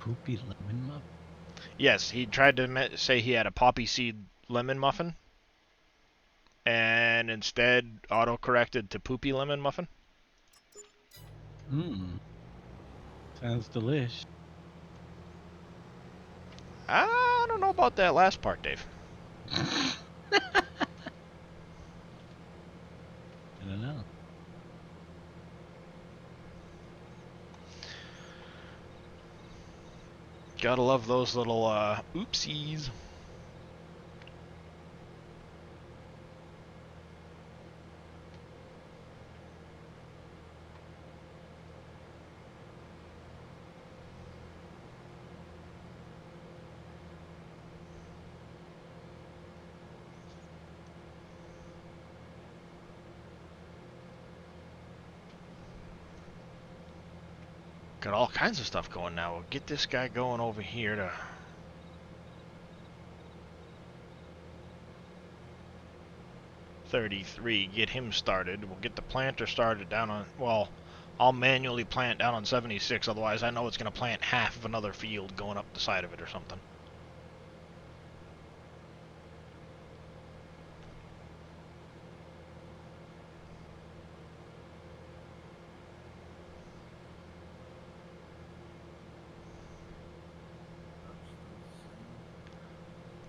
Poopy lemon muffin? Yes, he tried to say he had a poppy seed lemon muffin. and instead auto-corrected to Poopy Lemon Muffin. Sounds delish. I don't know about that last part, Dave. I don't know. Gotta love those little oopsies. Got all kinds of stuff going now. We'll get this guy going over here to... $33, get him started. We'll get the planter started down on... Well, I'll manually plant down on 76, otherwise I know it's going to plant half of another field going up the side of it or something.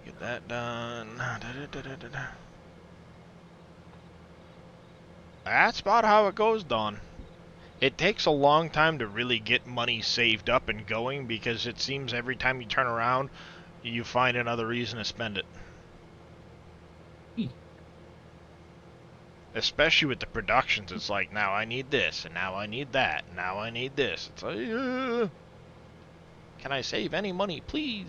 Get that done. That's about how it goes, Don. It takes a long time to really get money saved up and going because it seems every time you turn around, you find another reason to spend it. Especially with the productions, it's like, now I need this, and now I need that, and now I need this. It's like, can I save any money, please?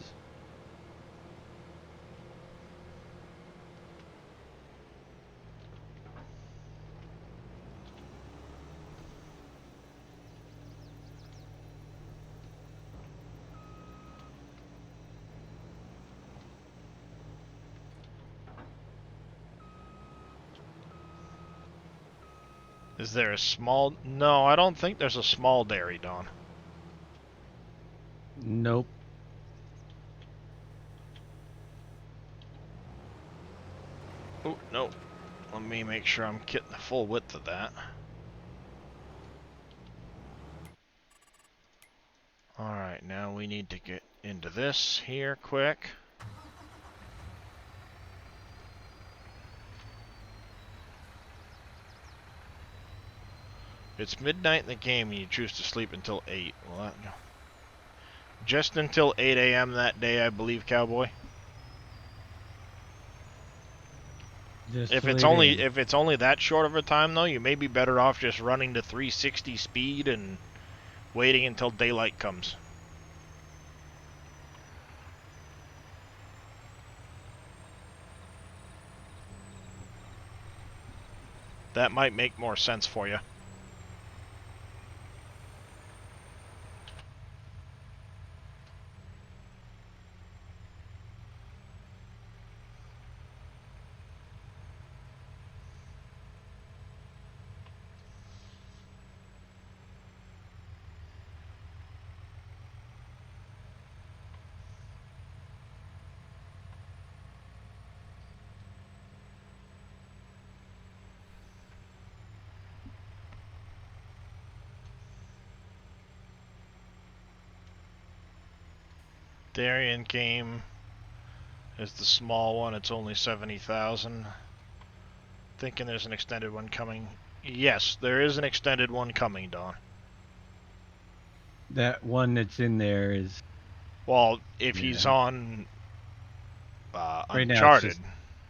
Is there a small... No, I don't think there's a small dairy, Don. Nope. Oh, no. Let me make sure I'm getting the full width of that. Alright, now we need to get into this here quick. It's midnight in the game and you choose to sleep until 8. Well, that... Just until 8 a.m. that day, I believe, Cowboy. If it's only that short of a time, though, you may be better off just running to 360 speed and waiting until daylight comes. That might make more sense for you. Darien game is the small one. It's only 70,000. Thinking there's an extended one coming. Yes, there is an extended one coming, Don. That one that's in there is... Well, if he's on right Uncharted. now it's just,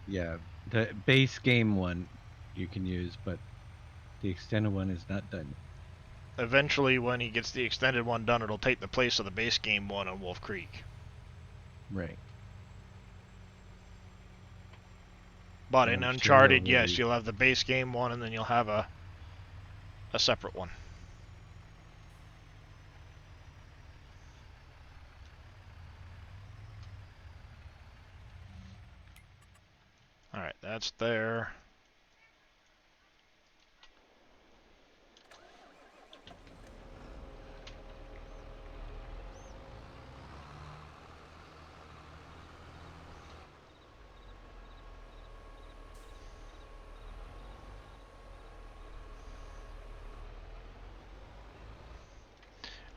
yeah, the base game one you can use, but the extended one is not done. Eventually, when he gets the extended one done, it'll take the place of the base game one on Wolf Creek. Right. But in I'm sure Uncharted, they'll yes, release- you'll have the base game one, and then you'll have a separate one. Alright, that's there.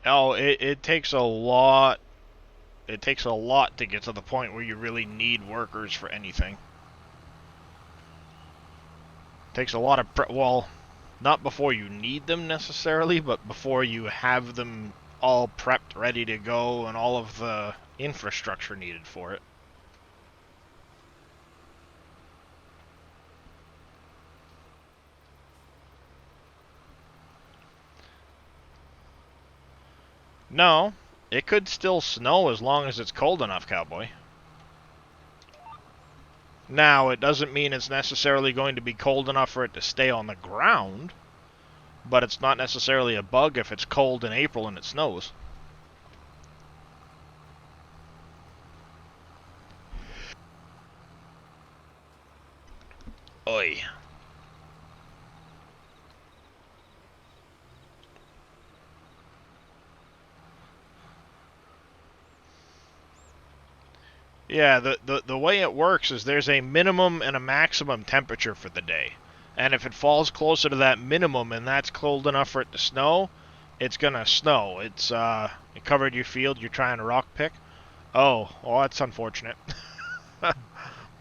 Oh, it takes a lot. It takes a lot to get to the point where you really need workers for anything. It takes a lot of well, not before you need them necessarily, but before you have them all prepped, ready to go, and all of the infrastructure needed for it. No, it could still snow as long as it's cold enough, Cowboy. Now, it doesn't mean it's necessarily going to be cold enough for it to stay on the ground, but it's not necessarily a bug if it's cold in April and it snows. Oi. Yeah, the way it works is there's a minimum and a maximum temperature for the day. And if it falls closer to that minimum and that's cold enough for it to snow, it's gonna snow. It covered your field, you're trying to rock pick. Oh, well, that's unfortunate.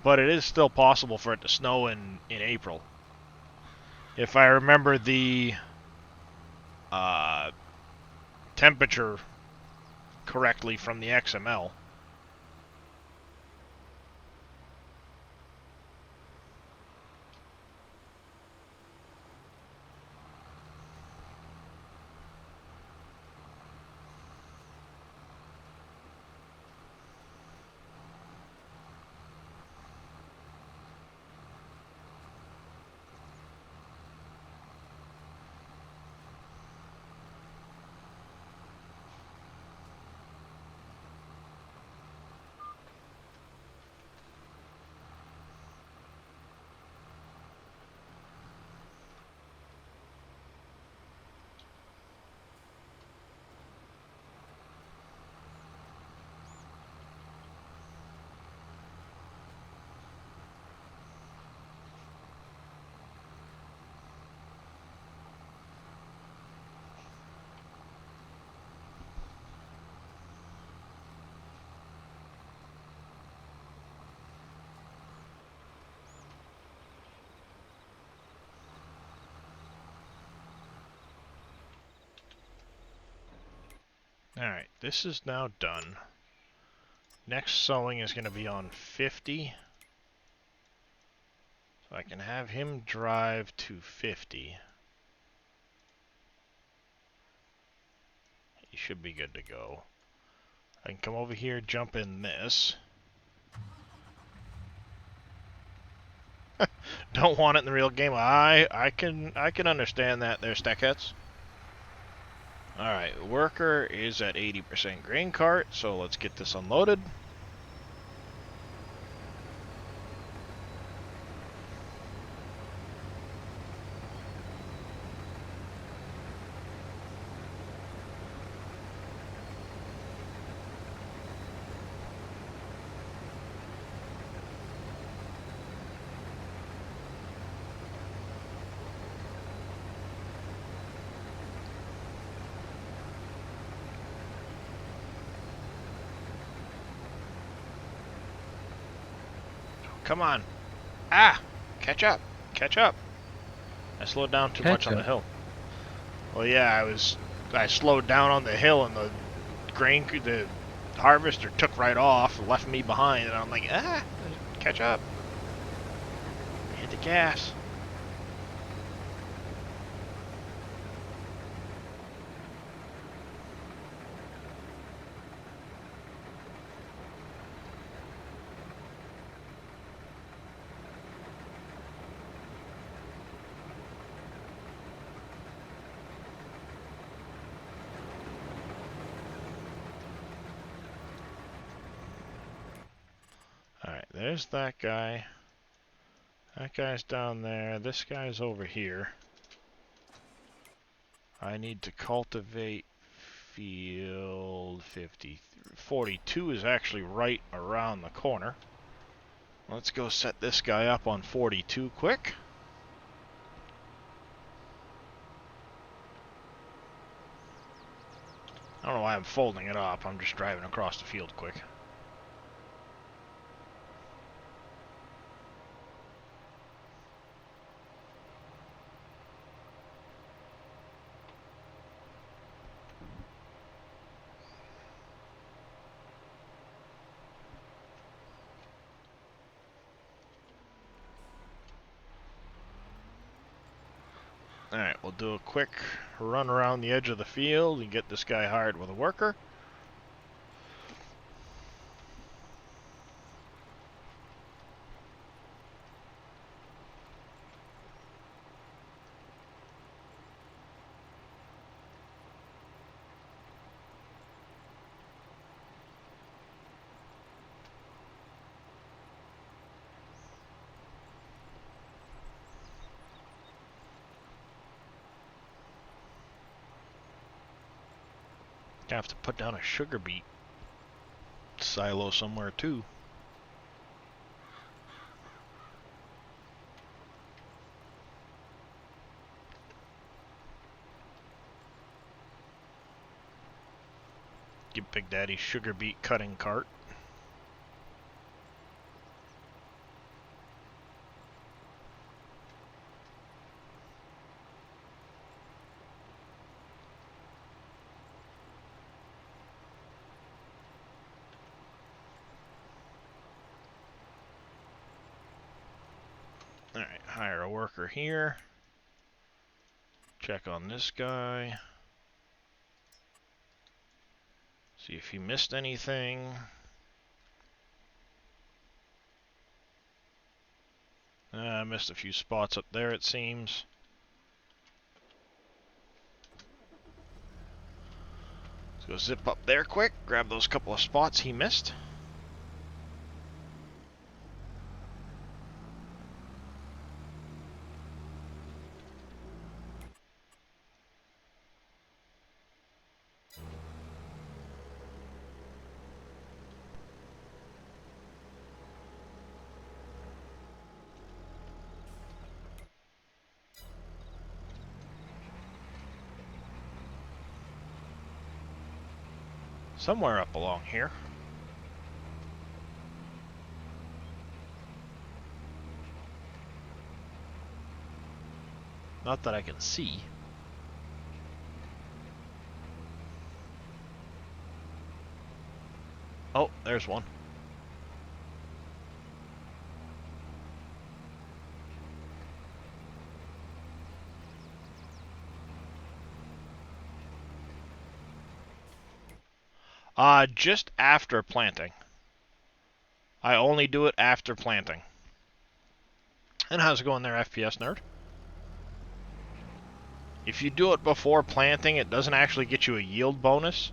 But it is still possible for it to snow in April. If I remember the temperature correctly from the XML. Alright, this is now done. Next sowing is going to be on 50. So I can have him drive to 50. He should be good to go. I can come over here, jump in this. Don't want it in the real game. I can understand that there, Stackheads. Alright, worker is at 80% grain cart, so let's get this unloaded. Come on. Ah! Catch up. Catch up. I slowed down too much on the hill. Well, yeah, I slowed down on the hill and the harvester took right off and left me behind, and I'm like, catch up. Hit the gas. Alright, there's that guy. That guy's down there. This guy's over here. I need to cultivate field 42 is actually right around the corner. Let's go set this guy up on 42 quick. I don't know why I'm folding it up. I'm just driving across the field quick. Alright, we'll do a quick run around the edge of the field and get this guy hired with a worker. I have to put down a sugar beet silo somewhere too. Give Big Daddy sugar beet cutting cart. Alright, hire a worker here. Check on this guy. See if he missed anything. I missed a few spots up there, it seems. Let's go zip up there quick, grab those couple of spots he missed. Somewhere up along here. Not that I can see. Oh, there's one. Just after planting. I only do it after planting. And how's it going there, FPS nerd? If you do it before planting, it doesn't actually get you a yield bonus.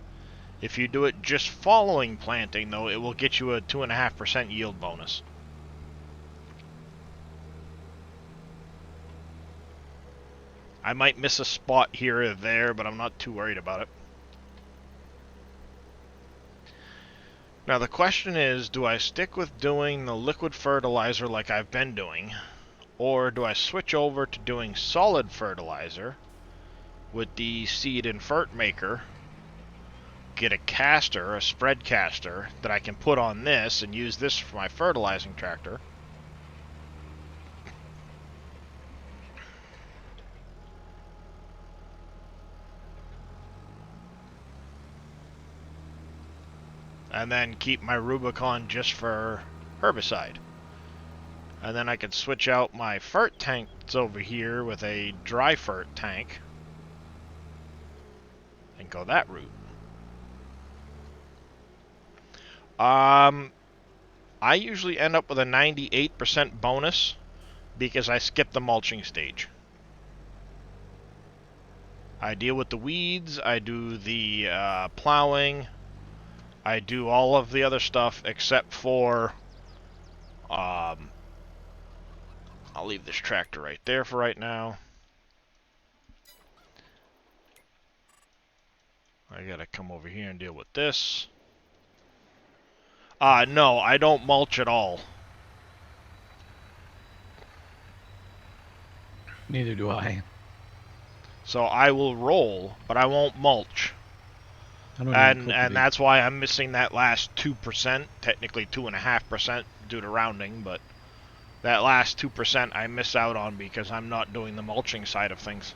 If you do it just following planting, though, it will get you a 2.5% yield bonus. I might miss a spot here or there, but I'm not too worried about it. Now the question is, do I stick with doing the liquid fertilizer like I've been doing, or do I switch over to doing solid fertilizer with the seed and fert maker, get a caster, a spread caster, that I can put on this and use this for my fertilizing tractor? And then keep my Rubicon just for herbicide. And then I could switch out my fert tank that's over here with a dry fert tank and go that route. I usually end up with a 98% bonus because I skip the mulching stage. I deal with the weeds, I do the plowing, I do all of the other stuff except for, I'll leave this tractor right there for right now. I gotta come over here and deal with this. No, I don't mulch at all. Neither do I. So I will roll, but I won't mulch. I don't even And cultivate. that's why I'm missing that last 2%, technically 2.5% due to rounding, but that last 2% I miss out on because I'm not doing the mulching side of things.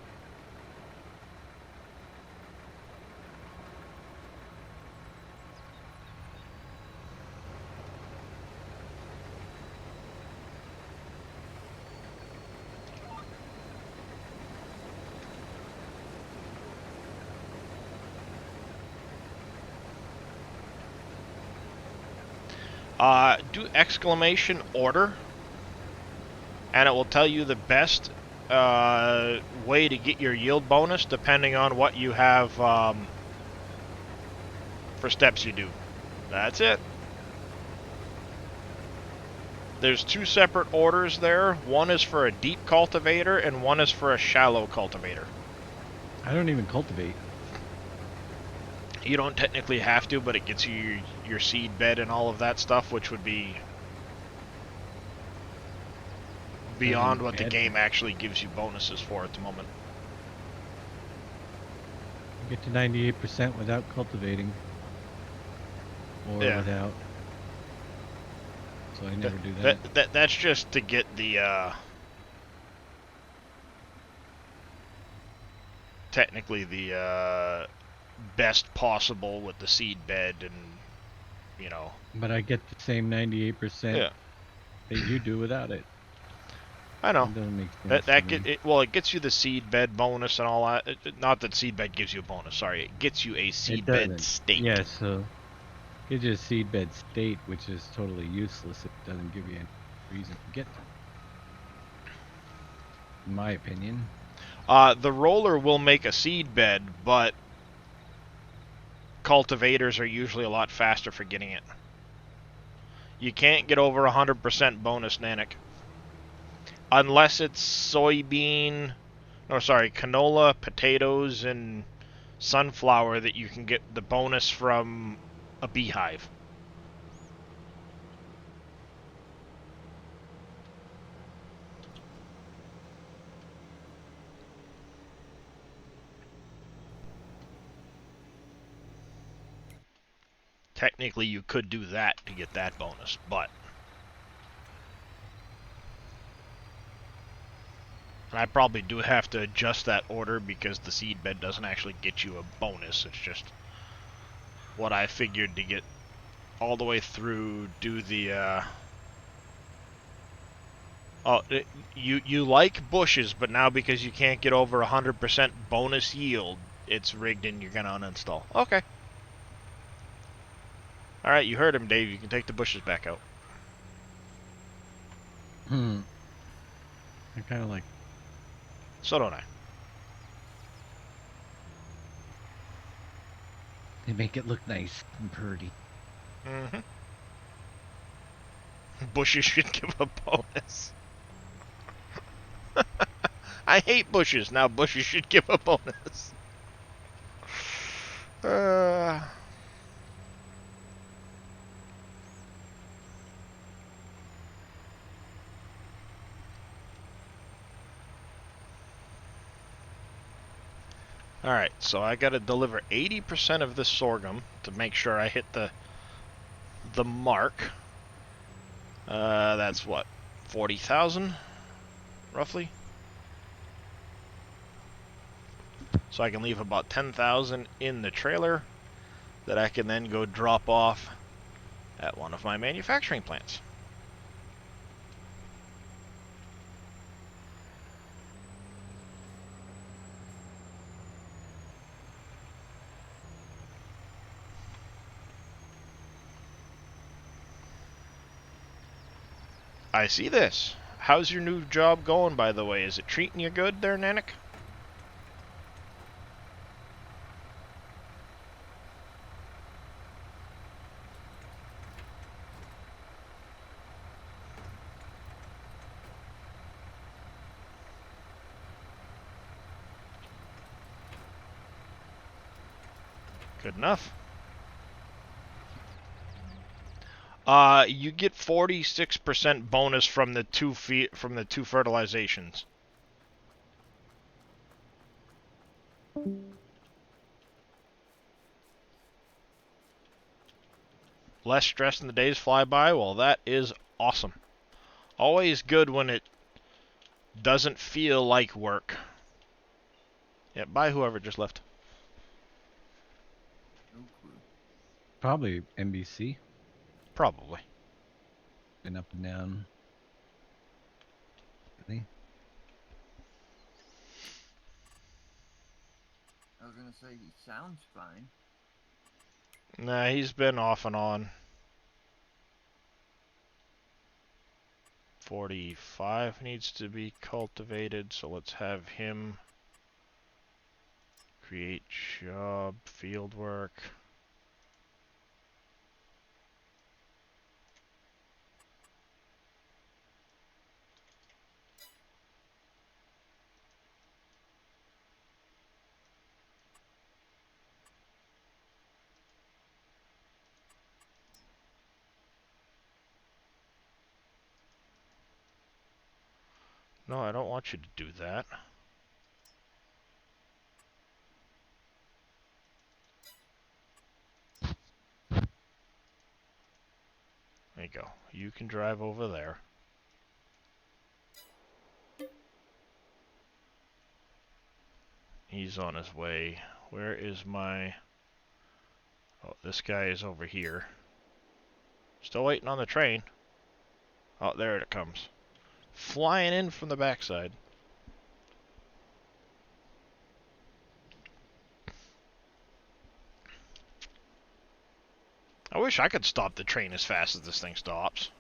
Do exclamation order, and it will tell you the best way to get your yield bonus depending on what you have for steps you do. That's it. There's 2 separate orders there. One is for a deep cultivator and one is for a shallow cultivator. I don't even cultivate. You don't technically have to, but it gets you your seed bed and all of that stuff, which would be beyond what the game actually gives you bonuses for at the moment. You get to 98% without cultivating. Or Yeah. without. So I never do that. That's just to get the technically the best possible with the seed bed, and you know. But I get the same 98% that you do without it. I know. It doesn't make sense it gets you the seed bed bonus and all that. Not that seed bed gives you a bonus. Sorry, it gets you a seed bed state. Yeah, so it gives you a seed bed state, which is totally useless. It doesn't give you any reason to get them. In my opinion. The roller will make a seed bed, but cultivators are usually a lot faster for getting it. You can't get over 100% bonus, Nanik. Unless it's canola, potatoes, and sunflower that you can get the bonus from a beehive. Technically, you could do that to get that bonus, but I probably do have to adjust that order because the seed bed doesn't actually get you a bonus. It's just what I figured to get all the way through, do the you like bushes, but now because you can't get over 100% bonus yield, it's rigged and you're gonna uninstall. Okay. Alright, you heard him, Dave. You can take the bushes back out. I kind of like. So don't I. They make it look nice and pretty. Mm-hmm. Bushes should give a bonus. I hate bushes. Now bushes should give a bonus. Alright, so I gotta deliver 80% of this sorghum to make sure I hit the mark. That's what, 40,000, roughly? So I can leave about 10,000 in the trailer that I can then go drop off at one of my manufacturing plants. I see this. How's your new job going, by the way? Is it treating you good there, Nanik? Good enough. You get 46% bonus from the two fertilizations. less stress in the days fly by. Well, that is awesome. Always good when it doesn't feel like work. Yeah, bye whoever just left. No clue. Probably NBC. Probably. Been up and down. Really? I was gonna say he sounds fine. Nah, he's been off and on. 45 needs to be cultivated, so let's have him create job, field work. No, I don't want you to do that. There you go. You can drive over there. He's on his way. Where is my... Oh, this guy is over here. Still waiting on the train. Oh, there it comes. Flying in from the backside. I wish I could stop the train as fast as this thing stops.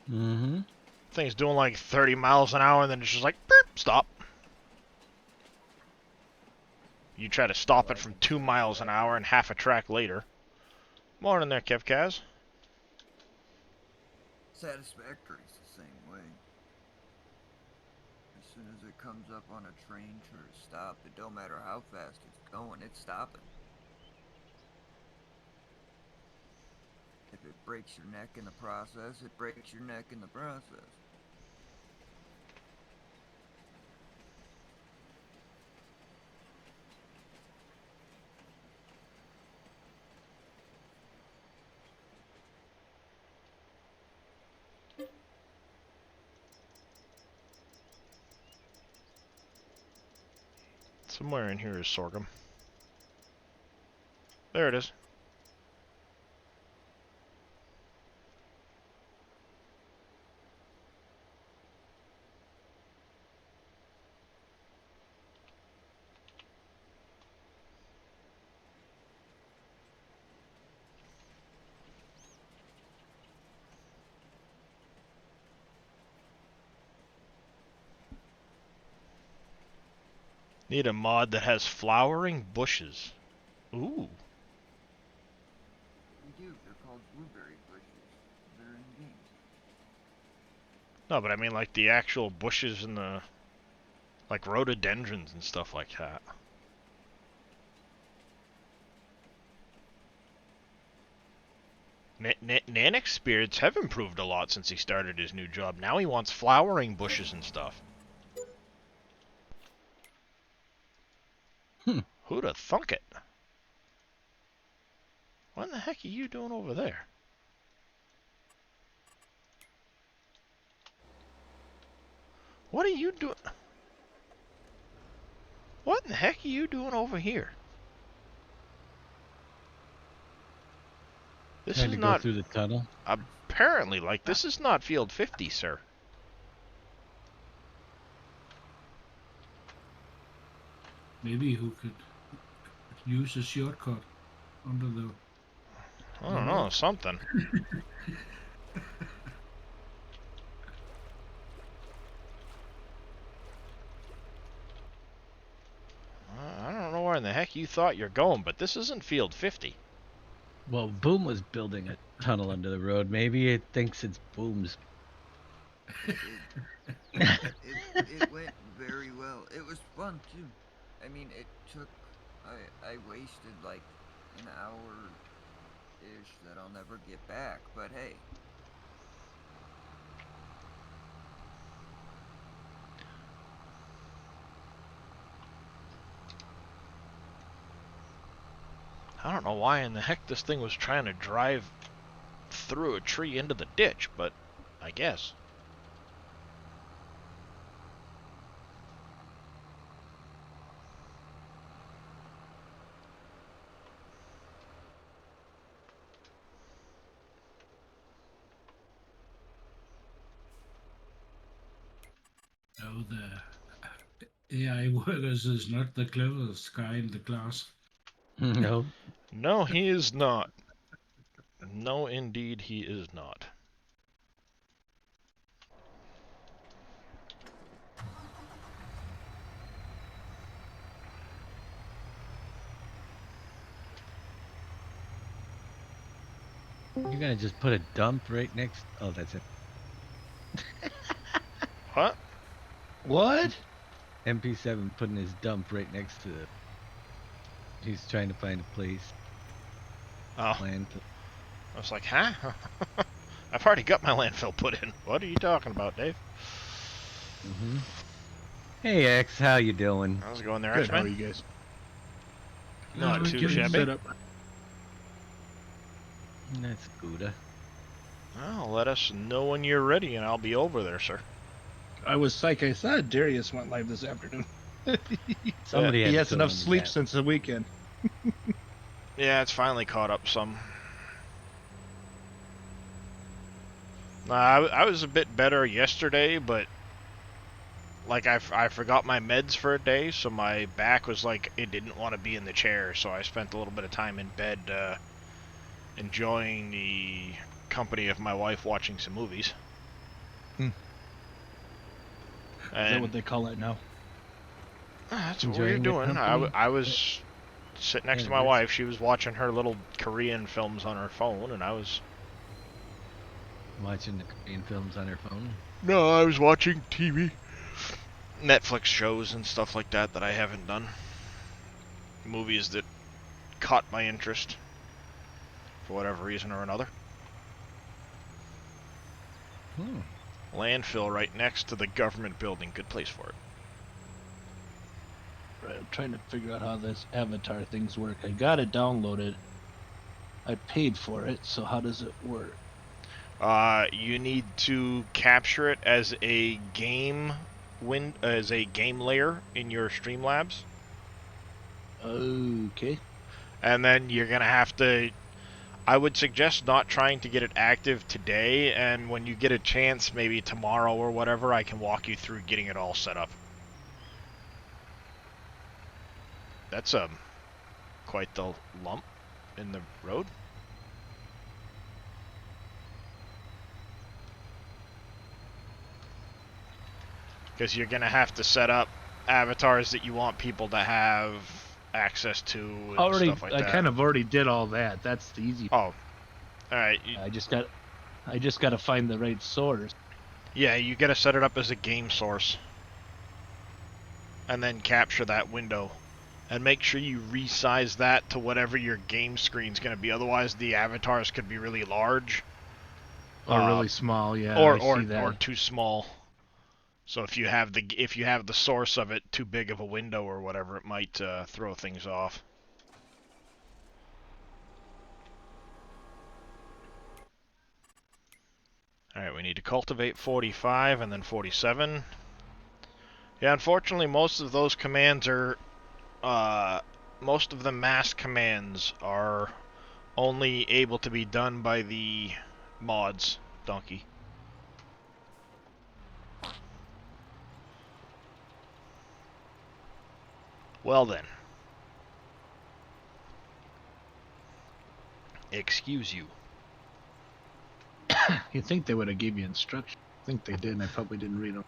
Mm-hmm. Thing's doing like 30 miles an hour and then it's just like, beep, stop. You try to stop it from 2 miles an hour and half a track later. Morning there, Kevkaz. Satisfactory is the same way. As soon as it comes up on a train for a stop, it don't matter how fast it's going, it's stopping. If it breaks your neck in the process, it breaks your neck in the process. Somewhere in here is sorghum. There it is. Need a mod that has flowering bushes. Ooh. We do, they're called blueberry bushes. They're in games. No, but I mean like the actual bushes in the... like rhododendrons and stuff like that. Nanik's spirits have improved a lot since he started his new job. Now he wants flowering bushes and stuff. Who'd have thunk it? What in the heck are you doing over there? What are you doing? What in the heck are you doing over here? This Had is to not... go through the tunnel. Apparently, like, this is not Field 50, sir. Maybe who could use a shortcut under the... I don't know, something. I don't know where in the heck you thought you're going, but this isn't Field 50. Well, Boom was building a tunnel under the road. Maybe it thinks it's Boom's. It went very well. It was fun too. I mean, it took... I wasted like an hour-ish that I'll never get back, but hey. I don't know why in the heck this thing was trying to drive through a tree into the ditch, but I guess. No, the AI workers is not the cleverest guy in the class. No. No, he is not. No, indeed, he is not. You're gonna just put a dump right next. Oh, that's it. What? What? MP7 putting his dump right next to. He's trying to find a place. Oh, Landfill. I was like, huh? I've already got my landfill put in. What are you talking about, Dave? Mm-hmm. Hey X, how you doing? How's it going there, Good. How are X-Men? you guys? Not we're too getting shabby. set up. That's good. Well, let us know when you're ready, and I'll be over there, sir. I was like I said, Darius went live this afternoon. Somebody He had has to enough tell me sleep that. since the weekend. Yeah, it's finally caught up some. I was a bit better yesterday, but like I forgot my meds for a day, so my back was like it didn't want to be in the chair, so I spent a little bit of time in bed enjoying the company of my wife watching some movies. Hmm. Is that And what they call it now? that's what we were Enjoying the doing. company? I was sitting next to my Anniversary. wife. She was watching her little Korean films on her phone, and I was... Watching the Korean films on her phone. No, I was watching TV. Netflix shows and stuff like that that I haven't done. Movies that caught my interest for whatever reason or another. Hmm. Landfill right next to the government building. Good place for it. Right, I'm trying to figure out how this avatar things work. I got it downloaded. I paid for it, so how does it work? You need to capture it as a game layer in your Streamlabs, Okay. and then you're gonna have to. I would suggest not trying to get it active today, and when you get a chance, maybe tomorrow or whatever, I can walk you through getting it all set up. That's quite the lump in the road. Because you're going to have to set up avatars that you want people to have access to and Already, stuff like I that. kind of already did all that. That's the easy. Oh, alright. I just got to find the right source. Yeah, you got to set it up as a game source. And then capture that window. And make sure you resize that to whatever your game screen's going to be. Otherwise, the avatars could be really large. Or really small, yeah. Or I see that. or too small. So if you have the source of it too big of a window or whatever, it might throw things off. All right, we need to cultivate 45 and then 47. Yeah, unfortunately, most of those commands are, most of the mass commands are only able to be done by the mods, Donkey. Well then. Excuse you. You'd think they would have gave you instructions. I think they did, and I probably didn't read them.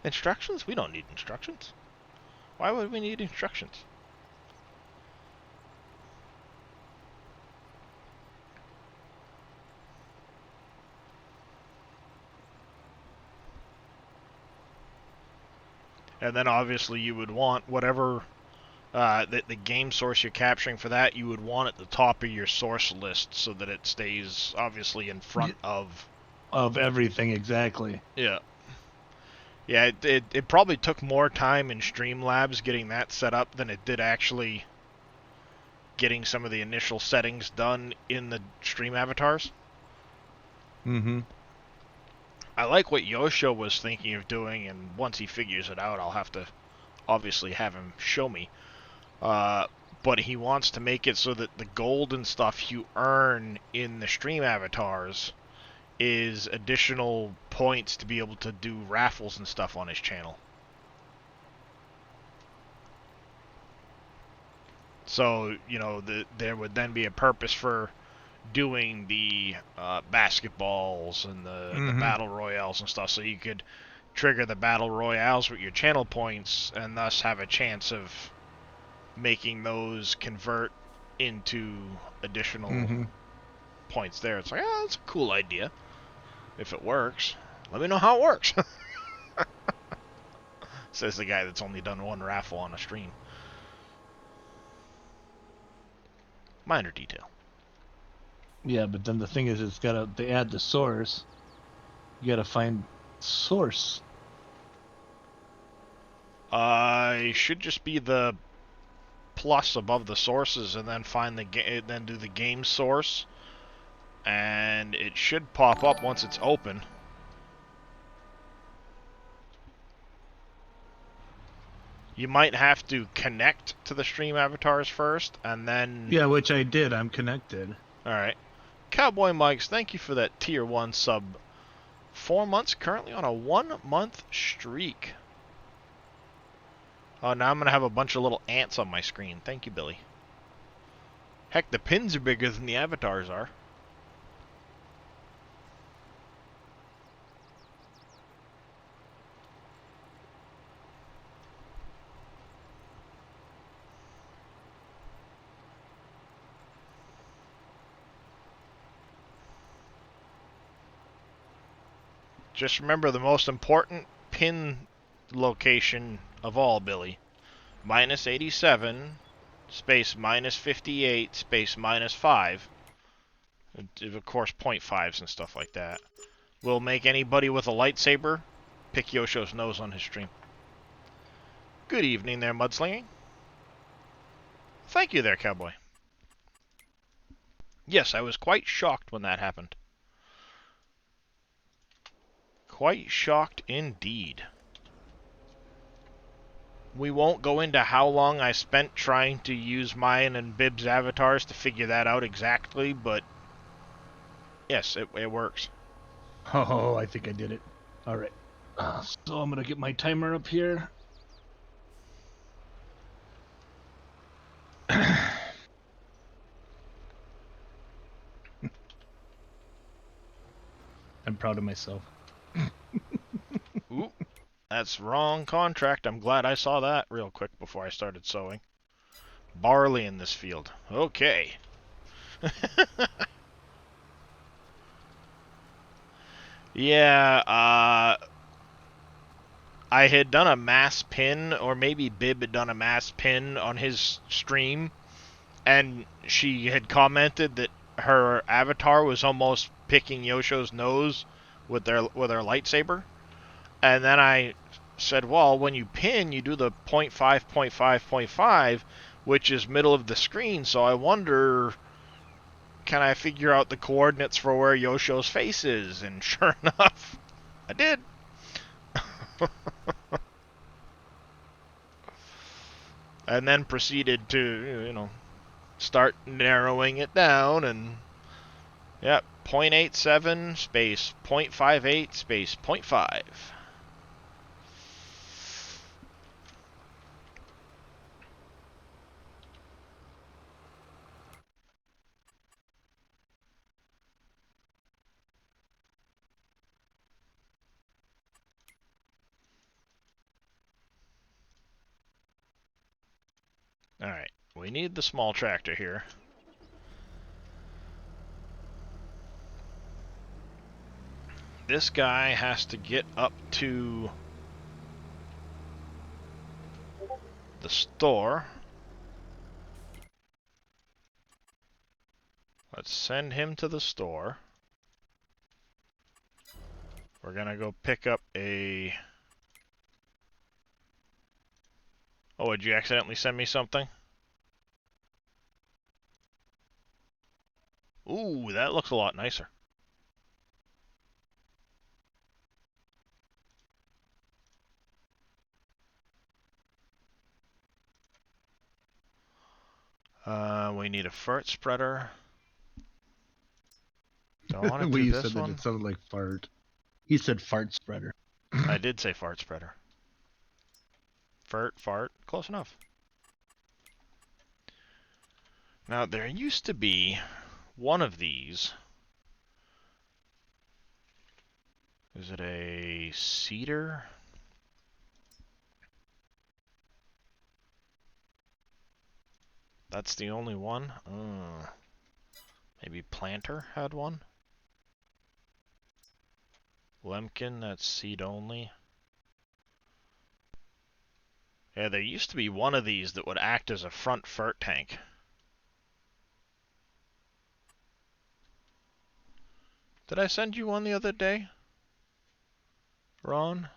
Instructions? We don't need instructions. Why would we need instructions? And then obviously you would want whatever the game source you're capturing for that, you would want at the top of your source list so that it stays obviously in front of Of everything, exactly. yeah. Yeah, it probably took more time in Streamlabs getting that set up than it did actually getting some of the initial settings done in the stream avatars. Mm-hmm. I like what Yosho was thinking of doing, and once he figures it out, I'll have to obviously have him show me. But he wants to make it so that the gold and stuff you earn in the stream avatars is additional points to be able to do raffles and stuff on his channel. So, you know, there would then be a purpose for doing the basketballs and the battle royales and stuff, so you could trigger the battle royales with your channel points and thus have a chance of making those convert into additional points there. It's like, oh, that's a cool idea. If it works, let me know how it works. Says the guy that's only done one raffle on a stream. Minor detail. Yeah, but then the thing is, it's gotta they add the source. You gotta find source. It should just be the plus above the sources, and then find the then do the game source, and it should pop up once it's open. You might have to connect to the stream avatars first, and then... Yeah, which I did. I'm connected. Alright. Cowboy Mikes, thank you for that tier 1 sub. 4 months, currently on a 1-month streak. Oh, now I'm going to have a bunch of little ants on my screen. Thank you, Billy. Heck, the pins are bigger than the avatars are. Just remember the most important pin location of all, Billy. -87, space -58, space -5. And of course, 0.5s and stuff like that. Will make anybody with a lightsaber pick Yosho's nose on his stream. Good evening there, Mudslinging. Thank you there, Cowboy. Yes, I was quite shocked when that happened. Quite shocked indeed. We won't go into how long I spent trying to use mine and Bib's avatars to figure that out exactly, but yes, it works. Oh, I think I did it. All right. So I'm gonna get my timer up here. I'm proud of myself. Ooh, that's wrong contract. I'm glad I saw that real quick before I started sowing. Barley in this field. Okay. Yeah, I had done a mass pin, or maybe Bib had done a mass pin on his stream, and she had commented that her avatar was almost picking Yosho's nose with her lightsaber. And then I said, well, when you pin, you do the 0.5, 0.5, 0.5, which is middle of the screen, so I wonder, can I figure out the coordinates for where Yosho's face is? And sure enough, I did. And then proceeded to, you know, start narrowing it down, and yep, 0.87 space 0.58 space 0.5. Alright, we need the small tractor here. This guy has to get up to the store. Let's send him to the store. We're gonna go pick up a Oh, did you accidentally send me something? Ooh, that looks a lot nicer. We need a fart spreader. Do I want to The way do you this said that, one? it sounded like fart. He said fart spreader. I did say fart spreader. Fart, close enough. Now, there used to be one of these. Is it a cedar? That's the only one? Maybe Planter had one? Lemkin, that's seed only. Yeah, there used to be one of these that would act as a front fert tank. Did I send you one the other day, Ron?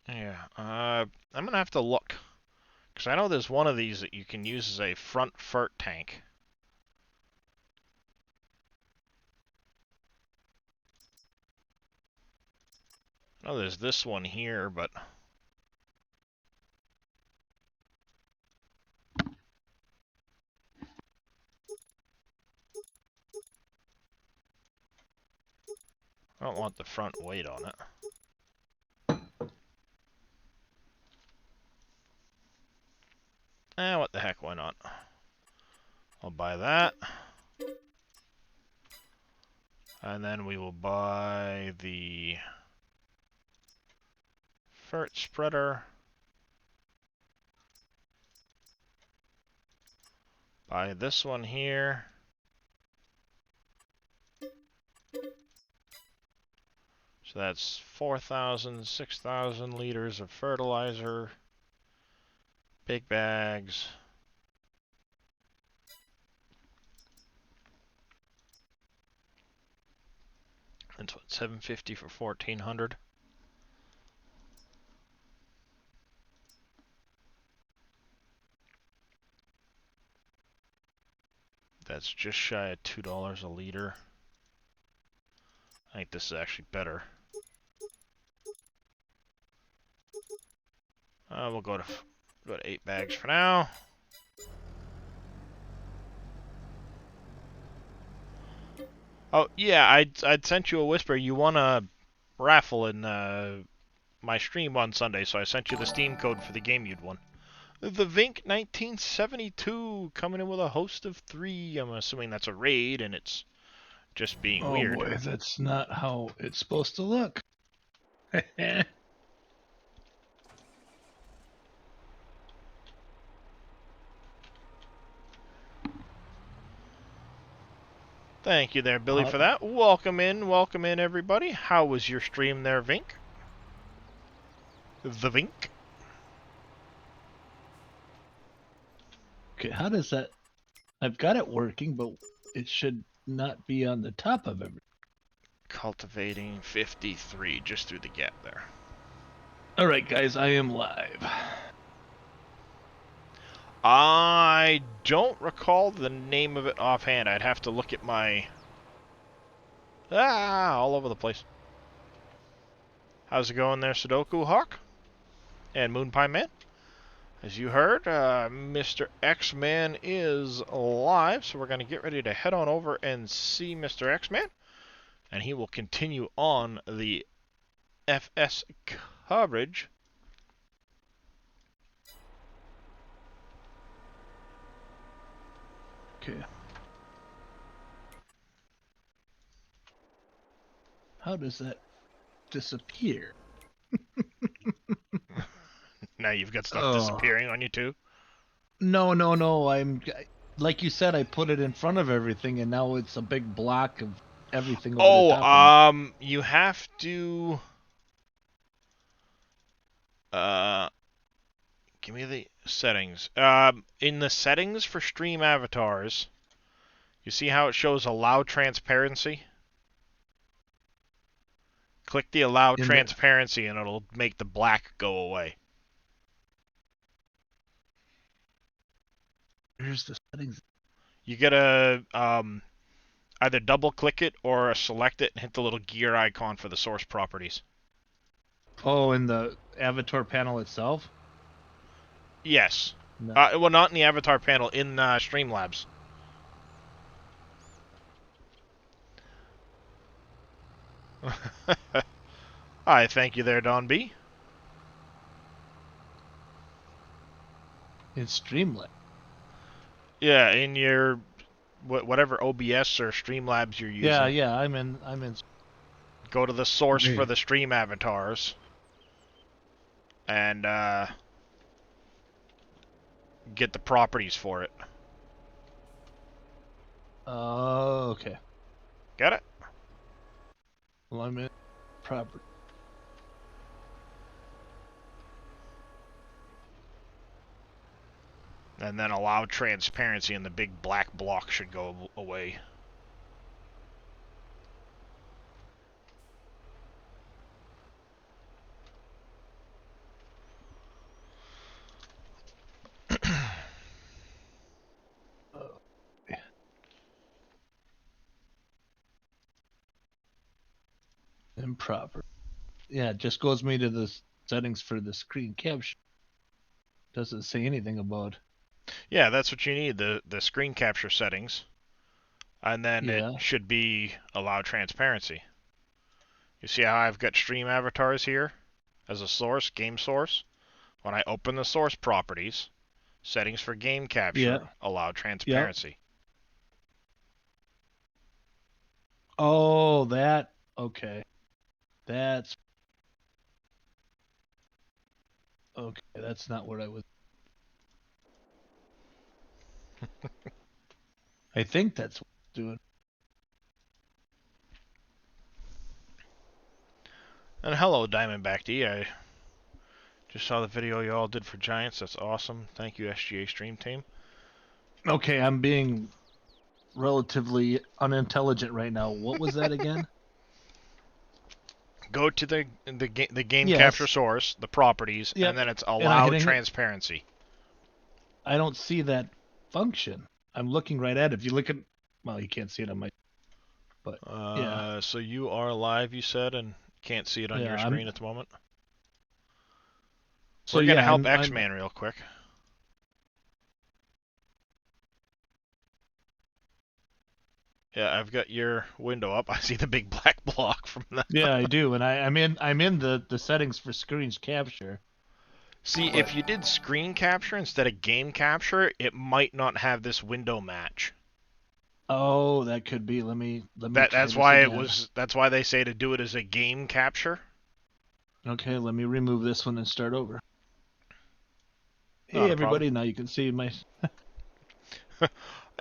Yeah, I'm gonna have to look. Because I know there's one of these that you can use as a front fert tank. I know there's this one here, but... I don't want the front weight on it. What the heck, why not? I'll buy that. And then we will buy the fert spreader. Buy this one here. So that's 4,000, 6,000 liters of fertilizer. Big bags. That's what, 750 for 1,400. That's just shy of $2 a liter. I think this is actually better. We'll go to 8 bags for now. Oh yeah, I'd sent you a whisper. You won a raffle in my stream on Sunday, so I sent you the Steam code for the game you'd won. The Vink 1972 coming in with a host of 3. I'm assuming that's a raid, and it's just being weird. Oh boy, that's not how it's supposed to look. Thank you there, Billy, for that. Welcome in, everybody. How was your stream there, Vink? The Vink? Okay, how does that... I've got it working, but it should not be on the top of everything. Cultivating 53, just through the gap there. Alright, guys, I am live. I don't recall the name of it offhand. I'd have to look at my... all over the place. How's it going there, Sudoku Hawk? And Moonpie Man? As you heard, Mr. X-Man is live, so we're going to get ready to head on over and see Mr. X-Man. And he will continue on the FS coverage. Okay. How does that disappear? Now you've got stuff disappearing on you too? No. I'm... Like you said, I put it in front of everything, and now it's a big block of everything over the top of me. You have to... give me the... Settings. In the settings for stream avatars, you see how it shows allow transparency? Click the allow transparency and it'll make the black go away. Here's the settings. You gotta either double click it or select it and hit the little gear icon for the source properties. Oh, in the avatar panel itself? Yes. No. Well, not in the avatar panel, in Streamlabs. Hi, thank you there, Don B. In Streamlabs. Yeah, in your whatever OBS or Streamlabs you're using. Yeah, I'm in. Go to the source Okay. for the stream avatars, and get the properties for it. Oh, okay. Got it? Well, I'm in property. And then allow transparency, and the big black block should go away. Improper. Yeah, it just goes me to the settings for the screen capture. Doesn't say anything about. Yeah, that's what you need, the screen capture settings. And then Yeah. it should be allow transparency. You see how I've got stream avatars here as a source, game source? When I open the source properties, settings for game capture, Yeah. allow transparency. Oh, that. Okay. That's. Okay, that's not what I was. I think that's what it's doing. And hello, Diamondback D. I just saw the video you all did for Giants. That's awesome. Thank you, SGA Stream Team. Okay, I'm being relatively unintelligent right now. What was that again? Go to the game Yes. capture source, the properties, Yep. and then it's I'm allow hitting it. transparency. I don't see that function. I'm looking right at it. If you look at, well, you can't see it on my. But yeah. So you are live, you said, and can't see it on Yeah, your I'm- screen at the moment. So We're gonna yeah, help I'm- X-Man real quick. Yeah, I've got your window up. I see the big black block from that. Yeah, I do, and I'm in the settings for screens capture. See, if you did screen capture instead of game capture, it might not have this window match. Oh, that could be. Let me. try That's this why again. it was. That's why they say to do it as a game capture. Okay, let me remove this one and start over. Not Hey a everybody, now you can see my.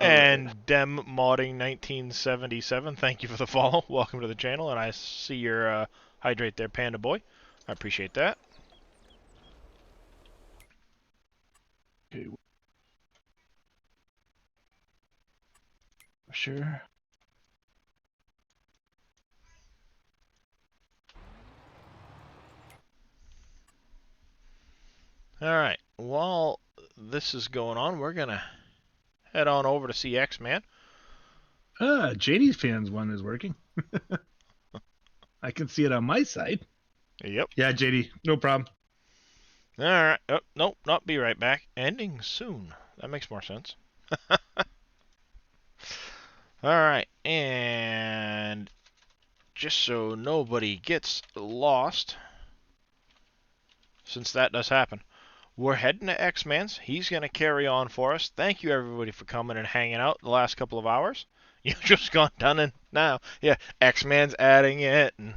And Dem Modding 1977, thank you for the follow. Welcome to the channel, and I see your hydrate there, Panda Boy. I appreciate that. Okay. Sure. Alright, while this is going on, we're going to head on over to see X-Man. JD's fans one is working. I can see it on my side. Yep. Yeah, JD, no problem. Alright, oh, nope, not be right back. Ending soon. That makes more sense. Alright, and just so nobody gets lost, since that does happen, we're heading to X-Man's. He's going to carry on for us. Thank you, everybody, for coming and hanging out the last couple of hours. You've just gone done and now. Yeah, X-Man's adding it. And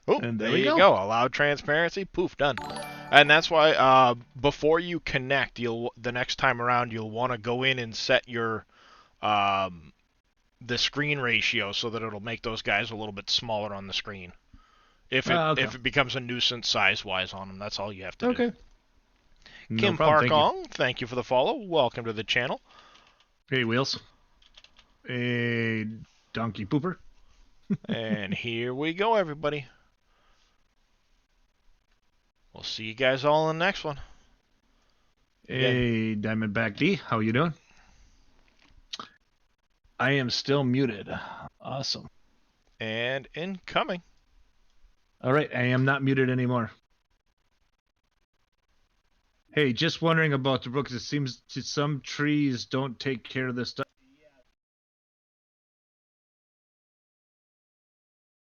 oh, And there there we you go. go. Allow transparency. Poof, done. And that's why before you connect, the next time around, you'll want to go in and set your the screen ratio so that it'll make those guys a little bit smaller on the screen. If Okay. it becomes a nuisance size-wise on them, that's all you have to do. Okay. Kim problem, thank you. Parkong, thank you for the follow. Welcome to the channel. Hey, Wheels. Hey, Donkey Pooper. And here we go, everybody. We'll see you guys all in the next one. Hey, Diamondback D. How you doing? I am still muted. Awesome. And incoming. All right, I am not muted anymore. Hey, just wondering about the Brooks. It seems some trees don't take care of this stuff.